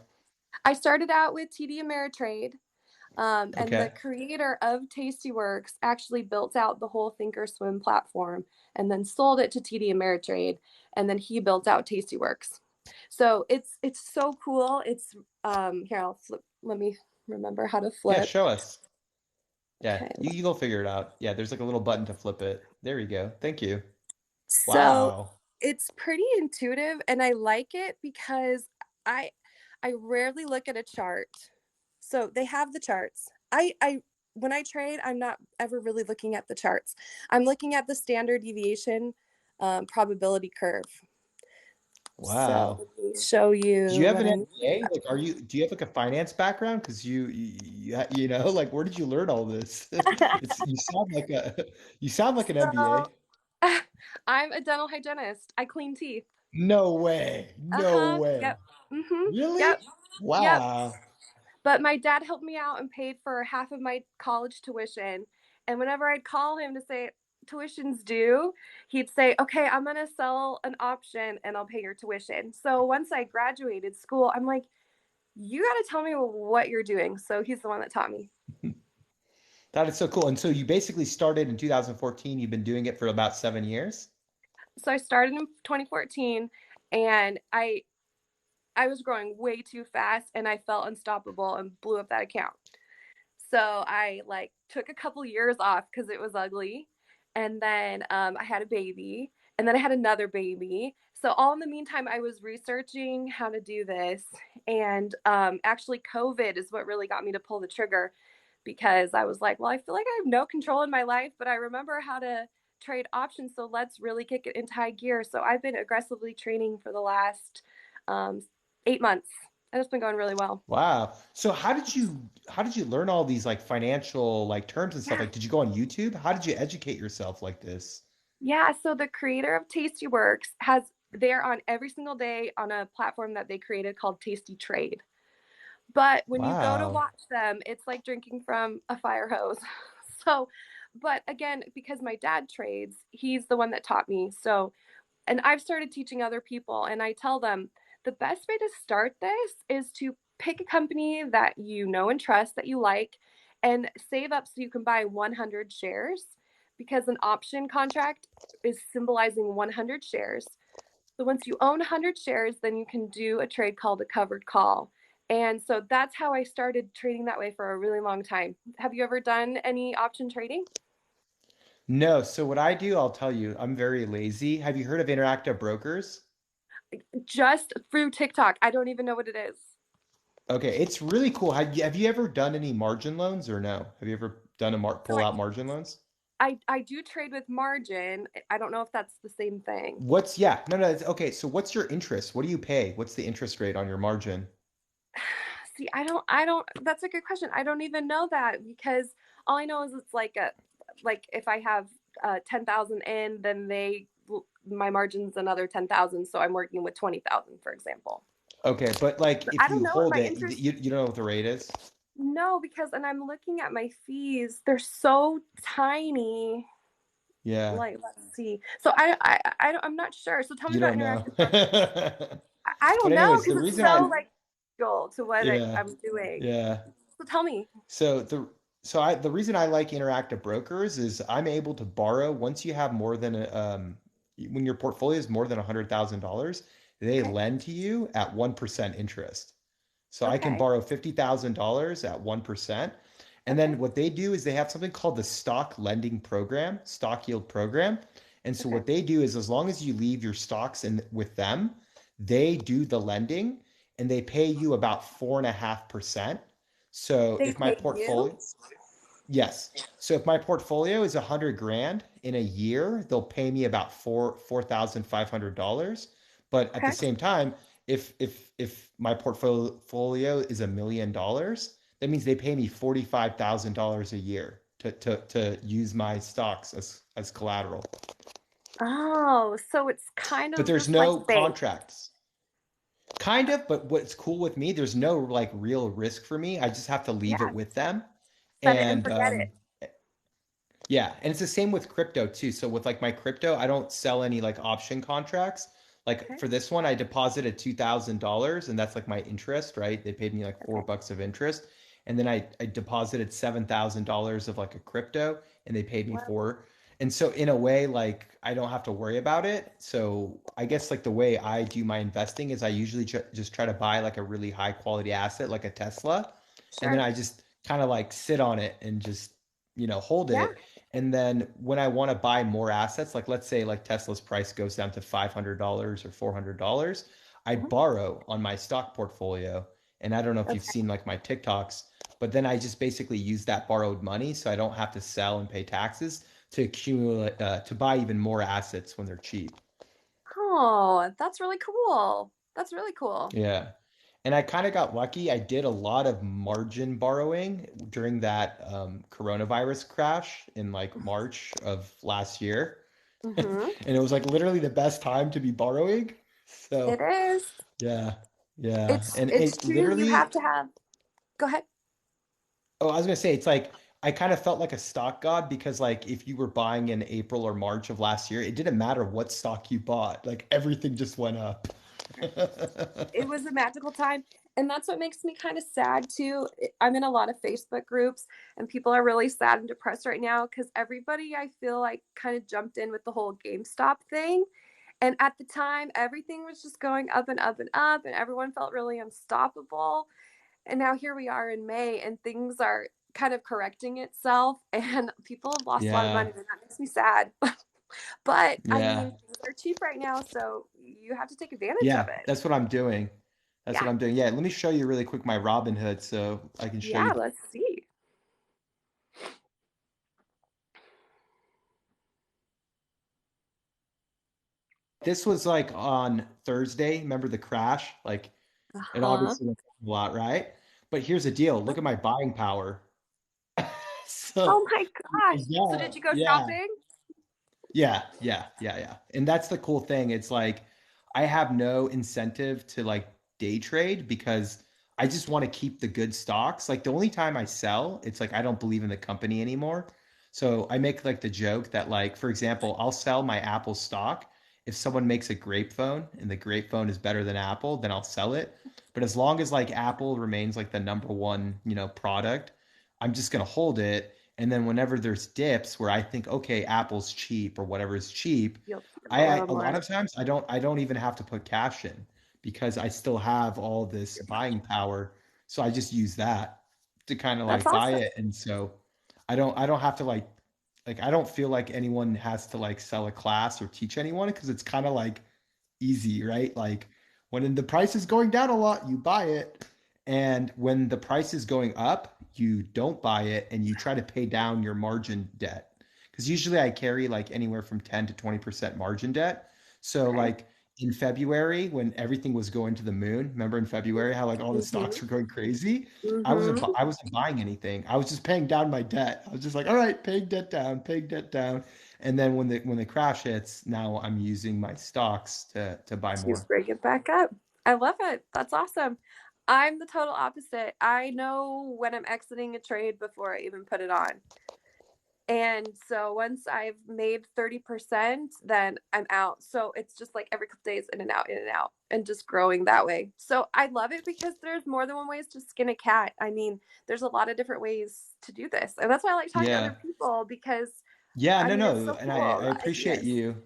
I started out with TD Ameritrade. And the Okay. creator of Tastyworks actually built out the whole Thinkorswim platform and then sold it to TD Ameritrade, and then he built out Tastyworks. So it's so cool. It's here, I'll flip. Let me remember how to Yeah, flip. show us. Yeah, Okay. you go figure it out. Yeah, there's like a little button to flip it. There you go. Thank you. So Wow. it's pretty intuitive, and I like it because I I rarely look at a chart. So they have the charts. I when I trade, I'm not ever really looking at the charts. I'm looking at the standard deviation probability curve. So Wow. let me show Do you you have what an I mean. MBA? Like, do you have like a finance background? Because you know, like, where did you learn all this? It's you sound like an MBA. So I'm a dental hygienist. I clean teeth. No way. No Uh-huh. way. Yep. Mm-hmm. Really? Yep. Yep. Wow. But my dad helped me out and paid for half of my college tuition. And whenever I'd call him to say tuition's due, he'd say, "Okay, I'm going to sell an option and I'll pay your tuition." So once I graduated school, I'm like, "You got to tell me what you're doing." So he's the one that taught me. That is so cool. And so you basically started in 2014. You've been doing it for about 7 years? So I started in 2014, and I was growing way too fast and I felt unstoppable and blew up that account. So I like took a couple years off because it was ugly. And then I had a baby, and then I had another baby. So all in the meantime, I was researching how to do this. And actually, COVID is what really got me to pull the trigger, because I was like, well, I feel like I have no control in my life, but I remember how to trade options. So let's really kick it into high gear. So I've been aggressively training for the last um, 8 months, and it's been going really well. Wow. So how did you learn all these like financial like terms and stuff? Yeah. Like, did you go on YouTube? How did you educate yourself like this? Yeah, so the creator of Tastyworks has, they're on every single day on a platform that they created called Tasty Trade. But when you go to Wow. watch them, it's like drinking from a fire hose. So, but again, because my dad trades, he's the one that taught me. So, and I've started teaching other people, and I tell them the best way to start this is to pick a company that you know and trust, that you like, and save up so you can buy 100 shares, because an option contract is symbolizing 100 shares. So once you own 100 shares, then you can do a trade called a covered call. And so that's how I started trading that way for a really long time. Have you ever done any option trading? No, so what I do, I'll tell you, I'm very lazy. Have you heard of Interactive Brokers? Just through TikTok. I don't even know what it is. Okay, it's really cool. Have you ever done any margin loans or no? Have you ever done a So pull out margin loans? I do trade with margin. I don't know if that's the same thing. Yeah, no, no, okay. So what's your interest? What do you pay? What's the interest rate on your margin? See, that's a good question. I don't even know that, because all I know is it's like if I have 10,000 in, then my margin's another 10,000. So I'm working with 20,000, for example. Okay, but like But I if don't you know what hold my it, interest, you don't know what the rate is? no, because, and I'm looking at my fees, they're so tiny. Yeah, Like, let's see. So I'm not sure. So tell me you about don't know. interactive brokers. I But don't know, anyways, the because it's reason I so like goal to what yeah, I'm doing. yeah. So tell me. So the reason I like Interactive Brokers is I'm able to borrow once you have more than when your portfolio is more than $100,000, they Okay. lend to you at 1% interest. So I can Okay. borrow $50,000 at 1%. And Okay. then what they do is they have something called the stock lending program, stock yield program. And so Okay. what they do is as long as you leave your stocks in with them, they do the lending and they pay you about 4.5%. So They if my pay you? portfolio, yes. So if my portfolio is 100 grand in a year, they'll pay me about $4,500. But at the Okay. same time, if my portfolio is $1 million, that means they pay me $45,000 a year to use my stocks as collateral. Oh, so it's kind But of there's just like no safe. contracts. Kind of, but what's cool with me, there's no like real risk for me. I just have to leave Yeah. it with them. Set it and And forget it. yeah, and it's the same with crypto too. So with like my crypto, I don't sell any like option contracts. Like Okay. for this one, I deposited $2,000 and that's like my interest, right? They paid me like Okay. $4 of interest. And then I deposited $7,000 of like a crypto and they paid me Wow. four. And so in a way, like I don't have to worry about it. So I guess like the way I do my investing is I usually just try to buy like a really high quality asset like a Tesla. And then Sure. I just kind of like sit on it and just, hold Yeah. it. And then when I want to buy more assets, like let's say like Tesla's price goes down to $500 or $400, I Mhm. borrow on my stock portfolio. And I don't know if you've Okay. seen like my TikToks, but then I just basically use that borrowed money so I don't have to sell and pay taxes to accumulate to buy even more assets when they're cheap. Oh, that's really cool. That's really cool. Yeah. And I kind of got lucky. I did a lot of margin borrowing during that coronavirus crash in like March of last year. Mm-hmm. And it was like literally the best time to be borrowing. It So is. yeah, yeah. It's And it's it true. You have literally, to have. Go ahead. oh, I was gonna say it's like I kind of felt like a stock god because like if you were buying in April or March of last year, it didn't matter what stock you bought, like everything just went up. It was a magical time. And that's what makes me kind of sad too. I'm in a lot of Facebook groups and people are really sad and depressed right now because everybody I feel like kind of jumped in with the whole GameStop thing. And at the time, everything was just going up and up and up, and everyone felt really unstoppable. And now here we are in May, and things are kind of correcting itself, and people have lost a lot of Yeah, money, and that makes me sad. But I yeah. mean, things are cheap right now, so you have to take advantage of Yeah, it. that's what I'm doing. That's what Yeah. I'm doing. Yeah, let me show you really quick my Robinhood so I can show Yeah, you. let's see. This was like on Thursday. Remember the crash? Like it Uh-huh. obviously went up a lot, right? But here's the deal. Look at my buying power. So Oh my gosh. So yeah, did you go yeah. shopping? Yeah. And that's the cool thing. It's like I have no incentive to like day trade because I just want to keep the good stocks. Like the only time I sell, it's like I don't believe in the company anymore. So I make like the joke that like, for example, I'll sell my Apple stock if someone makes a grape phone and the grape phone is better than Apple, then I'll sell it. But as long as like Apple remains like the number one, product, I'm just gonna hold it. And then whenever there's dips where I think, okay, Apple's cheap or whatever is cheap, You'll see a I little a lot more. of times I don't even have to put cash in because I still have all this buying power. So I just use that to kind of That's like buy awesome. it. And so I don't have to like I don't feel like anyone has to like sell a class or teach anyone because it's kind of like easy, right? Like when the price is going down a lot, you buy it. And when the price is going up, you don't buy it and you try to pay down your margin debt. Because usually I carry like anywhere from 10 to 20% margin debt. So Okay. like in February when everything was going to the moon, remember in February how like all the stocks Mm-hmm. were going crazy? Mm-hmm. I wasn't buying anything. I was just paying down my debt. I was just like, all right, paying debt down, paying debt down. And then when the crash hits, now I'm using my stocks to buy Just more. bring it back up. I love it. That's awesome. I'm the total opposite. I know when I'm exiting a trade before I even put it on. And so once I've made 30%, then I'm out. So it's just like every couple days in and out, and just growing that way. So I love it because there's more than one ways to skin a cat. I mean, there's a lot of different ways to do this. And that's why I like talking to Yeah. other people because Yeah, I no, mean, it's no. so And I cool, the appreciate ideas. you.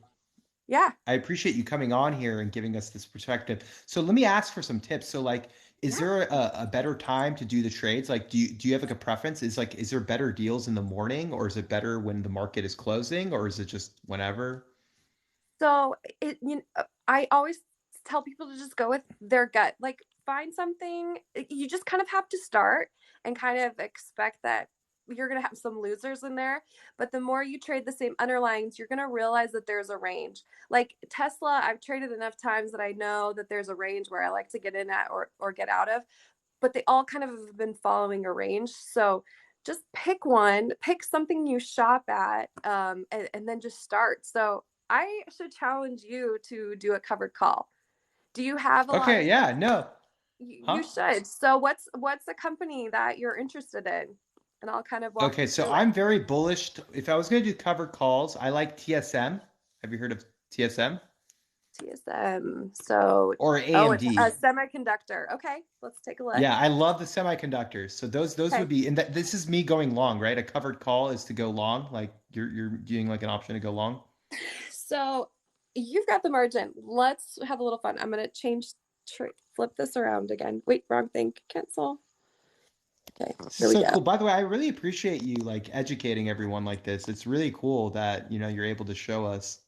Yeah. I appreciate you coming on here and giving us this perspective. So let me ask for some tips. So like, is Yeah. there a better time to do the trades? Like, do you have like a preference? Is there better deals in the morning, or is it better when the market is closing, or is it just whenever? So I always tell people to just go with their gut. Like find something. You just kind of have to start and kind of expect that you're going to have some losers in there. But the more you trade the same underlyings, you're going to realize that there's a range. Like Tesla, I've traded enough times that I know that there's a range where I like to get in at or get out of. But they all kind of have been following a range. So just pick one, pick something you shop at, and then just start. So I should challenge you to do a covered call. Do you have a lot Okay, of? yeah, no. You Huh? should. So what's a company that you're interested in? And I'll kind of walk Okay, you so through it. I'm very bullish. If I was going to do covered calls, I like TSM. Have you heard of TSM TSM. So or it's a AMD? semiconductor. Okay, let's take a look. Yeah, I love the semiconductors. So those Okay. would be, and that this is me going long, right? A covered call is to go long, like you're doing like an option to go long. So you've got the margin. Let's have a little fun. I'm gonna flip this around again. Wait, wrong thing. Cancel. Okay, This here is we so go. cool. By the way, I really appreciate you like educating everyone like this. It's really cool that, you're able to show us.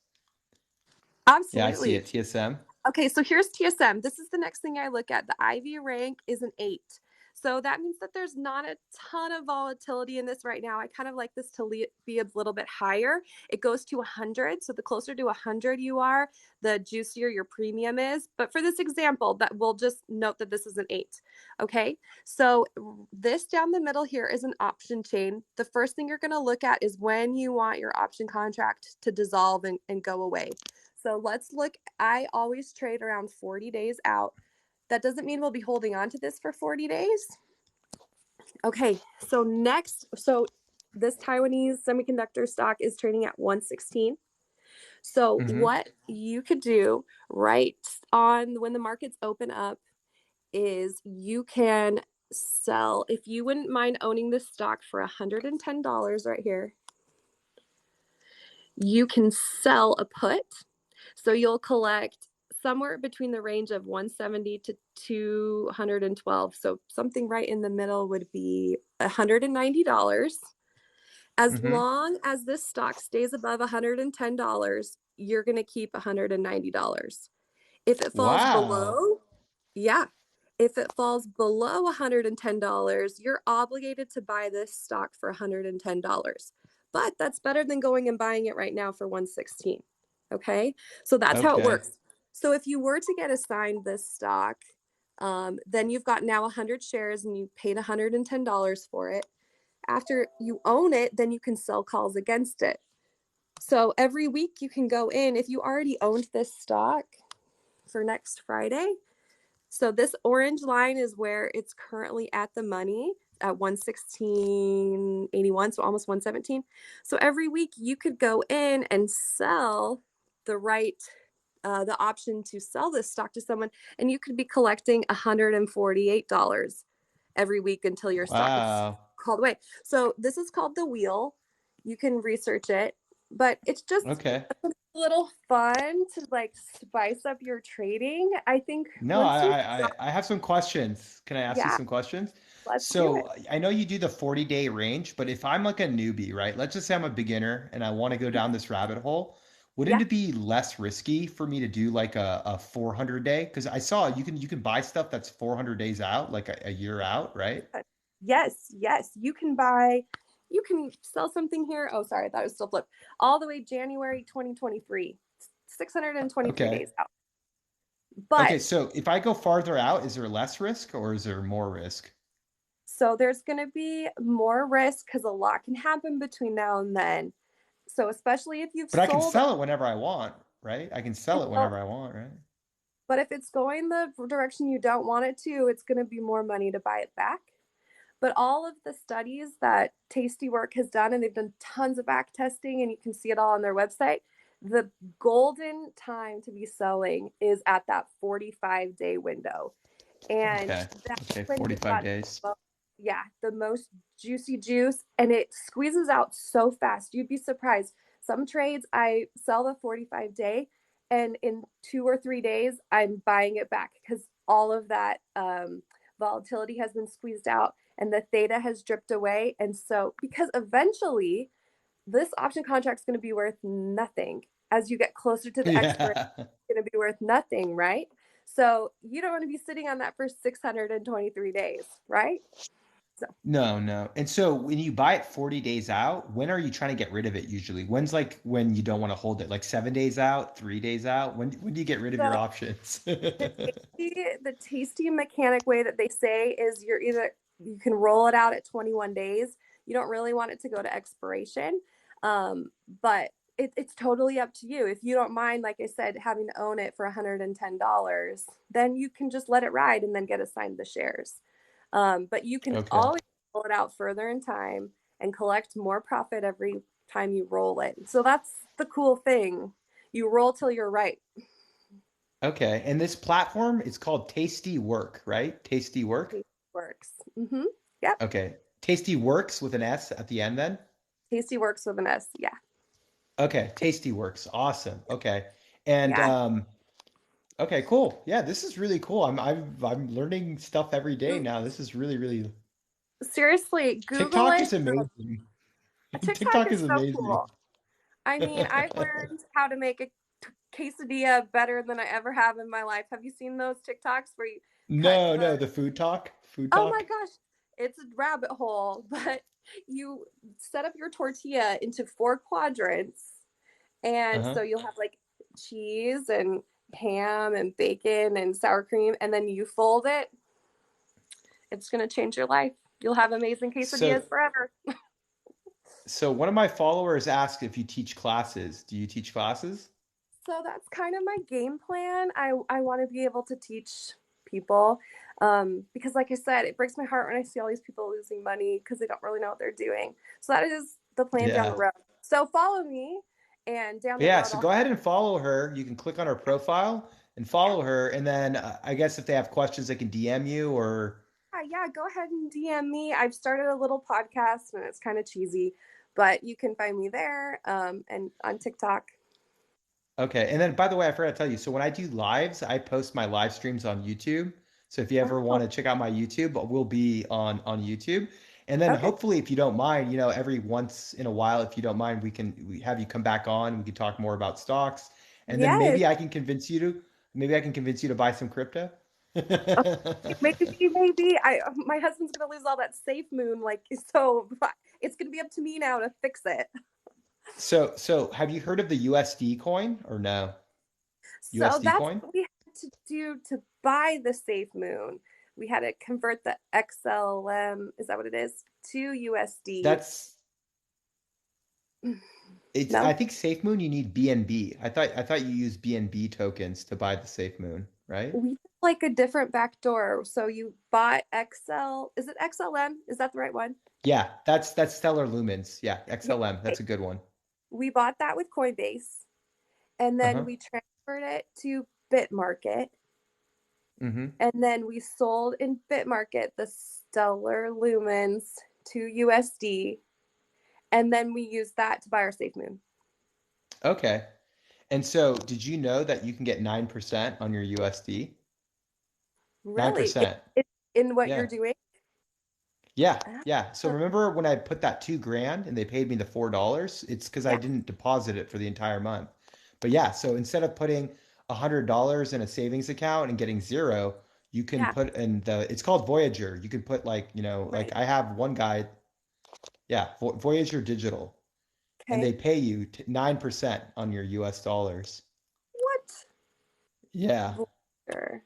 Yeah, I see Absolutely. it. TSM. Okay, so here's TSM. This is the next thing I look at. The IV rank is an 8. So that means that there's not a ton of volatility in this right now. I kind of like this to be a little bit higher. It goes to 100. So the closer to 100 you are, the juicier your premium is. But for this example, that we'll just note that this is an 8. Okay, so this down the middle here is an option chain. The first thing you're going to look at is when you want your option contract to dissolve and go away. So let's look. I always trade around 40 days out. That doesn't mean we'll be holding on to this for 40 days. Okay, so this Taiwanese semiconductor stock is trading at 116. So Hmm. what you could do right on when the markets open up is you can sell, if you wouldn't mind owning this stock for $110 right here, you can sell a put. So you'll collect somewhere between the range of 170 to 212. So something right in the middle would be $190. As Hmm. long as this stock stays above $110, you're going to keep $190. If it falls Wow. below, yeah. If it falls below $110, you're obligated to buy this stock for $110. But that's better than going and buying it right now for 116. Okay? So that's how it Okay. works. So if you were to get assigned this stock, then you've got now 100 shares and you paid $110 for it. After you own it, then you can sell calls against it. So every week you can go in, if you already owned this stock for next Friday. So this orange line is where it's currently at the money at 116.81, so almost 117. So every week you could go in and sell the option to sell this stock to someone, and you could be collecting $148 every week until your stock is Wow. called away. So this is called the wheel. You can research it, but it's just Okay. a little fun to like spice up your trading. I think No, once you, I have some questions. Can I ask you yeah, some questions? let's do it. So I know you do the 40-day range, but if I'm like a newbie, right? Let's just say I'm a beginner and I want to go down this rabbit hole. Wouldn't Yeah. it be less risky for me to do like a 400 day? Because I saw you can buy stuff that's 400 days out, like a year out, right? Yes, yes. You can sell something here. Oh, sorry, I thought it was still flipped. All the way January 2023, 623 Okay. days out. But Okay, so if I go farther out, is there less risk or is there more risk? so there's going to be more risk because a lot can happen between now and then. So especially if you've But I can sold, sell it whenever I want, right? I can sell it well, whenever I want, right? but if it's going the direction you don't want it to, it's going to be more money to buy it back. But all of the studies that Tasty Work has done, and they've done tons of back testing, and you can see it all on their website, the golden time to be selling is at that 45-day window. And Okay. that's Okay, when you've 45 got, days. yeah, the most juicy juice, and it squeezes out so fast. You'd be surprised. Some trades, I sell the 45 day, and in 2 or 3 days, I'm buying it back because all of that volatility has been squeezed out and the theta has dripped away. And so, because eventually this option contract is going to be worth nothing as you get closer to the expiration, Yeah. it's going to be worth nothing, right? So you don't want to be sitting on that for 623 days, right? So No, no. And so when you buy it 40 days out, when are you trying to get rid of it usually? When's like when you don't want to hold it? Like 7 days out, 3 days out? When do you get rid of your so options? the tasty mechanic way that they say is you can roll it out at 21 days. You don't really want it to go to expiration, but it's totally up to you. If you don't mind, like I said, having to own it for $110, then you can just let it ride and then get assigned the shares. But you can Okay. always roll it out further in time and collect more profit every time you roll it. So that's the cool thing. You roll till you're right. Okay. And this platform, it's called Tasty Work, right? Tasty Work? Tasty works. Yep. Okay. Tasty Works with an S at the end then? Tasty works with an S. Yeah. Okay. Tasty Works. Awesome. Okay. And Yeah. okay, cool. Yeah, this is really cool. I'm learning stuff every day Mm, now. This is really, really seriously, Google TikTok it. is amazing. TikTok TikTok is is so amazing. cool. I mean, I've learned how to make a quesadilla better than I ever have in my life. Have you seen those TikToks where you cut No, the no, the food talk. Food Oh my talk. gosh, it's a rabbit hole, but you set up your tortilla into 4 quadrants. And Uh-huh. so you'll have like cheese and ham and bacon and sour cream, and then you fold it. It's going to change your life. You'll have amazing So quesadillas forever. so one of my followers asked if you teach classes. Do you teach classes? So that's kind of my game plan. I want to be able to teach people because, like I said, it breaks my heart when I see all these people losing money because they don't really know what they're doing. So that is the plan down the Yeah. road. So follow me, and down the Yeah, road, so I'll go ahead have and follow her. You can click on her profile and follow her, and then I guess if they have questions, they can DM you or yeah, go ahead and DM me. I've started a little podcast and it's kind of cheesy, but you can find me there and on TikTok. okay. And then by the way, I forgot to tell you, so when I do lives, I post my live streams on YouTube. So if you ever Oh, want to check out my YouTube, we'll be on YouTube. And then okay. hopefully if you don't mind, every once in a while, if you don't mind, we have you come back on, we can talk more about stocks. And then Yes. maybe I can convince you to buy some crypto. Maybe my husband's gonna lose all that safe moon, like so. It's gonna be up to me now to fix it. So have you heard of the USD coin or no? So USD that's coin? what we had to do to buy the safe moon. We had to convert the XLM, is that what it is, to USD. That's it's I No, think SafeMoon you need BNB. I thought you used BNB tokens to buy the SafeMoon, right? we have like a different back door. So you bought XL, is it XLM? Is that the right one? Yeah, that's Stellar Lumens. Yeah, Yeah. XLM. That's a good one. We bought that with Coinbase and then Uh-huh. we transferred it to BitMarket. Mm-hmm. And then we sold in BitMarket the Stellar Lumens to USD. And then we used that to buy our Safe Moon. Okay. And so did you know that you can get 9% on your USD? Really? 9%. In what you're Yeah. doing? Yeah, Ah, yeah. So remember when I put that 2 grand and they paid me the $4? It's because I yeah, didn't deposit it for the entire month. But yeah, so instead of putting $100 in a savings account and getting zero, you can yeah, put in it's called Voyager. You can put like right. I have one guy, yeah, Voyager Digital, and Okay. they pay you 9% on your US dollars. What? Yeah, Voyager.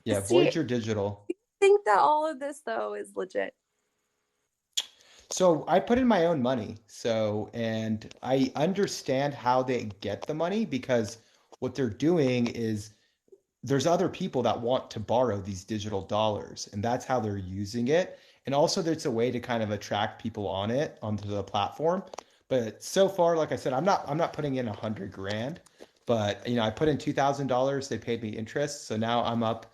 yeah, See, I Voyager Digital. think that all of this though is legit. So I put in my own money. And I understand how they get the money because what they're doing is there's other people that want to borrow these digital dollars, and that's how they're using it. And also, there's a way to kind of attract people onto the platform. But so far, like I said, I'm not putting in 100 grand, but I put in $2,000. They paid me interest, so now I'm up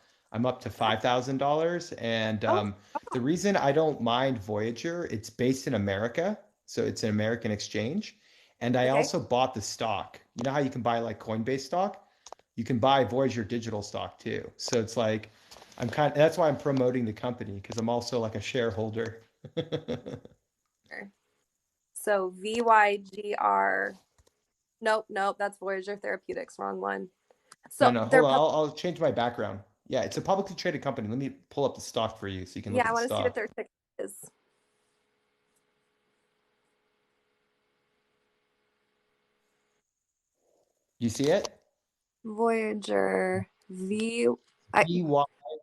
to $5,000. And Oh, the reason I don't mind Voyager, it's based in America, so it's an American exchange. And I okay. also bought the stock. You know how you can buy like Coinbase stock? You can buy Voyager Digital stock too. So it's like that's why I'm promoting the company because I'm also like a shareholder. So VYGR. Nope, that's Voyager Therapeutics. Wrong one. So No, they're hold on. I'll change my background. Yeah, it's a publicly traded company. Let me pull up the stock for you so you can look yeah, at I the want to see what stock. their ticker is. You see it? Voyager VY,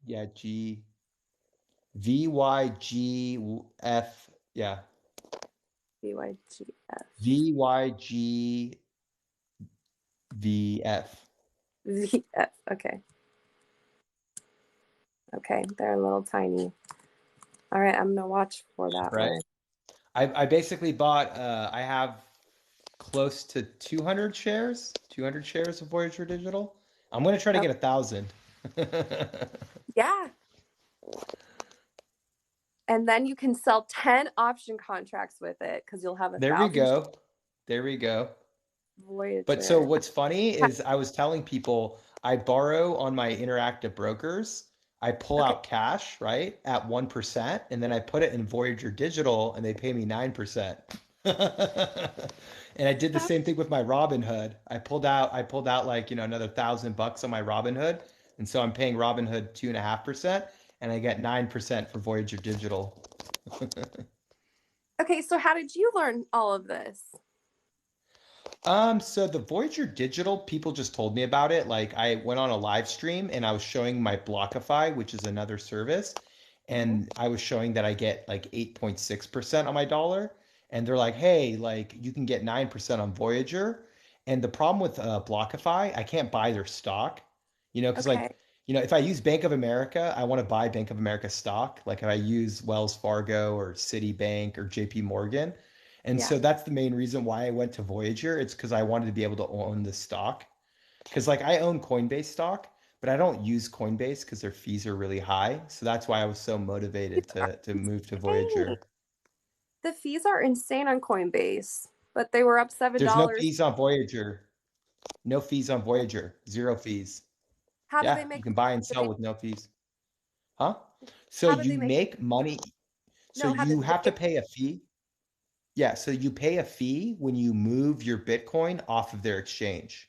yeah, VYGF, yeah, VYGF. VYGVF. VF. Okay, they're a little tiny. All right, I'm gonna watch for that Right. one. I basically bought, I have close to 200 shares of Voyager Digital. I'm going to try to get 1,000. Yeah. And then you can sell 10 option contracts with it because you'll have 1,000. There we go. Voyager. But so what's funny is I was telling people I borrow on my Interactive Brokers. I pull out cash, right, at 1%, and then I put it in Voyager Digital and they pay me 9%. And I did the same thing with my Robinhood. I pulled out like, another $1,000 on my Robinhood. And so I'm paying Robinhood 2.5%, and I get 9% for Voyager Digital. Okay, so how did you learn all of this? So the Voyager Digital, people just told me about it. Like I went on a live stream and I was showing my Blockify, which is another service, and I was showing that I get like 8.6% on my dollar. And they're like, hey, like you can get 9% on Voyager. And the problem with Blockify, I can't buy their stock, because Okay. if I use Bank of America, I want to buy Bank of America stock. Like if I use Wells Fargo or Citibank or JP Morgan. And Yeah. so that's the main reason why I went to Voyager. It's because I wanted to be able to own the stock. Because like I own Coinbase stock, but I don't use Coinbase because their fees are really high. So that's why I was so motivated to move to Voyager. The fees are insane on Coinbase, but they were up $7. There's no fees on Voyager. No fees on Voyager. Zero fees. How do Yeah, they make you can buy and do sell they, with no fees. Huh? So how do you they make make money. So no, how you did have they to pay a fee. Yeah, so you pay a fee when you move your Bitcoin off of their exchange.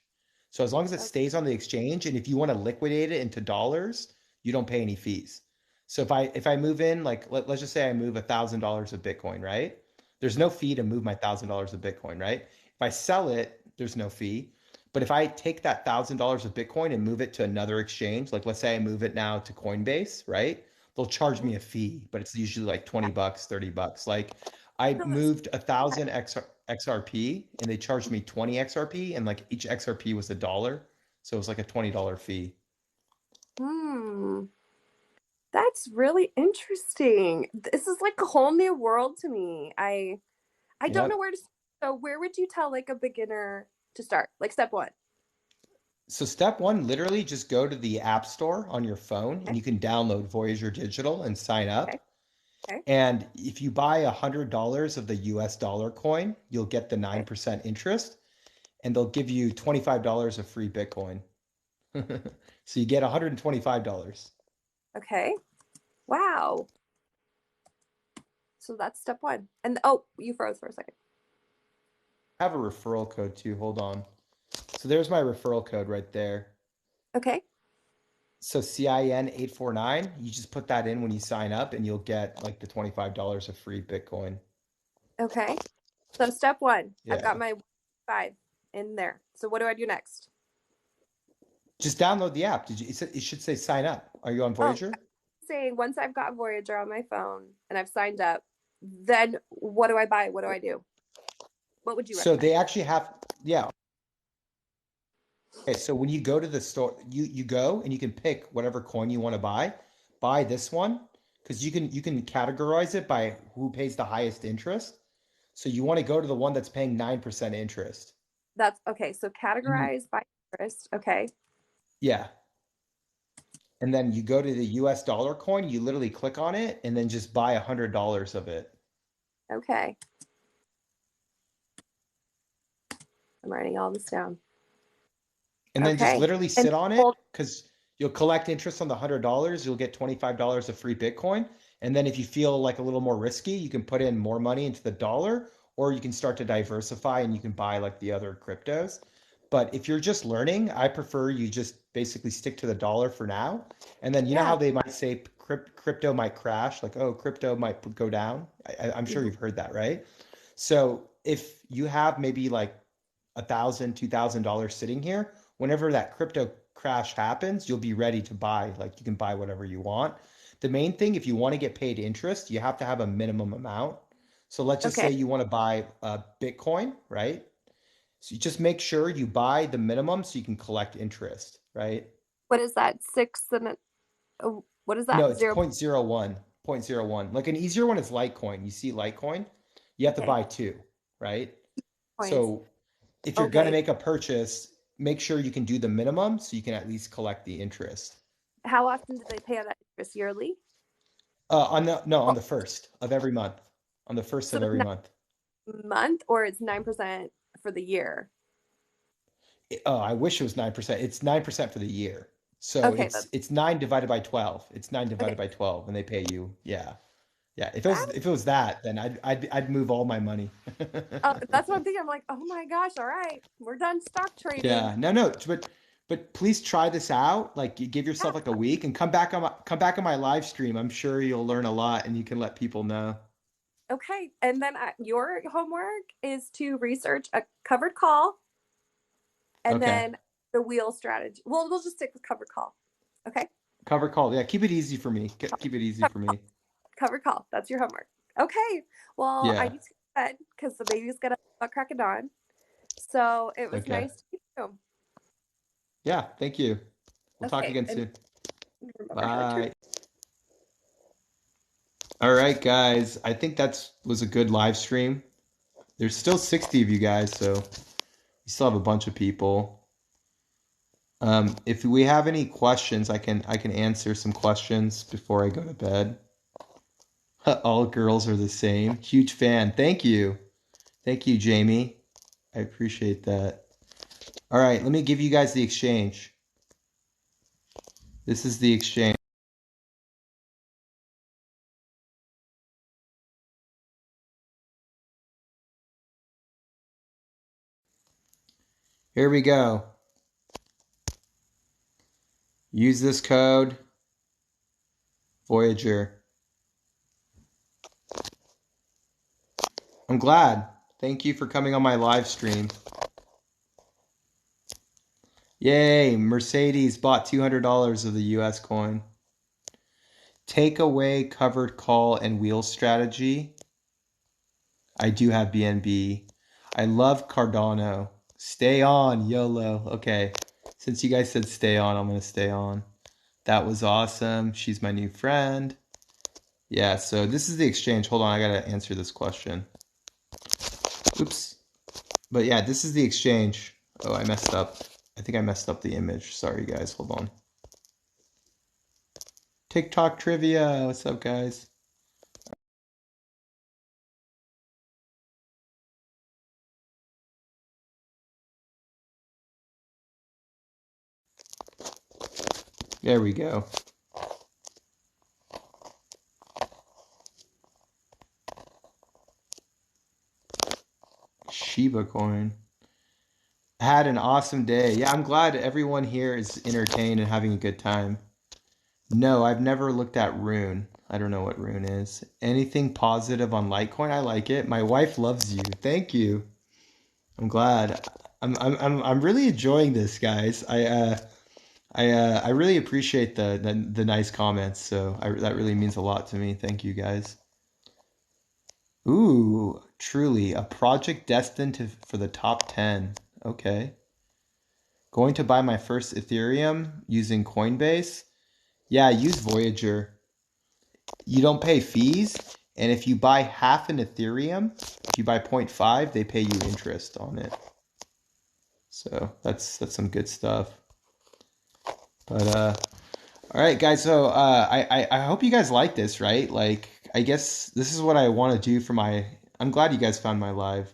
So as long as it stays on the exchange, and if you want to liquidate it into dollars, you don't pay any fees. So if I move in, like let's just say I move $1,000 of Bitcoin, right? There's no fee to move my $1,000 of Bitcoin, right? If I sell it, there's no fee. But if I take that $1,000 of Bitcoin and move it to another exchange, like let's say I move it now to Coinbase, right? They'll charge me a fee, but it's usually like $20, $30. Like I moved 1,000 XRP and they charged me 20 XRP, and like each XRP was $1. So it was like a $20 fee. That's really interesting. This is like a whole new world to me. I don't know Yep. where to start. So where would you tell like a beginner to start? Like step 1. So step one, literally just go to the App Store on your phone and Okay. you can download Voyager Digital and sign Okay. up. Okay. And if you buy $100 of the US dollar coin, you'll get the Okay. 9% interest, and they'll give you $25 of free Bitcoin. So you get $125. Okay. Wow. So that's step 1. And you froze for a second. I have a referral code too. Hold on. So there's my referral code right there. Okay. So CIN 849, you just put that in when you sign up and you'll get like the $25 of free Bitcoin. Okay. So step 1, I've got Yeah. my 5 in there. So what do I do next? Just download the app. It should say sign up. Are you on Voyager? Saying once I've got Voyager on my phone and I've signed up, then what do I buy? What do I do? What would you So recommend? they actually have, yeah. Okay, so when you go to the store, you go and you can pick whatever coin you want to buy. Buy this one because you can categorize it by who pays the highest interest. So you want to go to the one that's paying 9% interest. That's okay. So And you, categorize by interest. Okay. yeah. And then you go to the US dollar coin, you literally click on it and then just buy $100 of it. Okay. I'm writing all this down. And then just Okay. literally And sit on it hold. because you'll collect interest on the $100. You'll get $25 of free Bitcoin. And then if you feel like a little more risky, you can put in more money into the dollar, or you can start to diversify and you can buy like the other cryptos. But if you're just learning, I prefer you just basically stick to the dollar for now. And then you know Yeah. how they might say crypto might crash, like, oh, crypto might go down. I'm sure Mhm. you've heard that, right? So if you have maybe like $1,000, $2,000 sitting here, whenever that crypto crash happens, you'll be ready to buy. Like you can buy whatever you want. The main thing, if you want to get paid interest, you have to have a minimum amount. So let's just say Okay. you want to buy Bitcoin, right? So you just make sure you buy the minimum so you can collect interest, right? What is that? Six and what is No, that? it's Zero 0.01, 0.01. Like an easier one is Litecoin. You see Litecoin, you have to okay buy two, right? points. So if you're going to Okay. make a purchase, make sure you can do the minimum so you can at least collect the interest. How often do they pay on that interest? Yearly? On the no, on Oh, the first of every month. On the first so of it's every month. 9 month or it's 9% for the year? Oh, I wish it was 9%. It's 9% for the year. So Okay, it's that's it's 9 divided by 12. It's 9 okay. divided by 12 and they pay you. Yeah. Yeah. That If it was that, then I'd move all my money. that's what I'm thinking. I'm like, oh my gosh, all right, we're done stock trading. Yeah. No, but please try this out. Like you give Yeah. yourself like a week and come back on my live stream. I'm sure you'll learn a lot and you can let people know. Okay. And then your homework is to research a covered call and Okay. then the wheel strategy. Well, we'll just stick with covered call. Okay. Cover call. Yeah, keep it easy for me. Keep it easy for me. Covered call. That's your homework. Okay. Well, I Yeah. need to go to bed because the baby's got a butt crack of dawn. So it was Okay. nice to meet you. Yeah, thank you. We'll talk Okay. again And soon. remember how to turn. Bye. All right, guys. I think that's was a good live stream. There's still 60 of you guys, so we still have a bunch of people. If we have any questions, I can answer some questions before I go to bed. All girls are the same. Huge fan. Thank you. Thank you, Jamie. I appreciate that. All right, let me give you guys the exchange. This is the exchange. Here we go. Use this code, Voyager. I'm glad. Thank you for coming on my live stream. Yay, Mercedes bought $200 of the US coin. Take away covered call and wheel strategy. I do have BNB. I love Cardano. Stay on, YOLO. Okay, since you guys said stay on, I'm going to stay on. That was awesome. She's my new friend. Yeah, so this is the exchange. Hold on, I got to answer this question. Oops. But yeah, this is the exchange. Oh, I messed up. I think I messed up the image. Sorry, guys. Hold on. TikTok trivia. What's up, guys? There we go. Shiba coin. Had an awesome day. Yeah, I'm glad everyone here is entertained and having a good time. No, I've never looked at Rune. I don't know what Rune is. Anything positive on Litecoin? I like it. My wife loves you. Thank you. I'm glad. I'm really enjoying this, guys. I really appreciate the nice comments. So that really means a lot to me. Thank you, guys. Ooh, truly a project destined for the top 10. Okay. Going to buy my first Ethereum using Coinbase. Yeah, use Voyager. You don't pay fees, and if you buy half an Ethereum, if you buy zero point 0.5, they pay you interest on it. So that's some good stuff. But all right, guys. So I hope you guys like this, right? Like I guess this is what I want to do for my. I'm glad you guys found my live.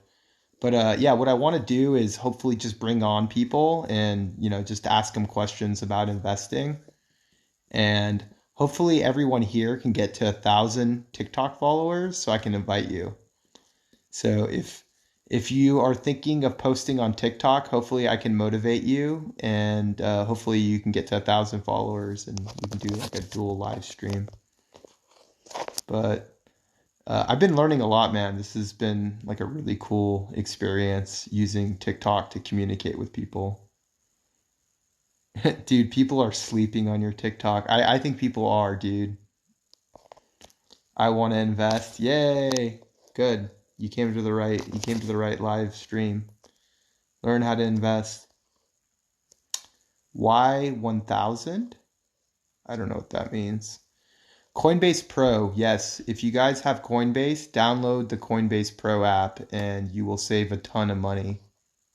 But yeah, what I want to do is hopefully just bring on people and, just ask them questions about investing. And hopefully everyone here can get to 1,000 TikTok followers so I can invite you. So if you are thinking of posting on TikTok, hopefully I can motivate you, and hopefully you can get to 1,000 followers and we can do like a dual live stream. But I've been learning a lot, man. This has been like a really cool experience using TikTok to communicate with people. Dude, people are sleeping on your TikTok. I think people are, dude. I want to invest. Yay. Good. You came to the right live stream. Learn how to invest. Why 1,000? I don't know what that means. Coinbase Pro. Yes, if you guys have Coinbase, download the Coinbase Pro app and you will save a ton of money.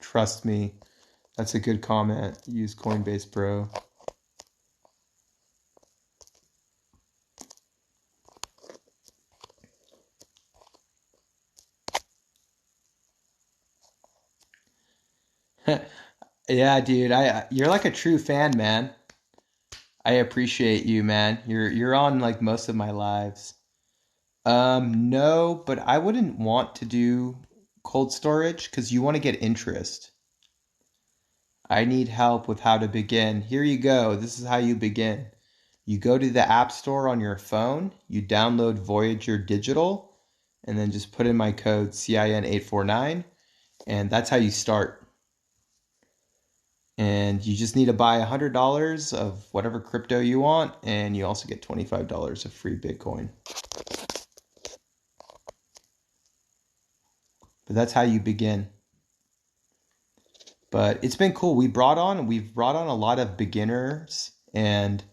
Trust me. That's a good comment. Use Coinbase Pro. Yeah, dude. You're like a true fan, man. I appreciate you, man. You're on like most of my lives. No, but I wouldn't want to do cold storage because you want to get interest. I need help with how to begin. Here you go. This is how you begin. You go to the App Store on your phone, you download Voyager Digital, and then just put in my code CIN849, and that's how you start. And you just need to buy $100 of whatever crypto you want, and you also get $25 of free Bitcoin. But that's how you begin. But it's been cool. We've brought on a lot of beginners, and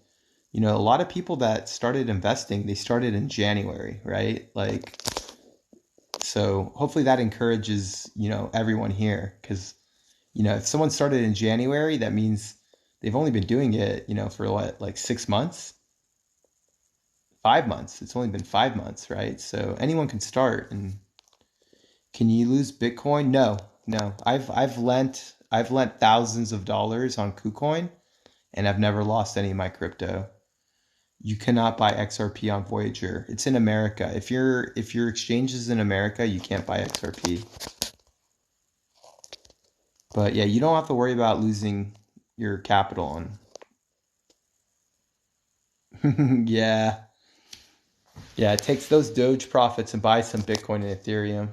a lot of people that started investing, they started in January, right? Like, so hopefully that encourages, everyone here, because if someone started in January, that means they've only been doing it, for what, like 6 months, 5 months. It's only been 5 months, right? So anyone can start. And can you lose Bitcoin? No. I've lent thousands of dollars on KuCoin, and I've never lost any of my crypto. You cannot buy XRP on Voyager. It's in America. If your exchange is in America, you can't buy XRP. But yeah, you don't have to worry about losing your capital on. Yeah. Yeah, it takes those Doge profits and buys some Bitcoin and Ethereum.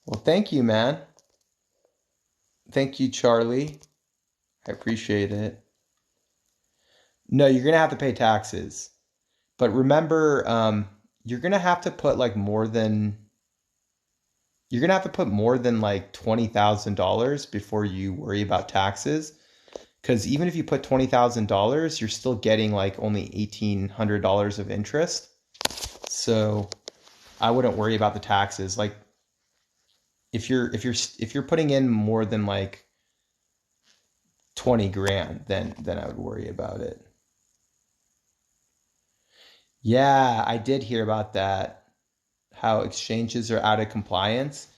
Well, thank you, man. Thank you, Charlie. I appreciate it. No, you're gonna have to pay taxes. But remember, you're gonna have to put like more than like $20,000 before you worry about taxes. Because even if you put $20,000, you're still getting like only $1,800 of interest. So I wouldn't worry about the taxes. Like if you're putting in more than like 20 grand, then I would worry about it. Yeah, I did hear about that. How exchanges are out of compliance.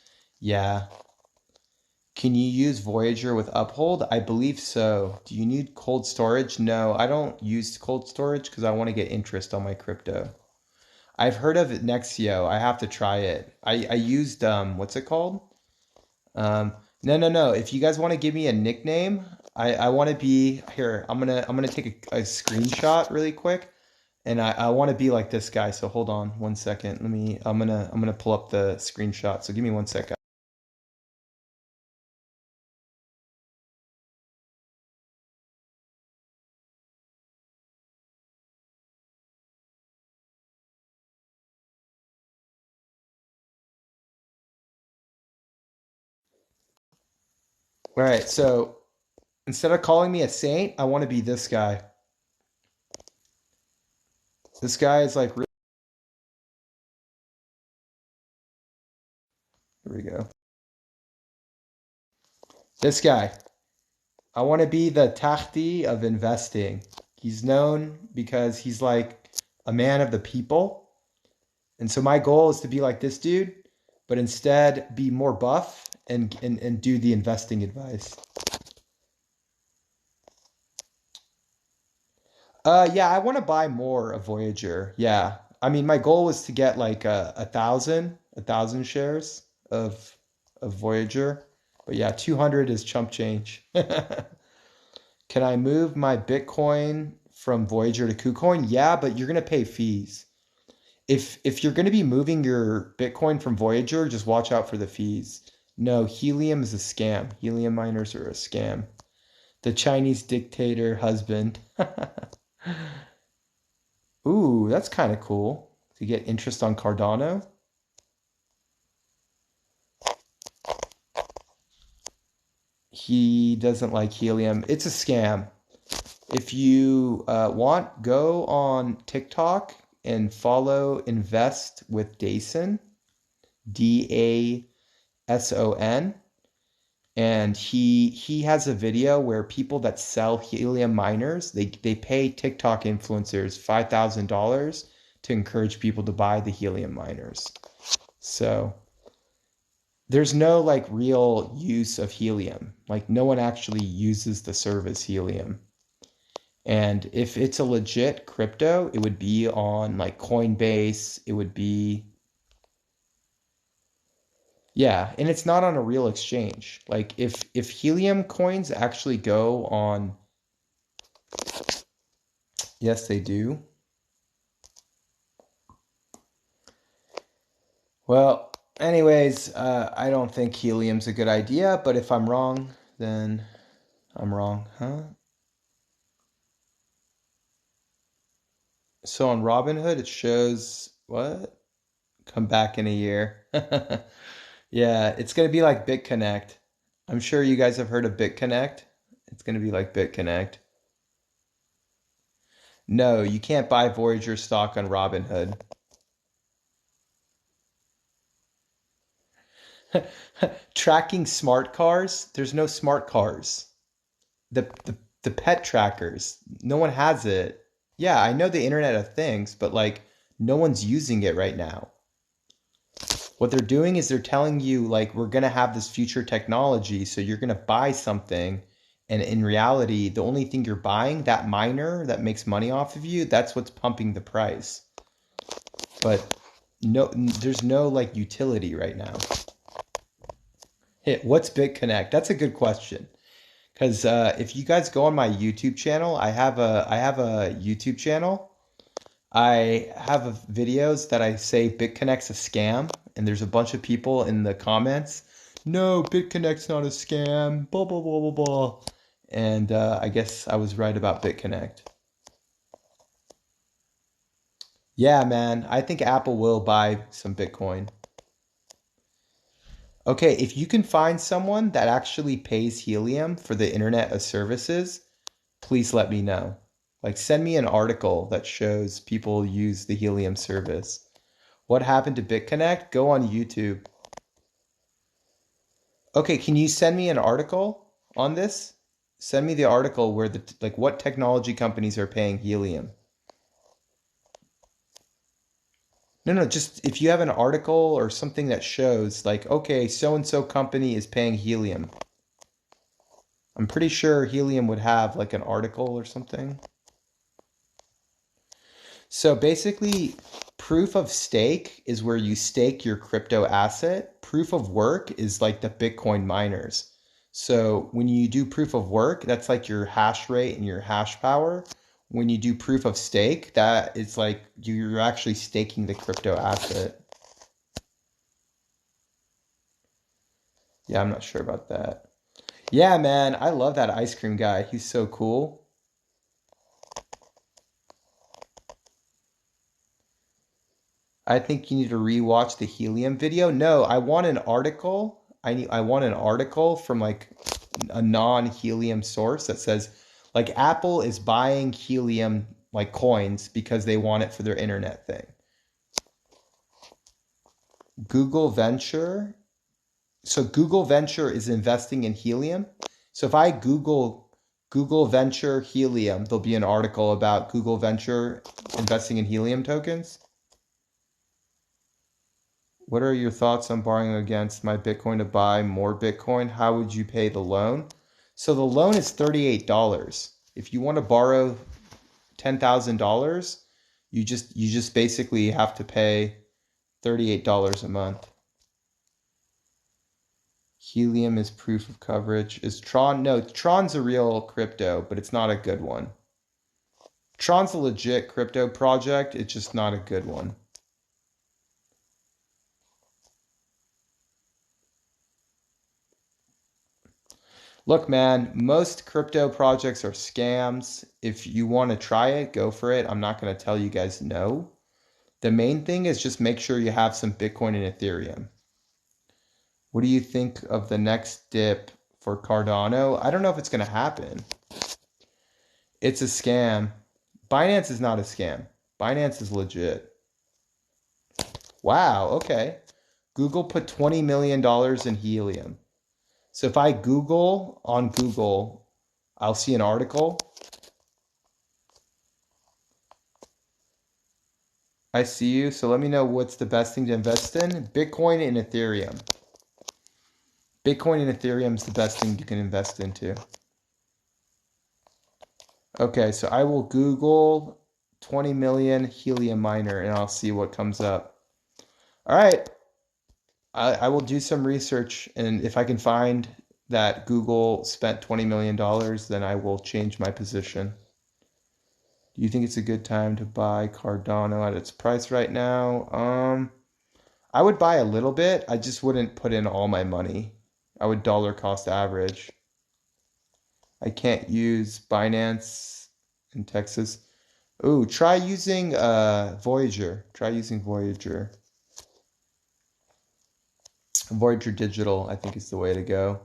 Yeah. Can you use Voyager with Uphold? I believe so. Do you need cold storage? No, I don't use cold storage because I want to get interest on my crypto. I've heard of it, Nexio. I have to try it. I used what's it called? No. If you guys want to give me a nickname, I want to be here. I'm gonna take a screenshot really quick, and I want to be like this guy. So hold on one second. I'm gonna pull up the screenshot. So give me 1 second. All right, so instead of calling me a saint, I want to be this guy. This guy is like, here we go. This guy. I want to be the Tahti of investing. He's known because he's like a man of the people. And so my goal is to be like this dude, but instead be more buff and do the investing advice. Yeah, I want to buy more of Voyager. Yeah. I mean, my goal was to get like a thousand shares of Voyager. But yeah, 200 is chump change. Can I move my Bitcoin from Voyager to KuCoin? Yeah, but you're gonna pay fees. If you're gonna be moving your Bitcoin from Voyager, just watch out for the fees. No, Helium is a scam. Helium miners are a scam. The Chinese dictator husband. Ooh, that's kind of cool to get interest on Cardano. He doesn't like Helium. It's a scam. If you want, go on TikTok and follow Invest with Dason, Dason, and he has a video where people that sell helium miners, they pay TikTok influencers $5,000 to encourage people to buy the helium miners. So there's no like real use of helium. Like no one actually uses the service helium. And if it's a legit crypto, it would be on like Coinbase, it would be yeah, and it's not on a real exchange. Like if helium coins actually go on, yes, they do. Well, anyways, I don't think helium's a good idea, but if I'm wrong, then I'm wrong, huh? So on Robinhood, it shows what? Come back in a year. Yeah, it's gonna be like BitConnect. I'm sure you guys have heard of BitConnect. It's gonna be like BitConnect. No, you can't buy Voyager stock on Robinhood. Tracking smart cars, there's no smart cars. The pet trackers, no one has it. Yeah, I know the Internet of Things, but like no one's using it right now. What they're doing is they're telling you like we're gonna have this future technology, so you're gonna buy something, and in reality, the only thing you're buying, that miner that makes money off of you, that's what's pumping the price. But no, there's no like utility right now. Hey, what's BitConnect? That's a good question. Because if you guys go on my YouTube channel, I have a YouTube channel. I have videos that I say BitConnect's a scam, and there's a bunch of people in the comments. No, BitConnect's not a scam. Blah blah blah blah blah. And I guess I was right about BitConnect. Yeah, man, I think Apple will buy some Bitcoin. Okay, if you can find someone that actually pays Helium for the Internet of Services, please let me know. Like, send me an article that shows people use the Helium service. What happened to BitConnect? Go on YouTube. Okay, can you send me an article on this? Send me the article where like what technology companies are paying Helium. No, just if you have an article or something that shows like, okay, so and so company is paying Helium. I'm pretty sure Helium would have like an article or something. So basically, proof of stake is where you stake your crypto asset. Proof of work is like the Bitcoin miners. So when you do proof of work, that's like your hash rate and your hash power. When you do proof of stake, that is like you're actually staking the crypto asset. Yeah, I'm not sure about that. Yeah, man, I love that ice cream guy. He's so cool. I think you need to rewatch the helium video. No, I want an article. I want an article from like a non-helium source that says like Apple is buying helium like coins because they want it for their internet thing. Google Venture. So Google Venture is investing in helium. So if I Google Venture helium, there'll be an article about Google Venture investing in helium tokens. What are your thoughts on borrowing against my Bitcoin to buy more Bitcoin? How would you pay the loan? So the loan is $38. If you want to borrow $10,000, you just basically have to pay $38 a month. Helium is proof of coverage. Is Tron? No, Tron's a real crypto, but it's not a good one. Tron's a legit crypto project. It's just not a good one. Look, man, most crypto projects are scams. If you want to try it, go for it. I'm not going to tell you guys no. The main thing is just make sure you have some Bitcoin and Ethereum. What do you think of the next dip for Cardano? I don't know if it's going to happen. It's a scam. Binance is not a scam. Binance is legit. Wow, okay. Google put $20 million in helium. So if I Google on Google, I'll see an article. I see you. So let me know what's the best thing to invest in. Bitcoin and Ethereum. Bitcoin and Ethereum is the best thing you can invest into. Okay, so I will Google 20 million helium miner and I'll see what comes up. All right. I will do some research, and if I can find that Google spent $20 million, then I will change my position. Do you think it's a good time to buy Cardano at its price right now? I would buy a little bit. I just wouldn't put in all my money. I would dollar cost average. I can't use Binance in Texas. Ooh, try using Voyager. Try using Voyager. Voyager Digital, I think, is the way to go.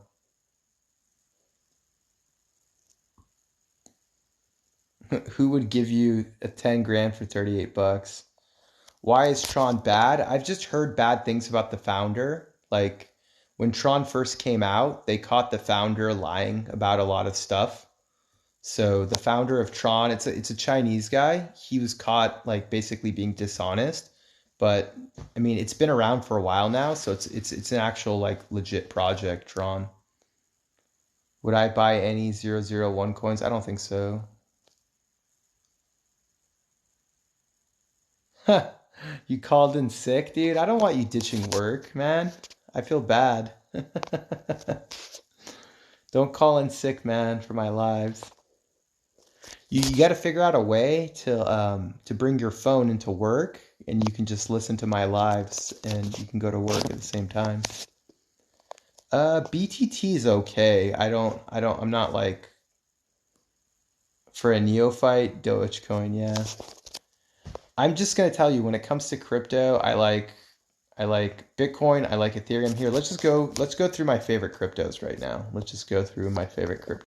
Who would give you a 10 grand for 38 bucks? Why is Tron bad? I've just heard bad things about the founder. Like when Tron first came out, they caught the founder lying about a lot of stuff. So the founder of Tron, it's a Chinese guy. He was caught like basically being dishonest. But I mean, it's been around for a while now, so it's an actual like legit project, Tron. Would I buy any 001 coins? I don't think so. You called in sick, dude? I don't want you ditching work, man. I feel bad. Don't call in sick, man, for my lives. You got to figure out a way to bring your phone into work, and you can just listen to my lives, and you can go to work at the same time. BTT is okay. I'm not like for a neophyte. Dogecoin, yeah. I'm just gonna tell you when it comes to crypto, I like Bitcoin, I like Ethereum. Here, let's go through my favorite cryptos right now. Let's just go through my favorite crypto.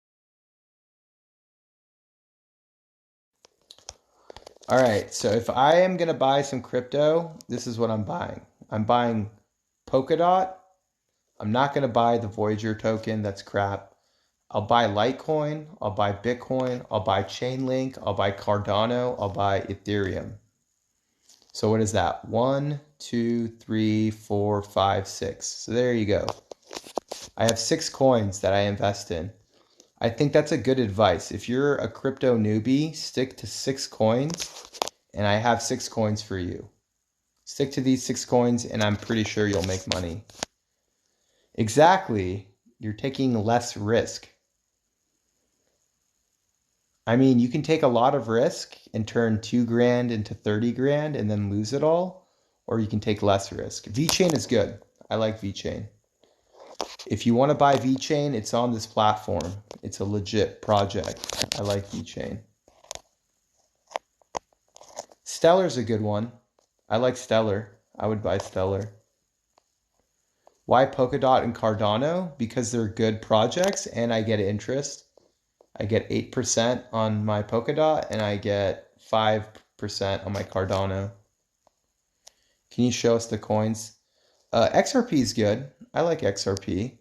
All right, so if I am gonna buy some crypto, this is what I'm buying. I'm buying Polkadot. I'm not gonna buy the Voyager token, that's crap. I'll buy Litecoin, I'll buy Bitcoin, I'll buy Chainlink, I'll buy Cardano, I'll buy Ethereum. So what is that? 1, 2, 3, 4, 5, 6. So there you go. I have 6 coins that I invest in. I think that's a good advice. If you're a crypto newbie, stick to 6 coins, and I have 6 coins for you. Stick to these 6 coins, and I'm pretty sure you'll make money. Exactly. You're taking less risk. I mean, you can take a lot of risk and turn 2 grand into 30 grand and then lose it all, or you can take less risk. VeChain is good. I like VeChain. If you want to buy VeChain, it's on this platform. It's a legit project. I like VeChain. Stellar's a good one. I like Stellar. I would buy Stellar. Why Polkadot and Cardano? Because they're good projects and I get interest. I get 8% on my Polkadot and I get 5% on my Cardano. Can you show us the coins? XRP is good. I like XRP.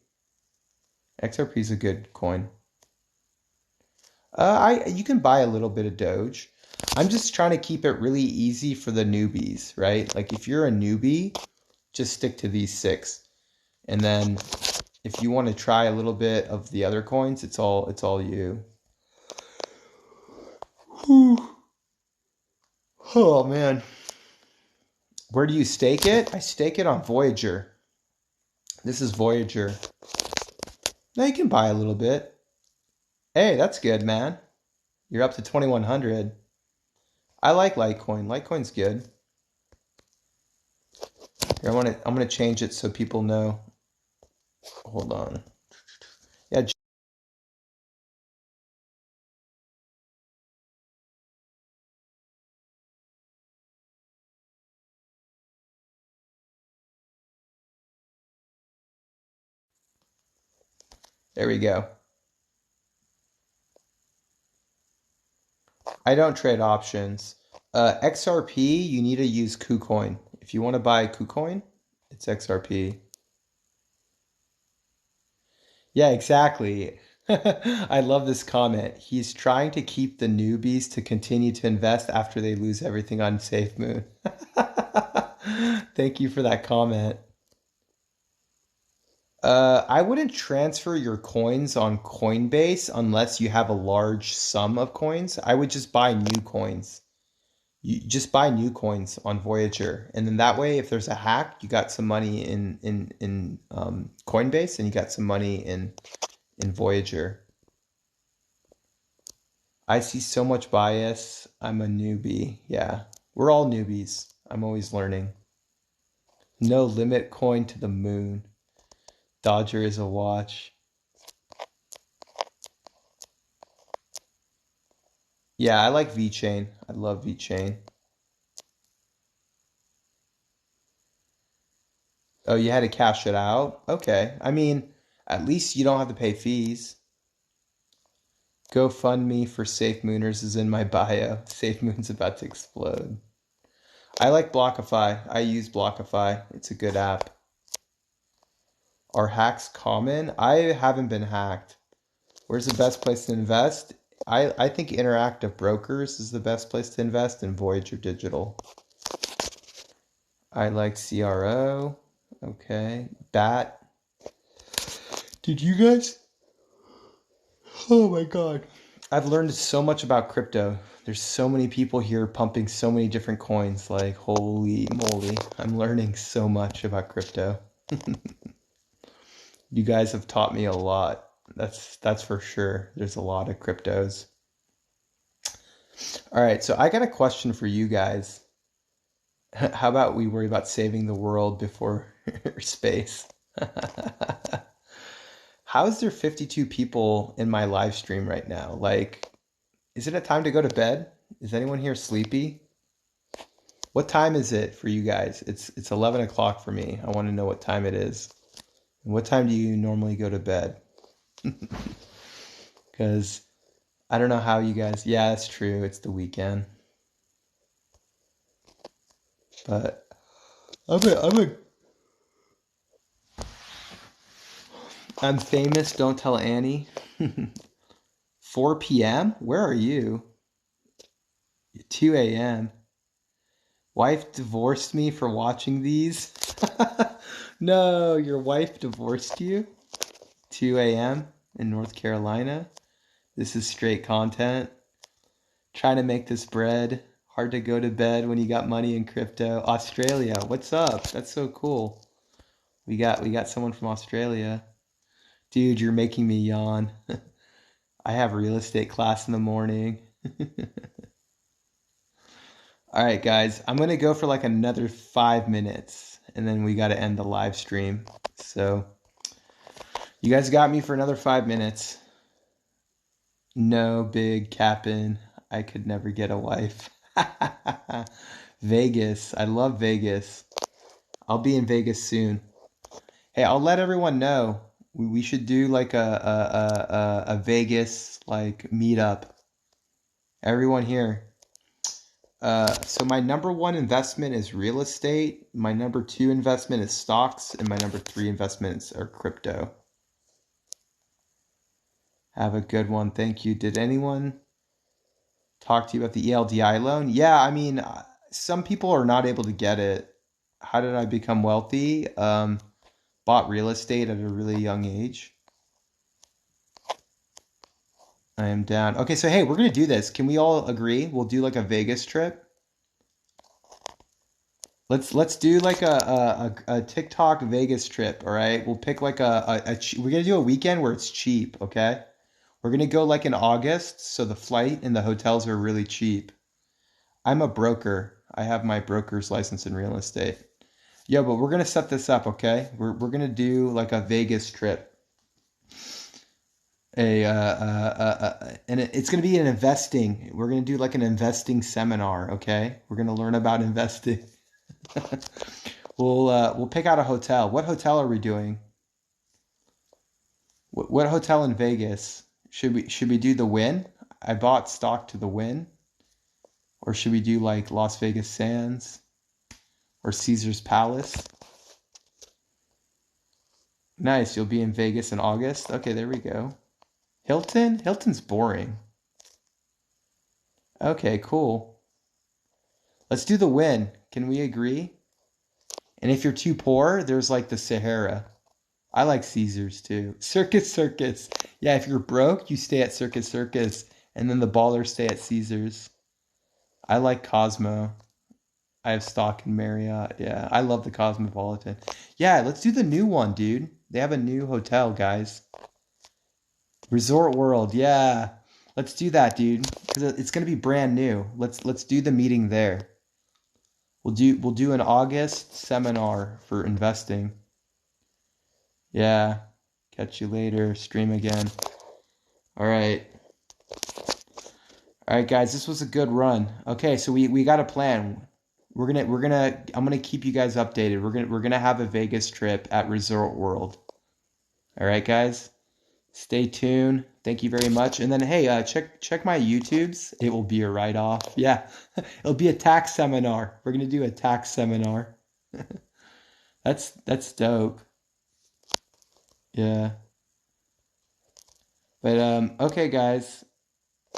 XRP is a good coin. You can buy a little bit of Doge. I'm just trying to keep it really easy for the newbies, right? Like if you're a newbie, just stick to these 6. And then if you want to try a little bit of the other coins, it's all you. Oh man. Where do you stake it? I stake it on Voyager. This is Voyager. Now you can buy a little bit. Hey, that's good, man. You're up to 2100. I like Litecoin. Litecoin's good. Here, I'm gonna change it so people know. Hold on. Yeah. There we go. I don't trade options. XRP, you need to use KuCoin. If you want to buy KuCoin, it's XRP. Yeah, exactly. I love this comment. He's trying to keep the newbies to continue to invest after they lose everything on SafeMoon. Thank you for that comment. I wouldn't transfer your coins on Coinbase unless you have a large sum of coins. I would just buy new coins. You just buy new coins on Voyager, and then that way, if there's a hack, you got some money in Coinbase, and you got some money in Voyager. I see so much bias. I'm a newbie. Yeah, we're all newbies. I'm always learning. No limit coin to the moon. Dodger is a watch. Yeah, I like VeChain. I love VeChain. Oh, you had to cash it out? Okay. I mean, at least you don't have to pay fees. GoFundMe for SafeMooners is in my bio. SafeMoon's about to explode. I like Blockify. I use Blockify. It's a good app. Are hacks common? I haven't been hacked. Where's the best place to invest? I think Interactive Brokers is the best place to invest in Voyager Digital. I like CRO. Okay. BAT. Did you guys? Oh my God. I've learned so much about crypto. There's so many people here pumping so many different coins. Like, holy moly. I'm learning so much about crypto. You guys have taught me a lot. That's for sure. There's a lot of cryptos. All right, so I got a question for you guys. How about we worry about saving the world before space? How is there 52 people in my live stream right now? Like, is it a time to go to bed? Is anyone here sleepy? What time is it for you guys? It's 11 o'clock for me. I want to know what time it is. What time do you normally go to bed? Because I don't know how you guys. Yeah, that's true. It's the weekend. But I'm famous. Don't tell Annie. 4 p.m. Where are you? 2 a.m. Wife divorced me for watching these. No, your wife divorced you? 2 a.m. in North Carolina. This is straight content. Trying to make this bread. Hard to go to bed when you got money in crypto. Australia, what's up? That's so cool. We got someone from Australia. Dude, you're making me yawn. I have real estate class in the morning. All right, guys, I'm gonna go for like another 5 minutes, and then we gotta end the live stream. So you guys got me for another 5 minutes. No, big capping. I could never get a wife. Vegas. I love Vegas. I'll be in Vegas soon. Hey, I'll let everyone know. We should do like a Vegas like meetup. Everyone here. So my number one investment is real estate. My number two investment is stocks, and my number three investments are crypto. Have a good one. Thank you. Did anyone talk to you about the ELDI loan? Yeah, I mean, some people are not able to get it. how did I become wealthy? Bought real estate at a really young age. I am down. Okay, so hey, we're gonna do this. Can we all agree? We'll do like a Vegas trip. Let's do like a TikTok Vegas trip, all right? We'll pick like we're gonna do a weekend where it's cheap, okay? We're gonna go like in August, so the flight and the hotels are really cheap. I'm a broker. I have my broker's license in real estate. Yeah, but we're gonna set this up, okay? We're gonna do like a Vegas trip. And it's gonna be an investing. We're gonna do like an investing seminar, okay? We're gonna learn about investing. We'll pick out a hotel. What hotel are we doing? What hotel in Vegas? Should we do the Wynn? I bought stock to the Wynn. Or should we do like Las Vegas Sands or Caesar's Palace? Nice, you'll be in Vegas in August. Okay, there we go. Hilton? Hilton's boring. Okay, cool. Let's do the Wynn. Can we agree? And if you're too poor, there's like the Sahara. I like Caesars too. Circus Circus. Yeah, if you're broke, you stay at Circus Circus, and then the ballers stay at Caesars. I like Cosmo. I have stock in Marriott. Yeah, I love the Cosmopolitan. Yeah, let's do the new one, dude. They have a new hotel, guys. Resort World. Yeah. Let's do that, dude. Cuz it's going to be brand new. Let's do the meeting there. We'll do an August seminar for investing. Yeah. Catch you later. Stream again. All right. All right, guys, this was a good run. Okay, so we got a plan. I'm gonna keep you guys updated. We're gonna have a Vegas trip at Resort World. All right, guys, stay tuned. Thank you very much. And then hey, check my YouTubes. It will be a write-off. Yeah, it'll be a tax seminar. We're gonna do a tax seminar. That's dope. Yeah. But okay, guys.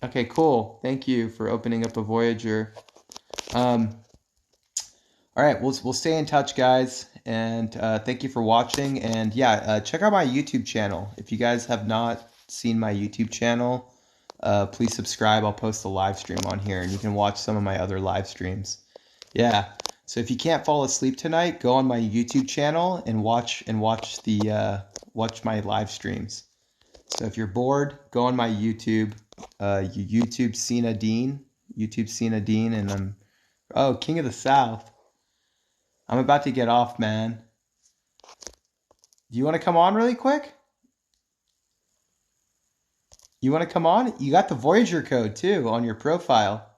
Okay, cool. Thank you for opening up a Voyager. All right, we'll stay in touch, guys, and thank you for watching. And yeah, check out my YouTube channel. If you guys have not seen my YouTube channel, please subscribe. I'll post a live stream on here, and you can watch some of my other live streams. Yeah. So if you can't fall asleep tonight, go on my YouTube channel and watch watch my live streams. So if you're bored, go on my YouTube. YouTube Cena Dean, and I'm King of the South. I'm about to get off, man. Do you want to come on really quick? You want to come on? You got the Voyager code too on your profile.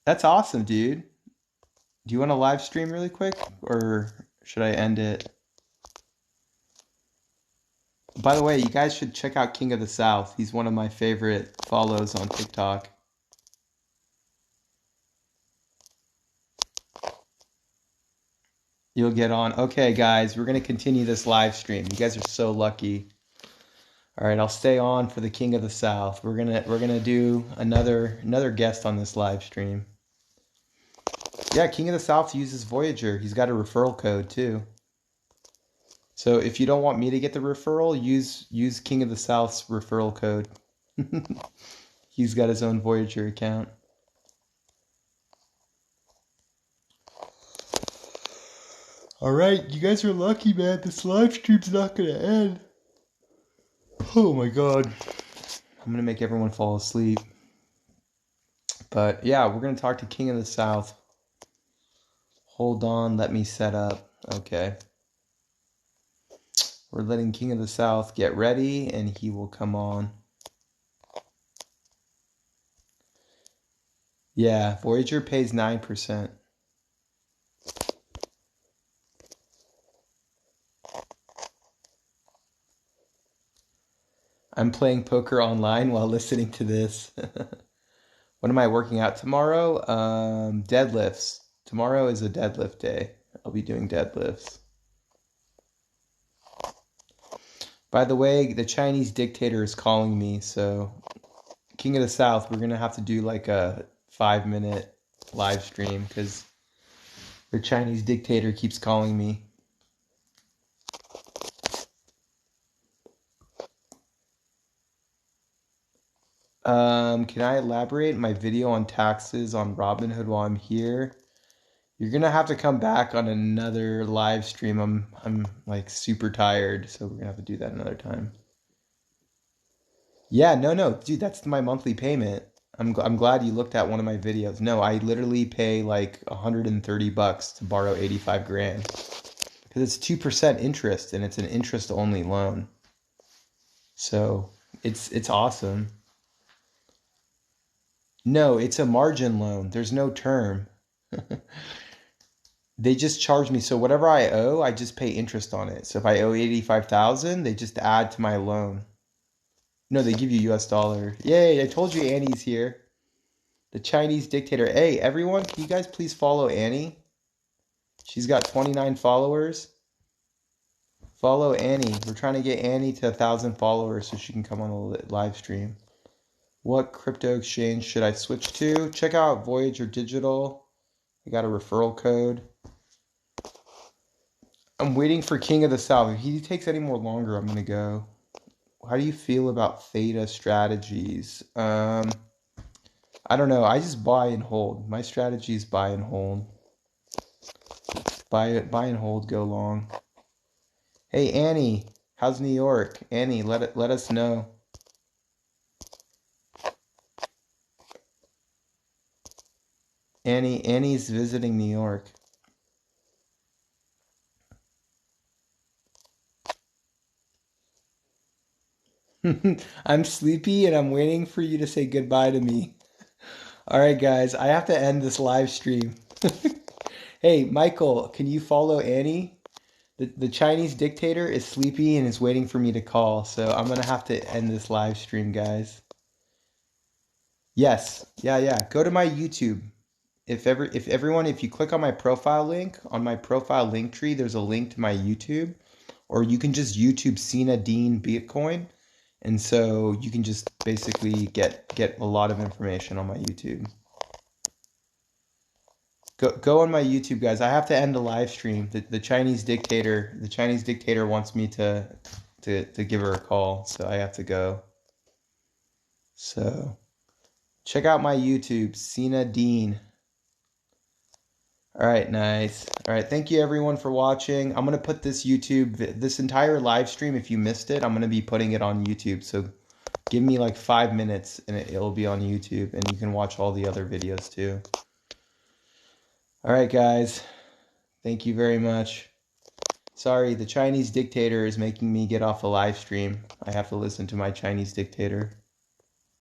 That's awesome, dude. Do you want to live stream really quick, or should I end it? By the way, you guys should check out King of the South. He's one of my favorite follows on TikTok. You'll get on. Okay, guys, we're going to continue this live stream. You guys are so lucky. All right, I'll stay on for the King of the South. We're going to do another guest on this live stream. Yeah, King of the South uses Voyager. He's got a referral code too. So if you don't want me to get the referral, use King of the South's referral code. He's got his own Voyager account. All right, you guys are lucky, man. This live stream's not gonna end. Oh my god. I'm gonna make everyone fall asleep. But yeah, we're gonna talk to King of the South. Hold on, let me set up. Okay. We're letting King of the South get ready, and he will come on. Yeah, Voyager pays 9%. I'm playing poker online while listening to this. What am I working out tomorrow? Deadlifts. Tomorrow is a deadlift day. I'll be doing deadlifts. By the way, the Chinese dictator is calling me, so King of the South, we're going to have to do like a 5-minute live stream because The Chinese dictator keeps calling me. Can I elaborate my video on taxes on Robinhood while I'm here? You're gonna have to come back on another live stream. I'm like super tired, so we're gonna have to do that another time. Yeah, no, dude, that's my monthly payment. I'm glad you looked at one of my videos. No, I literally pay like $130 to borrow 85 grand because it's 2% interest and it's an interest only loan. So it's awesome. No, it's a margin loan. There's no term. They just charge me. So whatever I owe, I just pay interest on it. So if I owe 85,000, they just add to my loan. No, they give you US dollar. Yay, I told you Annie's here. The Chinese dictator. Hey, everyone, can you guys please follow Annie? She's got 29 followers. Follow Annie. We're trying to get Annie to 1,000 followers so she can come on the live stream. What crypto exchange should I switch to? Check out Voyager Digital. I got a referral code. I'm waiting for King of the South. If he takes any more longer, I'm gonna go. How do you feel about Theta strategies? I don't know. I just buy and hold. My strategy is buy and hold. Buy and hold, go long. Hey Annie, how's New York? Annie, let us know. Annie's visiting New York. I'm sleepy and I'm waiting for you to say goodbye to me. All right, guys, I have to end this live stream. Hey, Michael, can you follow Annie? The Chinese dictator is sleepy and is waiting for me to call, so I'm gonna have to end this live stream, guys. Yes, yeah. Go to my YouTube. If you click on my profile link on my profile link tree, there's a link to my YouTube, or you can just YouTube Cena Dean Bitcoin, and so you can just basically get a lot of information on my YouTube. Go on my YouTube, guys. I have to end the live stream. The Chinese dictator wants me to give her a call, so I have to go. So check out my YouTube, Cena Dean. All right, nice. All right, thank you everyone for watching. I'm gonna put this entire live stream, if you missed it, I'm gonna be putting it on YouTube. So give me like 5 minutes and it'll be on YouTube, and you can watch all the other videos too. All right, guys. Thank you very much. Sorry, the Chinese dictator is making me get off the live stream. I have to listen to my Chinese dictator.